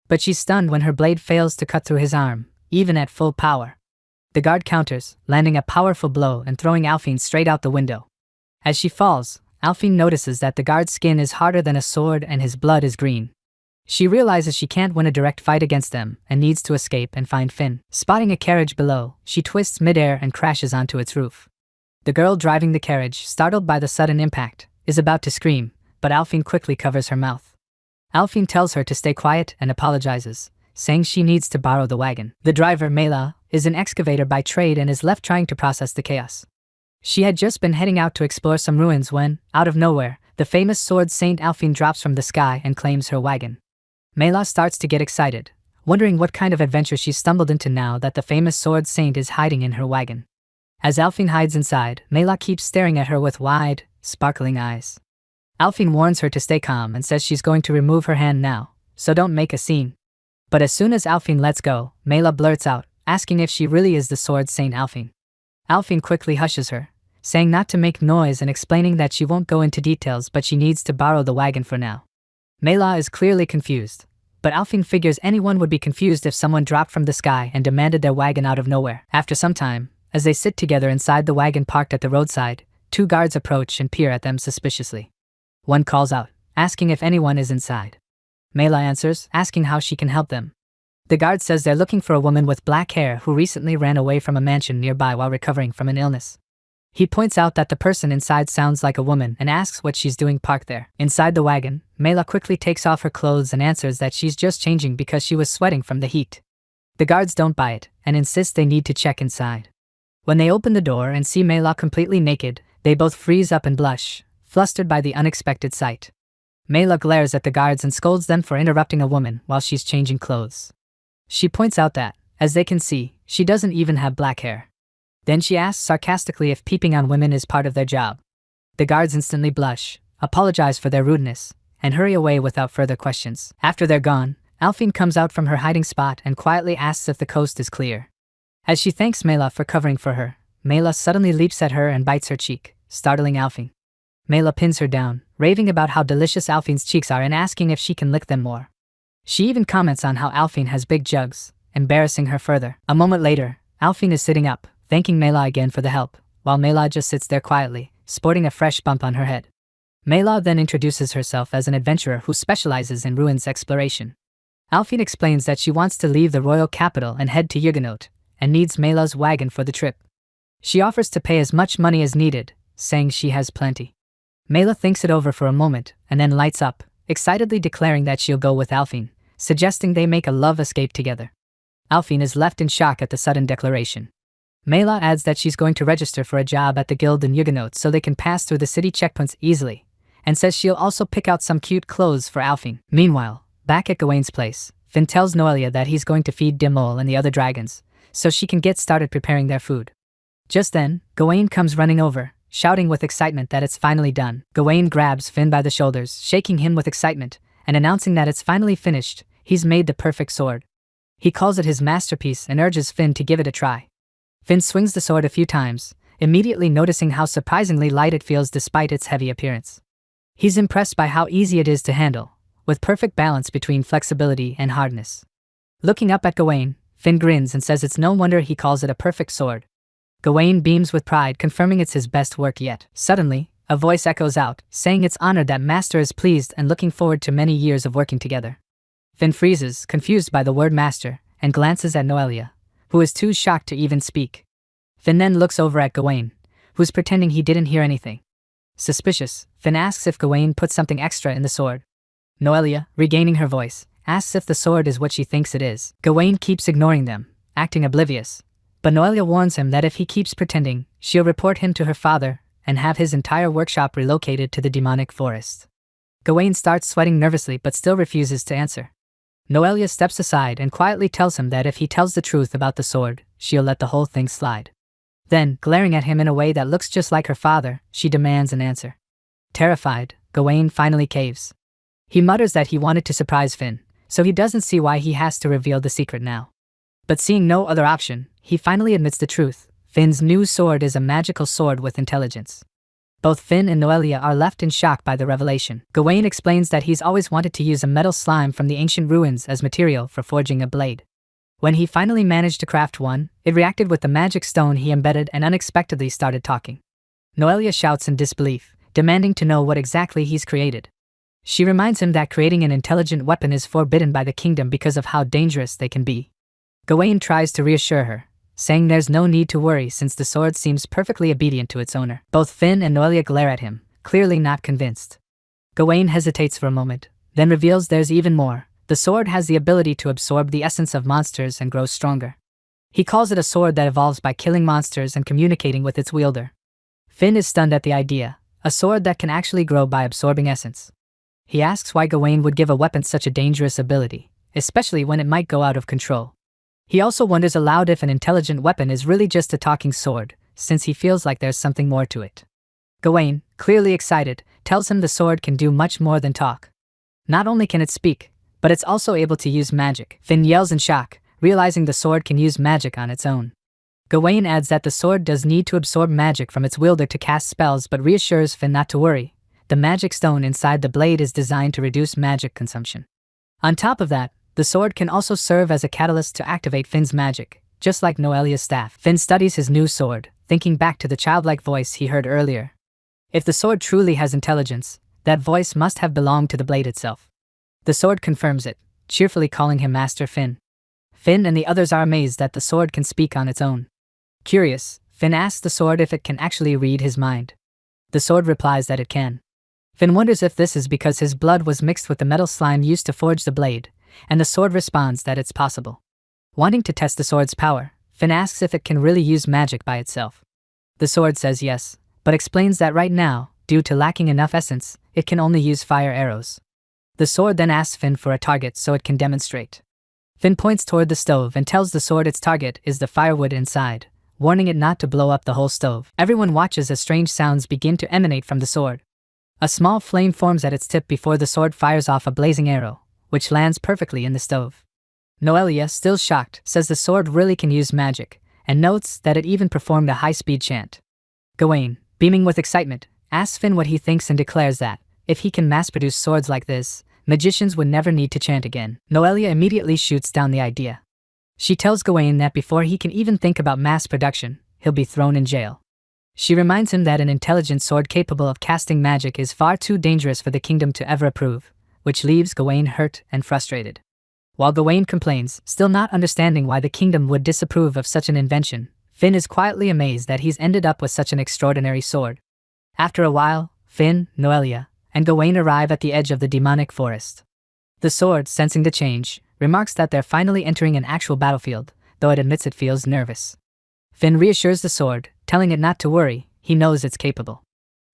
But she's stunned when her blade fails to cut through his arm, even at full power. The guard counters, landing a powerful blow and throwing Alphine straight out the window. As she falls, Alphine notices that the guard's skin is harder than a sword and his blood is green. She realizes she can't win a direct fight against them and needs to escape and find Finn. Spotting a carriage below, she twists midair and crashes onto its roof. The girl driving the carriage, startled by the sudden impact, is about to scream, but Alphine quickly covers her mouth. Alphine tells her to stay quiet and apologizes, saying she needs to borrow the wagon. The driver, Mela, is an excavator by trade and is left trying to process the chaos. She had just been heading out to explore some ruins when, out of nowhere, the famous sword Saint Alphine drops from the sky and claims her wagon. Mela starts to get excited, wondering what kind of adventure she's stumbled into now that the famous sword saint is hiding in her wagon. As Alphine hides inside, Mela keeps staring at her with wide, sparkling eyes. Alphine warns her to stay calm and says she's going to remove her hand now, so don't make a scene. But as soon as Alphine lets go, Mela blurts out, asking if she really is the sword Saint Alphine. Alphine quickly hushes her, saying not to make noise and explaining that she won't go into details but she needs to borrow the wagon for now. Mela is clearly confused, but Alphine figures anyone would be confused if someone dropped from the sky and demanded their wagon out of nowhere. After some time, as they sit together inside the wagon parked at the roadside, 2 guards approach and peer at them suspiciously. One calls out, asking if anyone is inside. Mela answers, asking how she can help them. The guard says they're looking for a woman with black hair who recently ran away from a mansion nearby while recovering from an illness. He points out that the person inside sounds like a woman and asks what she's doing parked there. Inside the wagon, Mela quickly takes off her clothes and answers that she's just changing because she was sweating from the heat. The guards don't buy it and insist they need to check inside. When they open the door and see Mela completely naked, they both freeze up and blush, flustered by the unexpected sight. Mela glares at the guards and scolds them for interrupting a woman while she's changing clothes. She points out that, as they can see, she doesn't even have black hair. Then she asks sarcastically if peeping on women is part of their job. The guards instantly blush, apologize for their rudeness, and hurry away without further questions. After they're gone, Alphine comes out from her hiding spot and quietly asks if the coast is clear. As she thanks Mela for covering for her, Mela suddenly leaps at her and bites her cheek, startling Alphine. Mela pins her down, raving about how delicious Alphine's cheeks are and asking if she can lick them more. She even comments on how Alphine has big jugs, embarrassing her further. A moment later, Alphine is sitting up, thanking Mela again for the help, while Mela just sits there quietly, sporting a fresh bump on her head. Mela then introduces herself as an adventurer who specializes in ruins exploration. Alphine explains that she wants to leave the royal capital and head to Huguenot, and needs Mela's wagon for the trip. She offers to pay as much money as needed, saying she has plenty. Mela thinks it over for a moment and then lights up, excitedly declaring that she'll go with Alphine, suggesting they make a love escape together. Alphine is left in shock at the sudden declaration. Mela adds that she's going to register for a job at the guild in Huguenot so they can pass through the city checkpoints easily, and says she'll also pick out some cute clothes for Alphine. Meanwhile, back at Gawain's place, Finn tells Noelia that he's going to feed Dimol and the other dragons, so she can get started preparing their food. Just then, Gawain comes running over, shouting with excitement that it's finally done. Gawain grabs Finn by the shoulders, shaking him with excitement, and announcing that it's finally finished, he's made the perfect sword. He calls it his masterpiece and urges Finn to give it a try. Finn swings the sword a few times, immediately noticing how surprisingly light it feels despite its heavy appearance. He's impressed by how easy it is to handle, with perfect balance between flexibility and hardness. Looking up at Gawain, Finn grins and says it's no wonder he calls it a perfect sword. Gawain beams with pride, confirming it's his best work yet. Suddenly, a voice echoes out, saying it's honored that Master is pleased and looking forward to many years of working together. Finn freezes, confused by the word master, and glances at Noelia, who is too shocked to even speak. Finn then looks over at Gawain, who's pretending he didn't hear anything. Suspicious, Finn asks if Gawain put something extra in the sword. Noelia, regaining her voice, asks if the sword is what she thinks it is. Gawain keeps ignoring them, acting oblivious, but Noelia warns him that if he keeps pretending, she'll report him to her father and have his entire workshop relocated to the demonic forest. Gawain starts sweating nervously but still refuses to answer. Noelia steps aside and quietly tells him that if he tells the truth about the sword, she'll let the whole thing slide. Then, glaring at him in a way that looks just like her father, she demands an answer. Terrified, Gawain finally caves. He mutters that he wanted to surprise Finn, so he doesn't see why he has to reveal the secret now. But seeing no other option, he finally admits the truth. Finn's new sword is a magical sword with intelligence. Both Finn and Noelia are left in shock by the revelation. Gawain explains that he's always wanted to use a metal slime from the ancient ruins as material for forging a blade. When he finally managed to craft one, it reacted with the magic stone he embedded and unexpectedly started talking. Noelia shouts in disbelief, demanding to know what exactly he's created. She reminds him that creating an intelligent weapon is forbidden by the kingdom because of how dangerous they can be. Gawain tries to reassure her, saying there's no need to worry since the sword seems perfectly obedient to its owner. Both Finn and Noelia glare at him, clearly not convinced. Gawain hesitates for a moment, then reveals there's even more. The sword has the ability to absorb the essence of monsters and grow stronger. He calls it a sword that evolves by killing monsters and communicating with its wielder. Finn is stunned at the idea, a sword that can actually grow by absorbing essence. He asks why Gawain would give a weapon such a dangerous ability, especially when it might go out of control. He also wonders aloud if an intelligent weapon is really just a talking sword, since he feels like there's something more to it. Gawain, clearly excited, tells him the sword can do much more than talk. Not only can it speak, but it's also able to use magic. Finn yells in shock, realizing the sword can use magic on its own. Gawain adds that the sword does need to absorb magic from its wielder to cast spells but reassures Finn not to worry. The magic stone inside the blade is designed to reduce magic consumption. On top of that, the sword can also serve as a catalyst to activate Finn's magic, just like Noelia's staff. Finn studies his new sword, thinking back to the childlike voice he heard earlier. If the sword truly has intelligence, that voice must have belonged to the blade itself. The sword confirms it, cheerfully calling him Master Finn. Finn and the others are amazed that the sword can speak on its own. Curious, Finn asks the sword if it can actually read his mind. The sword replies that it can. Finn wonders if this is because his blood was mixed with the metal slime used to forge the blade, and the sword responds that it's possible. Wanting to test the sword's power, Finn asks if it can really use magic by itself. The sword says yes, but explains that right now, due to lacking enough essence, it can only use fire arrows. The sword then asks Finn for a target so it can demonstrate. Finn points toward the stove and tells the sword its target is the firewood inside, warning it not to blow up the whole stove. Everyone watches as strange sounds begin to emanate from the sword. A small flame forms at its tip before the sword fires off a blazing arrow, which lands perfectly in the stove. Noelia, still shocked, says the sword really can use magic, and notes that it even performed a high-speed chant. Gawain, beaming with excitement, asks Finn what he thinks and declares that, if he can mass-produce swords like this, magicians would never need to chant again. Noelia immediately shoots down the idea. She tells Gawain that before he can even think about mass production, he'll be thrown in jail. She reminds him that an intelligent sword capable of casting magic is far too dangerous for the kingdom to ever approve, which leaves Gawain hurt and frustrated. While Gawain complains, still not understanding why the kingdom would disapprove of such an invention, Finn is quietly amazed that he's ended up with such an extraordinary sword. After a while, Finn, Noelia, and Gawain arrive at the edge of the demonic forest. The sword, sensing the change, remarks that they're finally entering an actual battlefield, though it admits it feels nervous. Finn reassures the sword, telling it not to worry, he knows it's capable.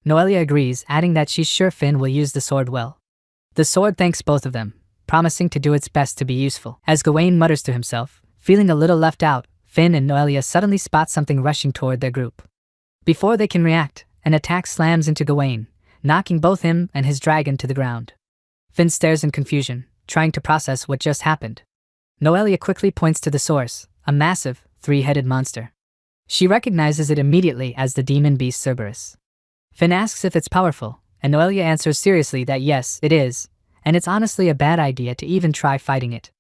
Noelia agrees, adding that she's sure Finn will use the sword well. The sword thanks both of them, promising to do its best to be useful. As Gawain mutters to himself, feeling a little left out, Finn and Noelia suddenly spot something rushing toward their group. Before they can react, an attack slams into Gawain, knocking both him and his dragon to the ground. Finn stares in confusion, trying to process what just happened. Noelia quickly points to the source, a massive, three-headed monster. She recognizes it immediately as the demon beast Cerberus. Finn asks if it's powerful, and Noelia answers seriously that yes, it is, and it's honestly a bad idea to even try fighting it.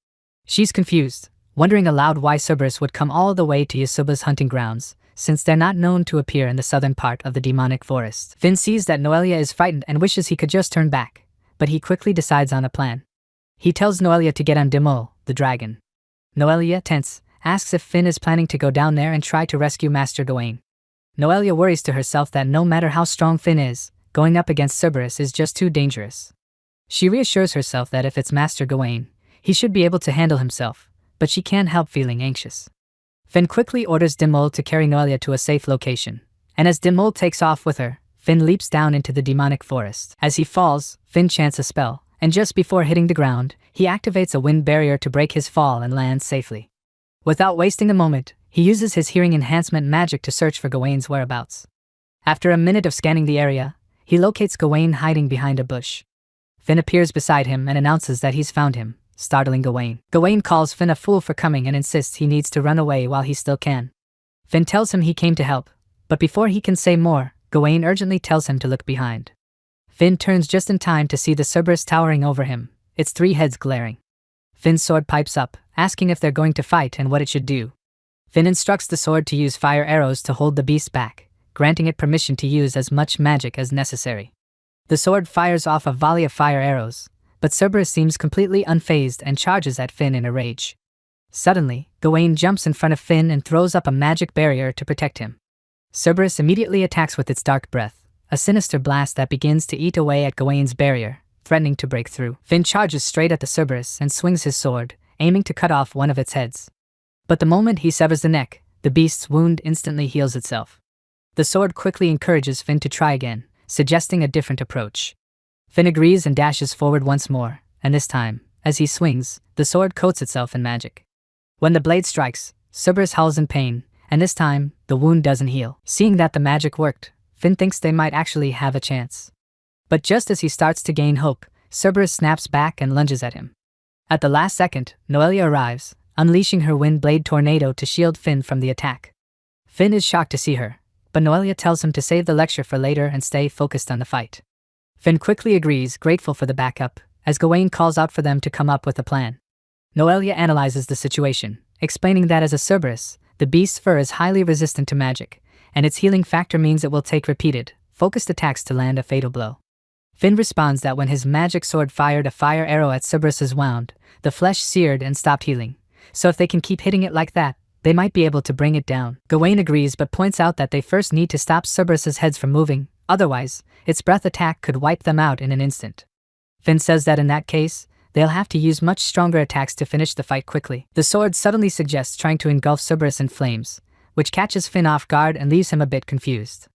She's confused, wondering aloud why Cerberus would come all the way to Yasuba's hunting grounds, since they're not known to appear in the southern part of the demonic forest. Finn sees that Noelia is frightened and wishes he could just turn back, but he quickly decides on a plan. He tells Noelia to get on Dimol, the dragon. Noelia, tense, asks if Finn is planning to go down there and try to rescue Master Gawain. Noelia worries to herself that no matter how strong Finn is, going up against Cerberus is just too dangerous. She reassures herself that if it's Master Gawain, he should be able to handle himself, but she can't help feeling anxious. Finn quickly orders Dimol to carry Noelia to a safe location, and as Dimol takes off with her, Finn leaps down into the demonic forest. As he falls, Finn chants a spell, and just before hitting the ground, he activates a wind barrier to break his fall and lands safely. Without wasting a moment, he uses his hearing enhancement magic to search for Gawain's whereabouts. After a minute of scanning the area, he locates Gawain hiding behind a bush. Finn appears beside him and announces that he's found him, startling Gawain. Gawain calls Finn a fool for coming and insists he needs to run away while he still can. Finn tells him he came to help, but before he can say more, Gawain urgently tells him to look behind. Finn turns just in time to see the Cerberus towering over him, its three heads glaring. Finn's sword pipes up, asking if they're going to fight and what it should do. Finn instructs the sword to use fire arrows to hold the beast back, granting it permission to use as much magic as necessary. The sword fires off a volley of fire arrows, but Cerberus seems completely unfazed and charges at Finn in a rage. Suddenly, Gawain jumps in front of Finn and throws up a magic barrier to protect him. Cerberus immediately attacks with its dark breath, a sinister blast that begins to eat away at Gawain's barrier, threatening to break through. Finn charges straight at the Cerberus and swings his sword, aiming to cut off one of its heads. But the moment he severs the neck, the beast's wound instantly heals itself. The sword quickly encourages Finn to try again, suggesting a different approach. Finn agrees and dashes forward once more, and this time, as he swings, the sword coats itself in magic. When the blade strikes, Cerberus howls in pain, and this time, the wound doesn't heal. Seeing that the magic worked, Finn thinks they might actually have a chance. But just as he starts to gain hope, Cerberus snaps back and lunges at him. At the last second, Noelia arrives, unleashing her wind blade tornado to shield Finn from the attack. Finn is shocked to see her, but Noelia tells him to save the lecture for later and stay focused on the fight. Finn quickly agrees, grateful for the backup, as Gawain calls out for them to come up with a plan. Noelia analyzes the situation, explaining that as a Cerberus, the beast's fur is highly resistant to magic, and its healing factor means it will take repeated, focused attacks to land a fatal blow. Finn responds that when his magic sword fired a fire arrow at Cerberus's wound, the flesh seared and stopped healing, so if they can keep hitting it like that, they might be able to bring it down. Gawain agrees but points out that they first need to stop Cerberus's heads from moving, otherwise, its breath attack could wipe them out in an instant. Finn says that in that case, they'll have to use much stronger attacks to finish the fight quickly. The sword suddenly suggests trying to engulf Cerberus in flames, which catches Finn off guard and leaves him a bit confused.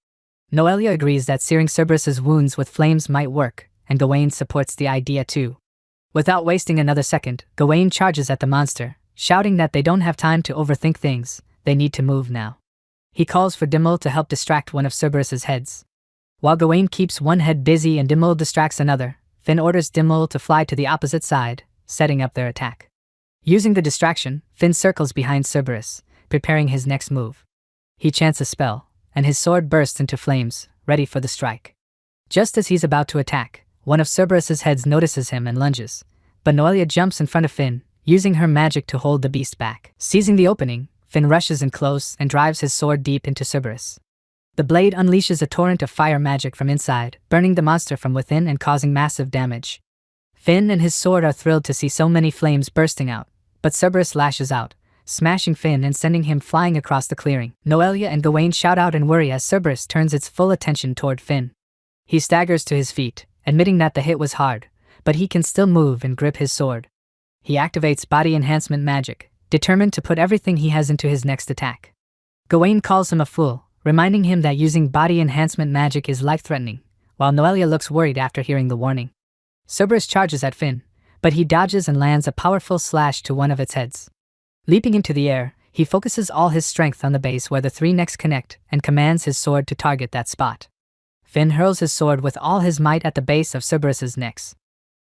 Noelia agrees that searing Cerberus's wounds with flames might work, and Gawain supports the idea too. Without wasting another second, Gawain charges at the monster, shouting that they don't have time to overthink things, they need to move now. He calls for Dimmel to help distract one of Cerberus's heads. While Gawain keeps one head busy and Dimmel distracts another, Finn orders Dimmel to fly to the opposite side, setting up their attack. Using the distraction, Finn circles behind Cerberus, preparing his next move. He chants a spell, and his sword bursts into flames, ready for the strike. Just as he's about to attack, one of Cerberus's heads notices him and lunges, but Noelia jumps in front of Finn, using her magic to hold the beast back. Seizing the opening, Finn rushes in close and drives his sword deep into Cerberus. The blade unleashes a torrent of fire magic from inside, burning the monster from within and causing massive damage. Finn and his sword are thrilled to see so many flames bursting out, but Cerberus lashes out, smashing Finn and sending him flying across the clearing. Noelia and Gawain shout out in worry as Cerberus turns its full attention toward Finn. He staggers to his feet, admitting that the hit was hard, but he can still move and grip his sword. He activates body enhancement magic, determined to put everything he has into his next attack. Gawain calls him a fool, reminding him that using body enhancement magic is life-threatening, while Noelia looks worried after hearing the warning. Cerberus charges at Finn, but he dodges and lands a powerful slash to one of its heads. Leaping into the air, he focuses all his strength on the base where the three necks connect and commands his sword to target that spot. Finn hurls his sword with all his might at the base of Cerberus's necks.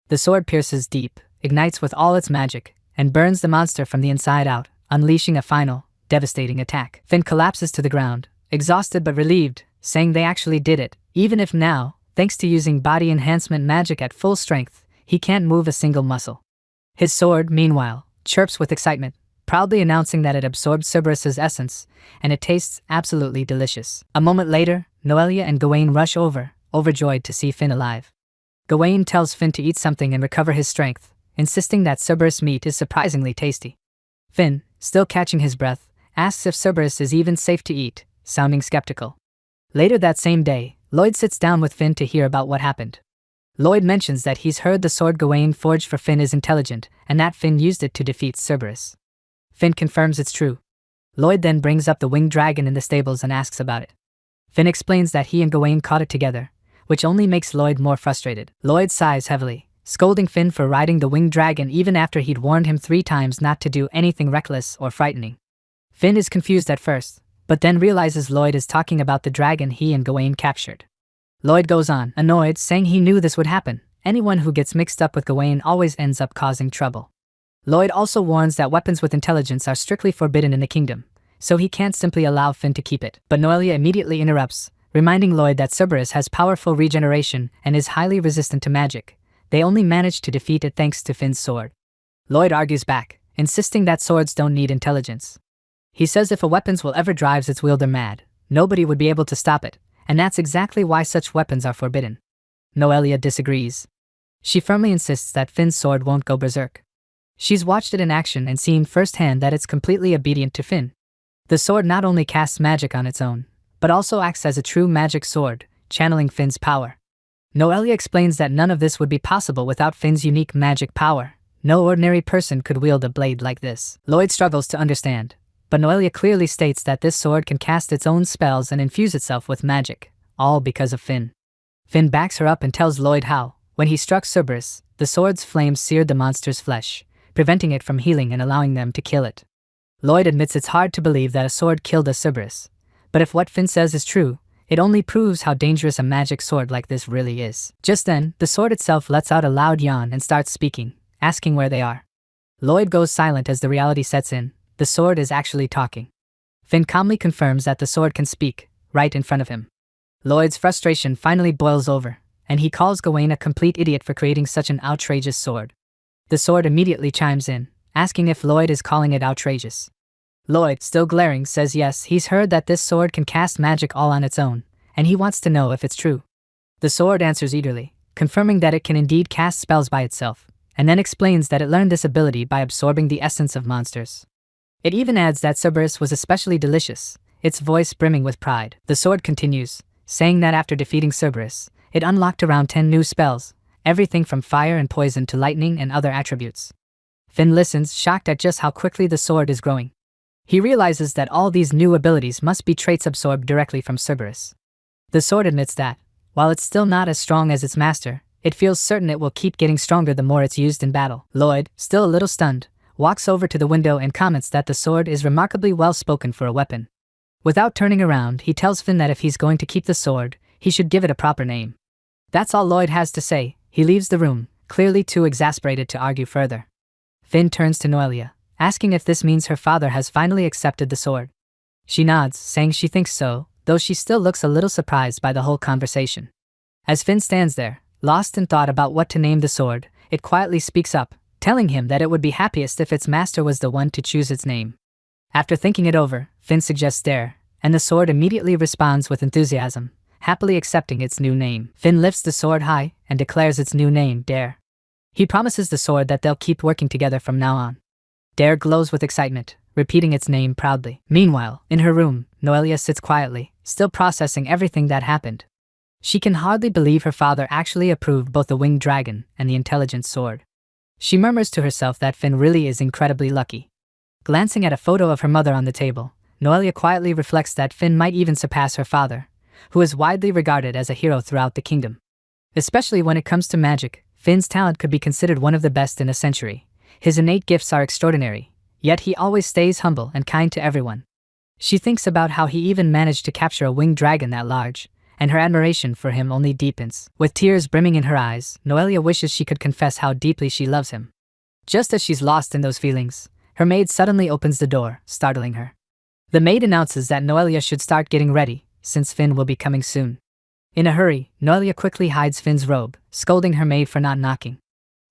The sword pierces deep, ignites with all its magic, and burns the monster from the inside out, unleashing a final, devastating attack. Finn collapses to the ground, exhausted but relieved, saying they actually did it, even if now, thanks to using body enhancement magic at full strength, he can't move a single muscle. His sword, meanwhile, chirps with excitement, proudly announcing that it absorbed Cerberus's essence, and it tastes absolutely delicious. A moment later, Noelia and Gawain rush over, overjoyed to see Finn alive. Gawain tells Finn to eat something and recover his strength, insisting that Cerberus meat is surprisingly tasty. Finn, still catching his breath, asks if Cerberus is even safe to eat, sounding skeptical. Later that same day, Lloyd sits down with Finn to hear about what happened. Lloyd mentions that he's heard the sword Gawain forged for Finn is intelligent, and that Finn used it to defeat Cerberus. Finn confirms it's true. Lloyd then brings up the winged dragon in the stables and asks about it. Finn explains that he and Gawain caught it together, which only makes Lloyd more frustrated. Lloyd sighs heavily, scolding Finn for riding the winged dragon even after he'd warned him 3 times not to do anything reckless or frightening. Finn is confused at first, but then realizes Lloyd is talking about the dragon he and Gawain captured. Lloyd goes on, annoyed, saying he knew this would happen. Anyone who gets mixed up with Gawain always ends up causing trouble. Lloyd also warns that weapons with intelligence are strictly forbidden in the kingdom, so he can't simply allow Finn to keep it. But Noelia immediately interrupts, reminding Lloyd that Cerberus has powerful regeneration and is highly resistant to magic. They only managed to defeat it thanks to Finn's sword. Lloyd argues back, insisting that swords don't need intelligence. He says if a weapons will ever drives its wielder mad, nobody would be able to stop it, and that's exactly why such weapons are forbidden. Noelia disagrees. She firmly insists that Finn's sword won't go berserk. She's watched it in action and seen firsthand that it's completely obedient to Finn. The sword not only casts magic on its own, but also acts as a true magic sword, channeling Finn's power. Noelia explains that none of this would be possible without Finn's unique magic power. No ordinary person could wield a blade like this. Lloyd struggles to understand, but Noelia clearly states that this sword can cast its own spells and infuse itself with magic, all because of Finn. Finn backs her up and tells Lloyd how, when he struck Cerberus, the sword's flames seared the monster's flesh, preventing it from healing and allowing them to kill it. Lloyd admits it's hard to believe that a sword killed a Cerberus, but if what Finn says is true, it only proves how dangerous a magic sword like this really is. Just then, the sword itself lets out a loud yawn and starts speaking, asking where they are. Lloyd goes silent as the reality sets in. The sword is actually talking. Finn calmly confirms that the sword can speak, right in front of him. Lloyd's frustration finally boils over, and he calls Gawain a complete idiot for creating such an outrageous sword. The sword immediately chimes in, asking if Lloyd is calling it outrageous. Lloyd, still glaring, says yes, he's heard that this sword can cast magic all on its own, and he wants to know if it's true. The sword answers eagerly, confirming that it can indeed cast spells by itself, and then explains that it learned this ability by absorbing the essence of monsters. It even adds that Cerberus was especially delicious, its voice brimming with pride. The sword continues, saying that after defeating Cerberus, it unlocked around 10 new spells, everything from fire and poison to lightning and other attributes. Finn listens, shocked at just how quickly the sword is growing. He realizes that all these new abilities must be traits absorbed directly from Cerberus. The sword admits that, while it's still not as strong as its master, it feels certain it will keep getting stronger the more it's used in battle. Lloyd, still a little stunned, walks over to the window and comments that the sword is remarkably well spoken for a weapon. Without turning around, he tells Finn that if he's going to keep the sword, he should give it a proper name. That's all Lloyd has to say. He leaves the room, clearly too exasperated to argue further. Finn turns to Noelia, asking if this means her father has finally accepted the sword. She nods, saying she thinks so, though she still looks a little surprised by the whole conversation. As Finn stands there, lost in thought about what to name the sword, it quietly speaks up, telling him that it would be happiest if its master was the one to choose its name. After thinking it over, Finn suggests Dare, and the sword immediately responds with enthusiasm, happily accepting its new name. Finn lifts the sword high and declares its new name, Dare. He promises the sword that they'll keep working together from now on. Dare glows with excitement, repeating its name proudly. Meanwhile, in her room, Noelia sits quietly, still processing everything that happened. She can hardly believe her father actually approved both the winged dragon and the intelligent sword. She murmurs to herself that Finn really is incredibly lucky. Glancing at a photo of her mother on the table, Noelia quietly reflects that Finn might even surpass her father, who is widely regarded as a hero throughout the kingdom. Especially when it comes to magic, Finn's talent could be considered one of the best in a century. His innate gifts are extraordinary, yet he always stays humble and kind to everyone. She thinks about how he even managed to capture a winged dragon that large, and her admiration for him only deepens. With tears brimming in her eyes, Noelia wishes she could confess how deeply she loves him. Just as she's lost in those feelings, her maid suddenly opens the door, startling her. The maid announces that Noelia should start getting ready, since Finn will be coming soon. In a hurry, Noelia quickly hides Finn's robe, scolding her maid for not knocking.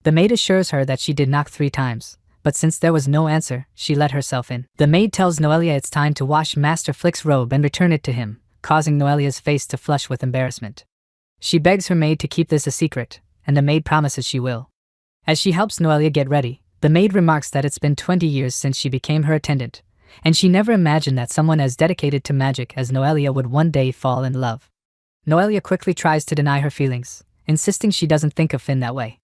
The maid assures her that she did knock 3 times, but since there was no answer, she let herself in. The maid tells Noelia it's time to wash Master Flick's robe and return it to him, causing Noelia's face to flush with embarrassment. She begs her maid to keep this a secret, and the maid promises she will. As she helps Noelia get ready, the maid remarks that it's been 20 years since she became her attendant, and she never imagined that someone as dedicated to magic as Noelia would one day fall in love. Noelia quickly tries to deny her feelings, insisting she doesn't think of Finn that way.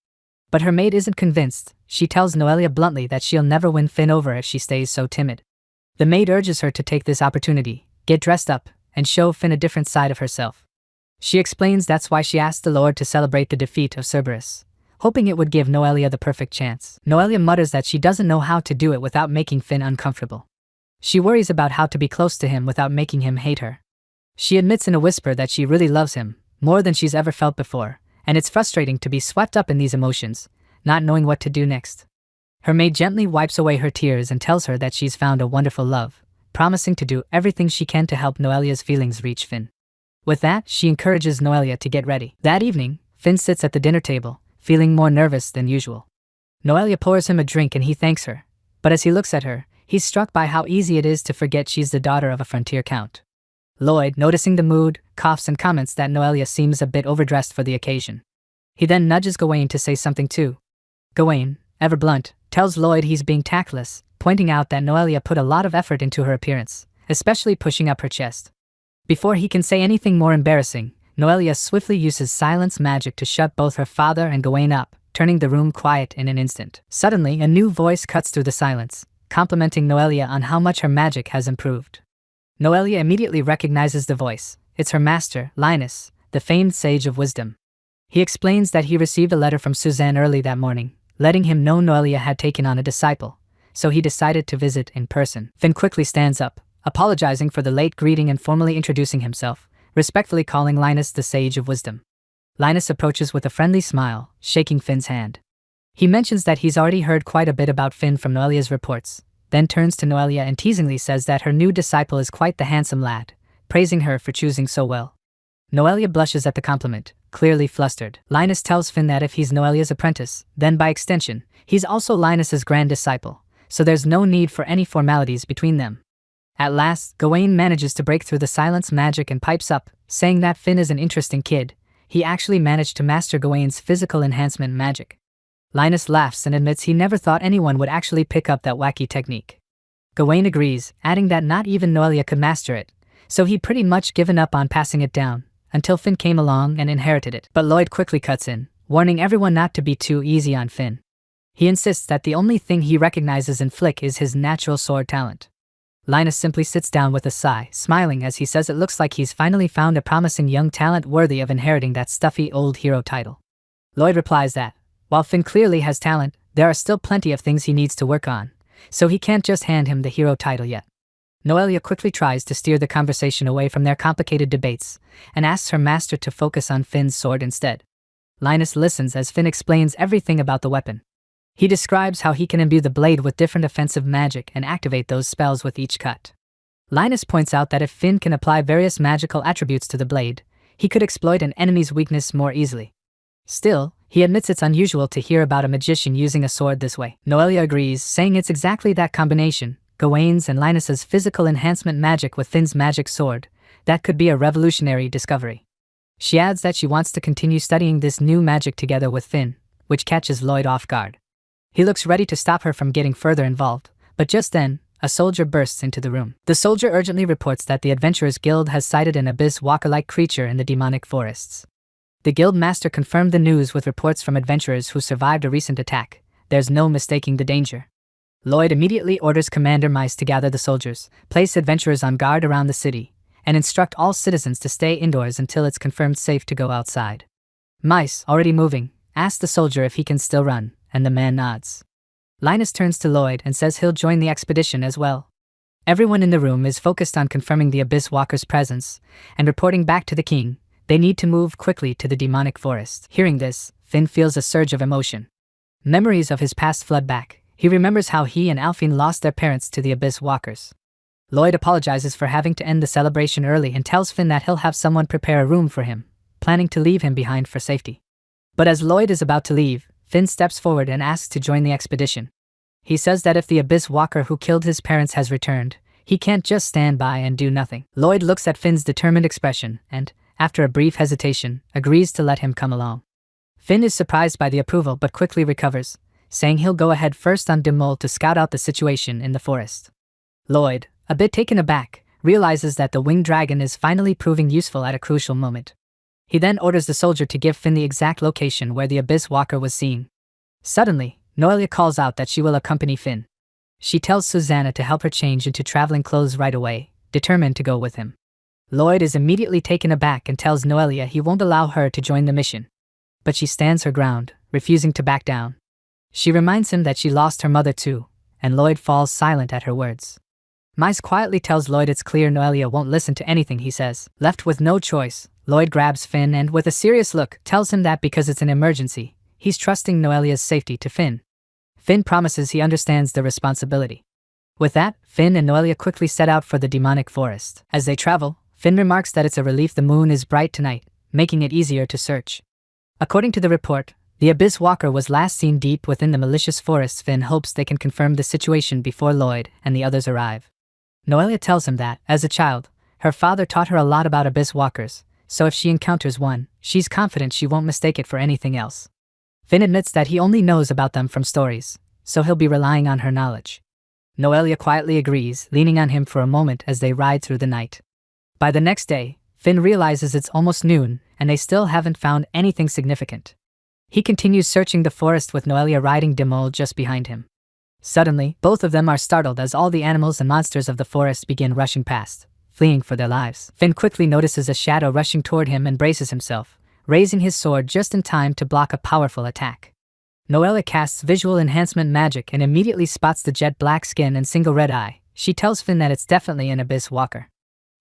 But her maid isn't convinced. She tells Noelia bluntly that she'll never win Finn over if she stays so timid. The maid urges her to take this opportunity, get dressed up, and show Finn a different side of herself. She explains that's why she asked the Lord to celebrate the defeat of Cerberus, hoping it would give Noelia the perfect chance. Noelia mutters that she doesn't know how to do it without making Finn uncomfortable. She worries about how to be close to him without making him hate her. She admits in a whisper that she really loves him, more than she's ever felt before, and it's frustrating to be swept up in these emotions, not knowing what to do next. Her maid gently wipes away her tears and tells her that she's found a wonderful love, promising to do everything she can to help Noelia's feelings reach Finn. With that, she encourages Noelia to get ready. That evening, Finn sits at the dinner table, feeling more nervous than usual. Noelia pours him a drink and he thanks her, but as he looks at her, he's struck by how easy it is to forget she's the daughter of a frontier count. Lloyd, noticing the mood, coughs and comments that Noelia seems a bit overdressed for the occasion. He then nudges Gawain to say something too. Gawain, ever blunt, tells Lloyd he's being tactless, pointing out that Noelia put a lot of effort into her appearance, especially pushing up her chest. Before he can say anything more embarrassing, Noelia swiftly uses silence magic to shut both her father and Gawain up, turning the room quiet in an instant. Suddenly, a new voice cuts through the silence, complimenting Noelia on how much her magic has improved. Noelia immediately recognizes the voice. It's her master, Linus, the famed sage of wisdom. He explains that he received a letter from Suzanne early that morning, letting him know Noelia had taken on a disciple, so he decided to visit in person. Finn quickly stands up, apologizing for the late greeting and formally introducing himself, respectfully calling Linus the Sage of Wisdom. Linus approaches with a friendly smile, shaking Finn's hand. He mentions that he's already heard quite a bit about Finn from Noelia's reports, then turns to Noelia and teasingly says that her new disciple is quite the handsome lad, praising her for choosing so well. Noelia blushes at the compliment, clearly flustered. Linus tells Finn that if he's Noelia's apprentice, then by extension, he's also Linus's grand disciple, so there's no need for any formalities between them. At last, Gawain manages to break through the silence magic and pipes up, saying that Finn is an interesting kid. He actually managed to master Gawain's physical enhancement magic. Linus laughs and admits he never thought anyone would actually pick up that wacky technique. Gawain agrees, adding that not even Noelia could master it, so he'd pretty much given up on passing it down, until Finn came along and inherited it. But Lloyd quickly cuts in, warning everyone not to be too easy on Finn. He insists that the only thing he recognizes in Flick is his natural sword talent. Linus simply sits down with a sigh, smiling as he says it looks like he's finally found a promising young talent worthy of inheriting that stuffy old hero title. Lloyd replies that, while Finn clearly has talent, there are still plenty of things he needs to work on, so he can't just hand him the hero title yet. Noelia quickly tries to steer the conversation away from their complicated debates, and asks her master to focus on Finn's sword instead. Linus listens as Finn explains everything about the weapon. He describes how he can imbue the blade with different offensive magic and activate those spells with each cut. Linus points out that if Finn can apply various magical attributes to the blade, he could exploit an enemy's weakness more easily. Still, he admits it's unusual to hear about a magician using a sword this way. Noelia agrees, saying it's exactly that combination, Gawain's and Linus's physical enhancement magic with Finn's magic sword, that could be a revolutionary discovery. She adds that she wants to continue studying this new magic together with Finn, which catches Lloyd off guard. He looks ready to stop her from getting further involved, but just then, a soldier bursts into the room. The soldier urgently reports that the Adventurers Guild has sighted an abyss walker-like creature in the demonic forests. The guild master confirmed the news with reports from adventurers who survived a recent attack. There's no mistaking the danger. Lloyd immediately orders Commander Mice to gather the soldiers, place adventurers on guard around the city, and instruct all citizens to stay indoors until it's confirmed safe to go outside. Mice, already moving, asks the soldier if he can still run, and the man nods. Linus turns to Lloyd and says he'll join the expedition as well. Everyone in the room is focused on confirming the Abyss Walker's presence, and reporting back to the king. They need to move quickly to the demonic forest. Hearing this, Finn feels a surge of emotion. Memories of his past flood back. He remembers how he and Alphine lost their parents to the Abyss Walkers. Lloyd apologizes for having to end the celebration early and tells Finn that he'll have someone prepare a room for him, planning to leave him behind for safety. But as Lloyd is about to leave, Finn steps forward and asks to join the expedition. He says that if the Abyss Walker who killed his parents has returned, he can't just stand by and do nothing. Lloyd looks at Finn's determined expression and, after a brief hesitation, agrees to let him come along. Finn is surprised by the approval but quickly recovers, saying he'll go ahead first on Demol to scout out the situation in the forest. Lloyd, a bit taken aback, realizes that the winged dragon is finally proving useful at a crucial moment. He then orders the soldier to give Finn the exact location where the Abyss Walker was seen. Suddenly, Noelia calls out that she will accompany Finn. She tells Susanna to help her change into traveling clothes right away, determined to go with him. Lloyd is immediately taken aback and tells Noelia he won't allow her to join the mission. But she stands her ground, refusing to back down. She reminds him that she lost her mother too, and Lloyd falls silent at her words. Mice quietly tells Lloyd it's clear Noelia won't listen to anything he says. Left with no choice, Lloyd grabs Finn and, with a serious look, tells him that because it's an emergency, he's trusting Noelia's safety to Finn. Finn promises he understands the responsibility. With that, Finn and Noelia quickly set out for the demonic forest. As they travel, Finn remarks that it's a relief the moon is bright tonight, making it easier to search. According to the report, the Abyss Walker was last seen deep within the malicious forests. Finn hopes they can confirm the situation before Lloyd and the others arrive. Noelia tells him that, as a child, her father taught her a lot about Abyss Walkers, so if she encounters one, she's confident she won't mistake it for anything else. Finn admits that he only knows about them from stories, so he'll be relying on her knowledge. Noelia quietly agrees, leaning on him for a moment as they ride through the night. By the next day, Finn realizes it's almost noon, and they still haven't found anything significant. He continues searching the forest with Noelia riding Demol just behind him. Suddenly, both of them are startled as all the animals and monsters of the forest begin rushing past, fleeing for their lives. Finn quickly notices a shadow rushing toward him and braces himself, raising his sword just in time to block a powerful attack. Noelia casts visual enhancement magic and immediately spots the jet black skin and single red eye. She tells Finn that it's definitely an Abyss Walker.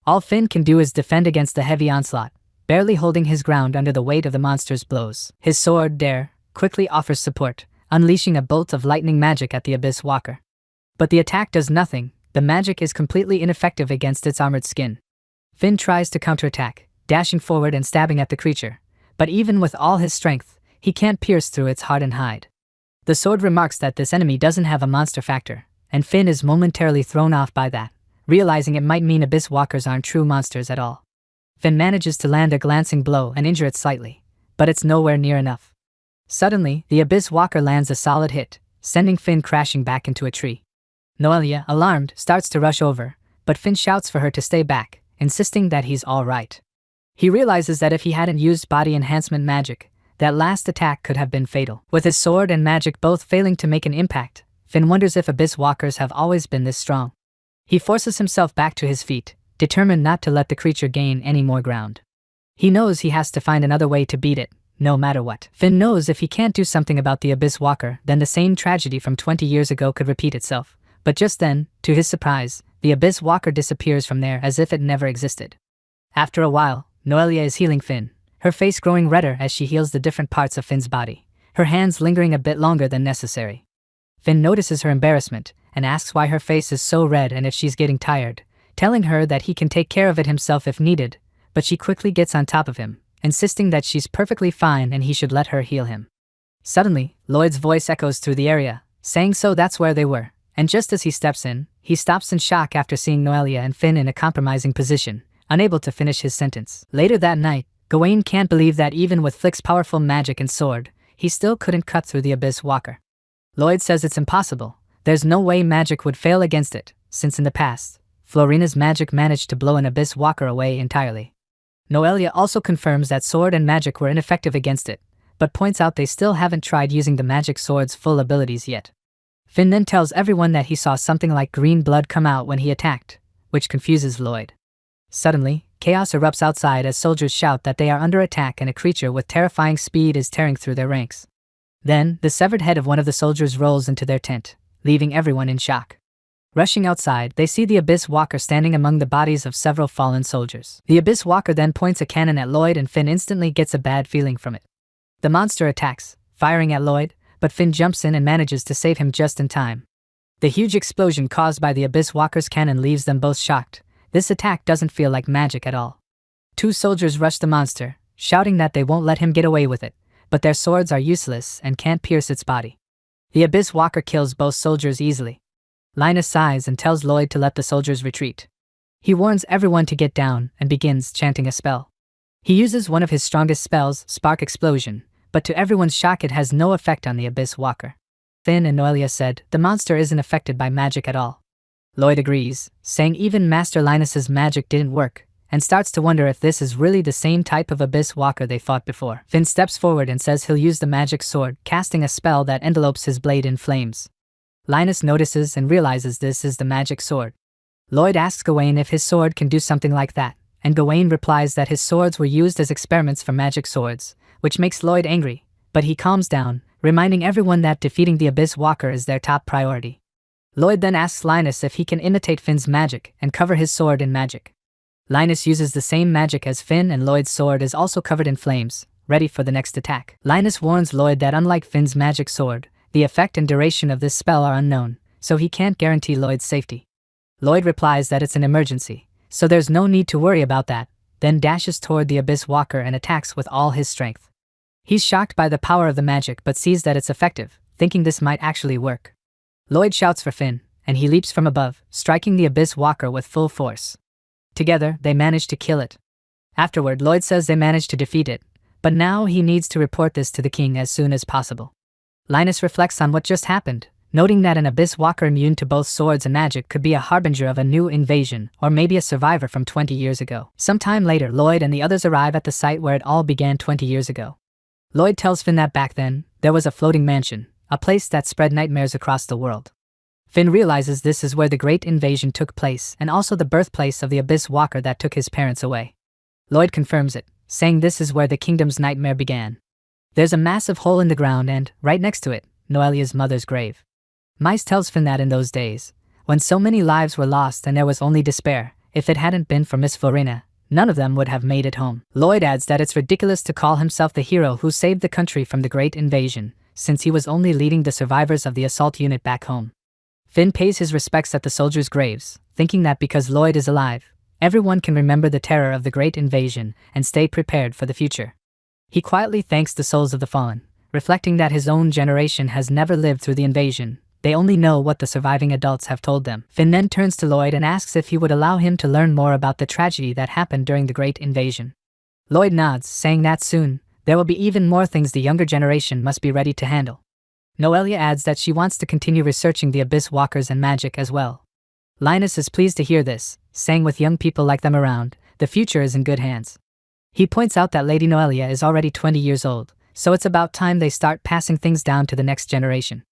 All Finn can do is defend against the heavy onslaught, barely holding his ground under the weight of the monster's blows. His sword, Dare, quickly offers support, unleashing a bolt of lightning magic at the Abyss Walker. But the attack does nothing. The magic is completely ineffective against its armored skin. Finn tries to counterattack, dashing forward and stabbing at the creature, but even with all his strength, he can't pierce through its hardened hide. The sword remarks that this enemy doesn't have a monster factor, and Finn is momentarily thrown off by that, realizing it might mean Abyss Walkers aren't true monsters at all. Finn manages to land a glancing blow and injure it slightly, but it's nowhere near enough. Suddenly, the Abyss Walker lands a solid hit, sending Finn crashing back into a tree. Noelia, alarmed, starts to rush over, but Finn shouts for her to stay back, insisting that he's all right. He realizes that if he hadn't used body enhancement magic, that last attack could have been fatal. With his sword and magic both failing to make an impact, Finn wonders if Abyss Walkers have always been this strong. He forces himself back to his feet, determined not to let the creature gain any more ground. He knows he has to find another way to beat it, no matter what. Finn knows if he can't do something about the Abyss Walker, then the same tragedy from 20 years ago could repeat itself. But just then, to his surprise, the Abyss Walker disappears from there as if it never existed. After a while, Noelia is healing Finn, her face growing redder as she heals the different parts of Finn's body, her hands lingering a bit longer than necessary. Finn notices her embarrassment and asks why her face is so red and if she's getting tired, telling her that he can take care of it himself if needed, but she quickly gets on top of him, insisting that she's perfectly fine and he should let her heal him. Suddenly, Lloyd's voice echoes through the area, saying so that's where they were, and just as he steps in, he stops in shock after seeing Noelia and Finn in a compromising position, unable to finish his sentence. Later that night, Gawain can't believe that even with Flick's powerful magic and sword, he still couldn't cut through the Abyss Walker. Lloyd says it's impossible. There's no way magic would fail against it, since in the past, Florina's magic managed to blow an Abyss Walker away entirely. Noelia also confirms that sword and magic were ineffective against it, but points out they still haven't tried using the magic sword's full abilities yet. Finn then tells everyone that he saw something like green blood come out when he attacked, which confuses Lloyd. Suddenly, chaos erupts outside as soldiers shout that they are under attack and a creature with terrifying speed is tearing through their ranks. Then, the severed head of one of the soldiers rolls into their tent, leaving everyone in shock. Rushing outside, they see the Abyss Walker standing among the bodies of several fallen soldiers. The Abyss Walker then points a cannon at Lloyd and Finn instantly gets a bad feeling from it. The monster attacks, firing at Lloyd, but Finn jumps in and manages to save him just in time. The huge explosion caused by the Abyss Walker's cannon leaves them both shocked. This attack doesn't feel like magic at all. Two soldiers rush the monster, shouting that they won't let him get away with it, but their swords are useless and can't pierce its body. The Abyss Walker kills both soldiers easily. Linus sighs and tells Lloyd to let the soldiers retreat. He warns everyone to get down and begins chanting a spell. He uses one of his strongest spells, Spark Explosion, but to everyone's shock it has no effect on the Abyss Walker. Finn and Noelia said the monster isn't affected by magic at all. Lloyd agrees, saying even Master Linus's magic didn't work, and starts to wonder if this is really the same type of Abyss Walker they fought before. Finn steps forward and says he'll use the magic sword, casting a spell that envelopes his blade in flames. Linus notices and realizes this is the magic sword. Lloyd asks Gawain if his sword can do something like that, and Gawain replies that his swords were used as experiments for magic swords, which makes Lloyd angry, but he calms down, reminding everyone that defeating the Abyss Walker is their top priority. Lloyd then asks Linus if he can imitate Finn's magic and cover his sword in magic. Linus uses the same magic as Finn and Lloyd's sword is also covered in flames, ready for the next attack. Linus warns Lloyd that unlike Finn's magic sword, the effect and duration of this spell are unknown, so he can't guarantee Lloyd's safety. Lloyd replies that it's an emergency, so there's no need to worry about that, then dashes toward the Abyss Walker and attacks with all his strength. He's shocked by the power of the magic but sees that it's effective, thinking this might actually work. Lloyd shouts for Finn, and he leaps from above, striking the Abyss Walker with full force. Together, they manage to kill it. Afterward, Lloyd says they managed to defeat it, but now he needs to report this to the king as soon as possible. Linus reflects on what just happened, noting that an Abyss Walker immune to both swords and magic could be a harbinger of a new invasion, or maybe a survivor from 20 years ago. Sometime later, Lloyd and the others arrive at the site where it all began 20 years ago. Lloyd tells Finn that back then, there was a floating mansion, a place that spread nightmares across the world. Finn realizes this is where the Great Invasion took place and also the birthplace of the Abyss Walker that took his parents away. Lloyd confirms it, saying this is where the kingdom's nightmare began. There's a massive hole in the ground and, right next to it, Noelia's mother's grave. Mice tells Finn that in those days, when so many lives were lost and there was only despair, if it hadn't been for Miss Florina, none of them would have made it home. Lloyd adds that it's ridiculous to call himself the hero who saved the country from the Great Invasion, since he was only leading the survivors of the assault unit back home. Finn pays his respects at the soldiers' graves, thinking that because Lloyd is alive, everyone can remember the terror of the Great Invasion and stay prepared for the future. He quietly thanks the souls of the fallen, reflecting that his own generation has never lived through the invasion. They only know what the surviving adults have told them. Finn then turns to Lloyd and asks if he would allow him to learn more about the tragedy that happened during the Great Invasion. Lloyd nods, saying that soon, there will be even more things the younger generation must be ready to handle. Noelia adds that she wants to continue researching the Abyss Walkers and magic as well. Linus is pleased to hear this, saying with young people like them around, the future is in good hands. He points out that Lady Noelia is already 20 years old, so it's about time they start passing things down to the next generation.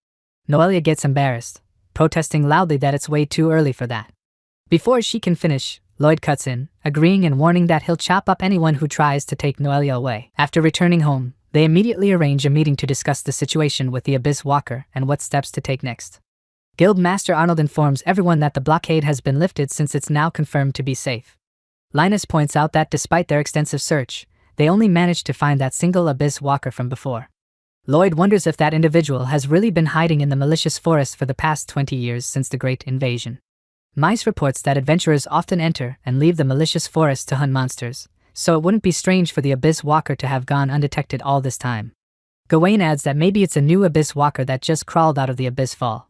Noelia gets embarrassed, protesting loudly that it's way too early for that. Before she can finish, Lloyd cuts in, agreeing and warning that he'll chop up anyone who tries to take Noelia away. After returning home, they immediately arrange a meeting to discuss the situation with the Abyss Walker and what steps to take next. Guild Master Arnold informs everyone that the blockade has been lifted since it's now confirmed to be safe. Linus points out that despite their extensive search, they only managed to find that single Abyss Walker from before. Lloyd wonders if that individual has really been hiding in the malicious forest for the past 20 years since the Great Invasion. Mice reports that adventurers often enter and leave the malicious forest to hunt monsters, so it wouldn't be strange for the Abyss Walker to have gone undetected all this time. Gawain adds that maybe it's a new Abyss Walker that just crawled out of the Abyss Fall.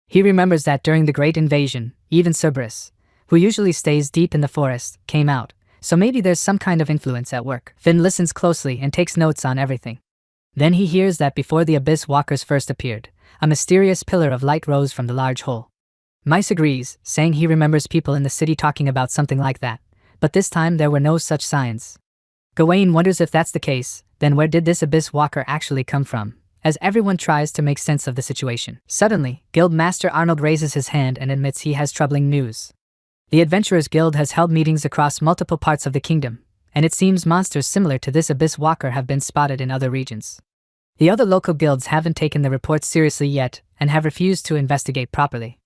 He remembers that during the Great Invasion, even Cerberus, who usually stays deep in the forest, came out, so maybe there's some kind of influence at work. Finn listens closely and takes notes on everything. Then he hears that before the Abyss Walkers first appeared, a mysterious pillar of light rose from the large hole. Mice agrees, saying he remembers people in the city talking about something like that, but this time there were no such signs. Gawain wonders if that's the case, then where did this Abyss Walker actually come from, as everyone tries to make sense of the situation. Suddenly, Guild Master Arnold raises his hand and admits he has troubling news. The Adventurers Guild has held meetings across multiple parts of the kingdom, and it seems monsters similar to this Abyss Walker have been spotted in other regions. The other local guilds haven't taken the reports seriously yet and have refused to investigate properly.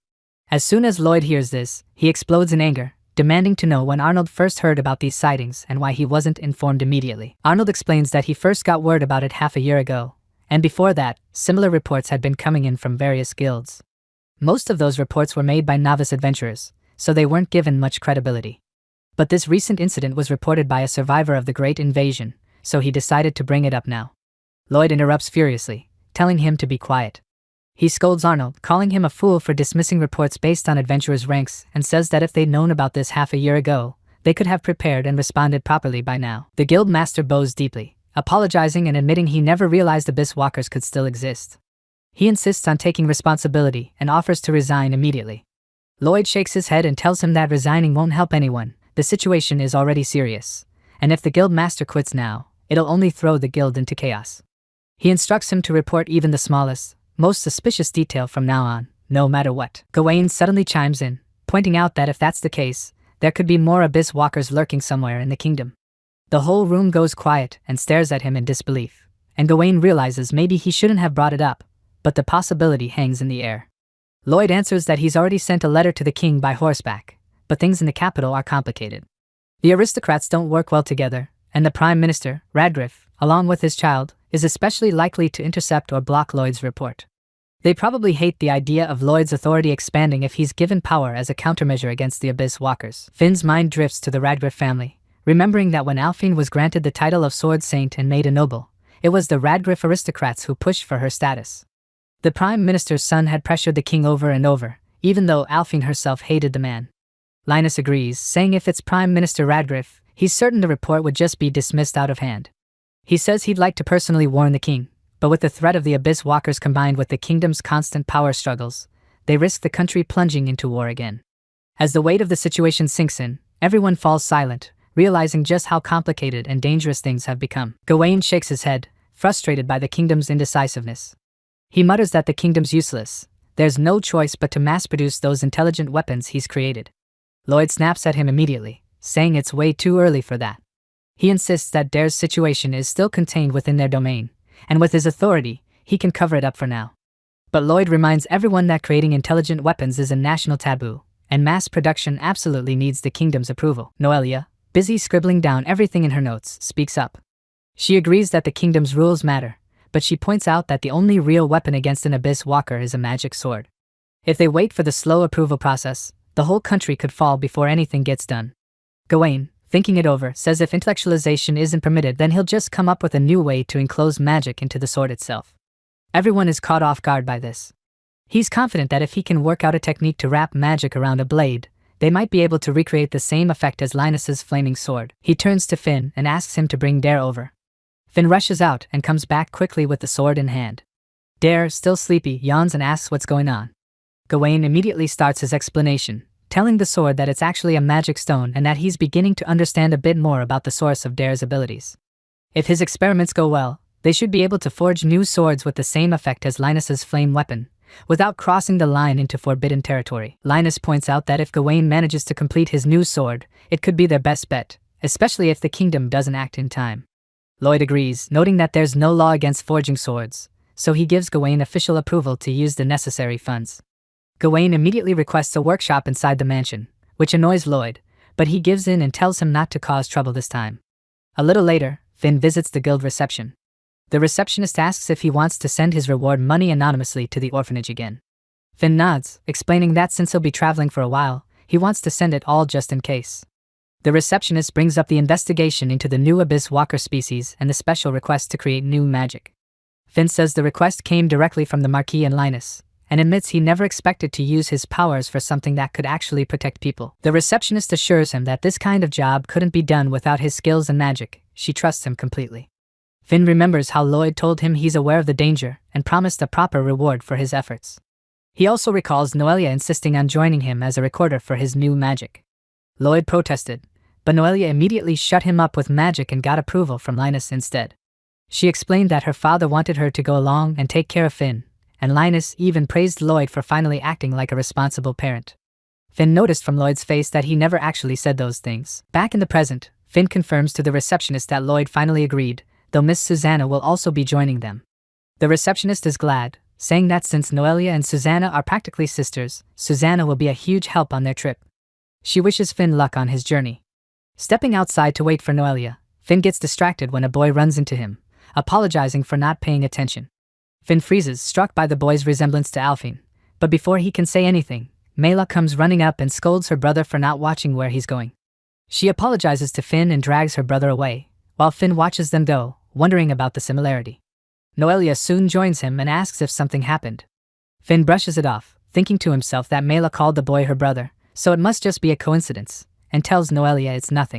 As soon as Lloyd hears this, he explodes in anger, demanding to know when Arnold first heard about these sightings and why he wasn't informed immediately. Arnold explains that he first got word about it half a year ago, and before that, similar reports had been coming in from various guilds. Most of those reports were made by novice adventurers, so they weren't given much credibility. But this recent incident was reported by a survivor of the Great Invasion, so he decided to bring it up now. Lloyd interrupts furiously, telling him to be quiet. He scolds Arnold, calling him a fool for dismissing reports based on adventurers' ranks, and says that if they'd known about this half a year ago, they could have prepared and responded properly by now. The guild master bows deeply, apologizing and admitting he never realized Abyss Walkers could still exist. He insists on taking responsibility and offers to resign immediately. Lloyd shakes his head and tells him that resigning won't help anyone. The situation is already serious, and if the guild master quits now, it'll only throw the guild into chaos. He instructs him to report even the smallest, most suspicious detail from now on, no matter what. Gawain suddenly chimes in, pointing out that if that's the case, there could be more Abyss Walkers lurking somewhere in the kingdom. The whole room goes quiet and stares at him in disbelief, and Gawain realizes maybe he shouldn't have brought it up, but the possibility hangs in the air. Lloyd answers that he's already sent a letter to the king by horseback, but things in the capital are complicated. The aristocrats don't work well together, and the Prime Minister, Radgriff, along with his child, is especially likely to intercept or block Lloyd's report. They probably hate the idea of Lloyd's authority expanding if he's given power as a countermeasure against the Abyss Walkers. Finn's mind drifts to the Radgriff family, remembering that when Alphine was granted the title of Sword Saint and made a noble, it was the Radgriff aristocrats who pushed for her status. The Prime Minister's son had pressured the king over and over, even though Alphine herself hated the man. Linus agrees, saying if it's Prime Minister Radgriff, he's certain the report would just be dismissed out of hand. He says he'd like to personally warn the king, but with the threat of the Abyss Walkers combined with the kingdom's constant power struggles, they risk the country plunging into war again. As the weight of the situation sinks in, everyone falls silent, realizing just how complicated and dangerous things have become. Gawain shakes his head, frustrated by the kingdom's indecisiveness. He mutters that the kingdom's useless. There's no choice but to mass-produce those intelligent weapons he's created. Lloyd snaps at him immediately, saying it's way too early for that. He insists that Dare's situation is still contained within their domain, and with his authority, he can cover it up for now. But Lloyd reminds everyone that creating intelligent weapons is a national taboo, and mass production absolutely needs the kingdom's approval. Noelia, busy scribbling down everything in her notes, speaks up. She agrees that the kingdom's rules matter, but she points out that the only real weapon against an Abyss Walker is a magic sword. If they wait for the slow approval process, the whole country could fall before anything gets done. Gawain, thinking it over, says if intellectualization isn't permitted, then he'll just come up with a new way to enclose magic into the sword itself. Everyone is caught off guard by this. He's confident that if he can work out a technique to wrap magic around a blade, they might be able to recreate the same effect as Linus's flaming sword. He turns to Finn and asks him to bring Dare over. Finn rushes out and comes back quickly with the sword in hand. Dare, still sleepy, yawns and asks what's going on. Gawain immediately starts his explanation, telling the sword that it's actually a magic stone and that he's beginning to understand a bit more about the source of Dare's abilities. If his experiments go well, they should be able to forge new swords with the same effect as Linus's flame weapon, without crossing the line into forbidden territory. Linus points out that if Gawain manages to complete his new sword, it could be their best bet, especially if the kingdom doesn't act in time. Lloyd agrees, noting that there's no law against forging swords, so he gives Gawain official approval to use the necessary funds. Gawain immediately requests a workshop inside the mansion, which annoys Lloyd, but he gives in and tells him not to cause trouble this time. A little later, Finn visits the guild reception. The receptionist asks if he wants to send his reward money anonymously to the orphanage again. Finn nods, explaining that since he'll be traveling for a while, he wants to send it all just in case. The receptionist brings up the investigation into the new Abyss Walker species and the special request to create new magic. Finn says the request came directly from the Marquis and Linus, and admits he never expected to use his powers for something that could actually protect people. The receptionist assures him that this kind of job couldn't be done without his skills and magic. She trusts him completely. Finn remembers how Lloyd told him he's aware of the danger and promised a proper reward for his efforts. He also recalls Noelia insisting on joining him as a recorder for his new magic. Lloyd protested, but Noelia immediately shut him up with magic and got approval from Linus instead. She explained that her father wanted her to go along and take care of Finn, and Linus even praised Lloyd for finally acting like a responsible parent. Finn noticed from Lloyd's face that he never actually said those things. Back in the present, Finn confirms to the receptionist that Lloyd finally agreed, though Miss Susanna will also be joining them. The receptionist is glad, saying that since Noelia and Susanna are practically sisters, Susanna will be a huge help on their trip. She wishes Finn luck on his journey. Stepping outside to wait for Noelia, Finn gets distracted when a boy runs into him, apologizing for not paying attention. Finn freezes, struck by the boy's resemblance to Alfine, but before he can say anything, Mela comes running up and scolds her brother for not watching where he's going. She apologizes to Finn and drags her brother away, while Finn watches them go, wondering about the similarity. Noelia soon joins him and asks if something happened. Finn brushes it off, thinking to himself that Mela called the boy her brother, so it must just be a coincidence, and tells Noelia it's nothing.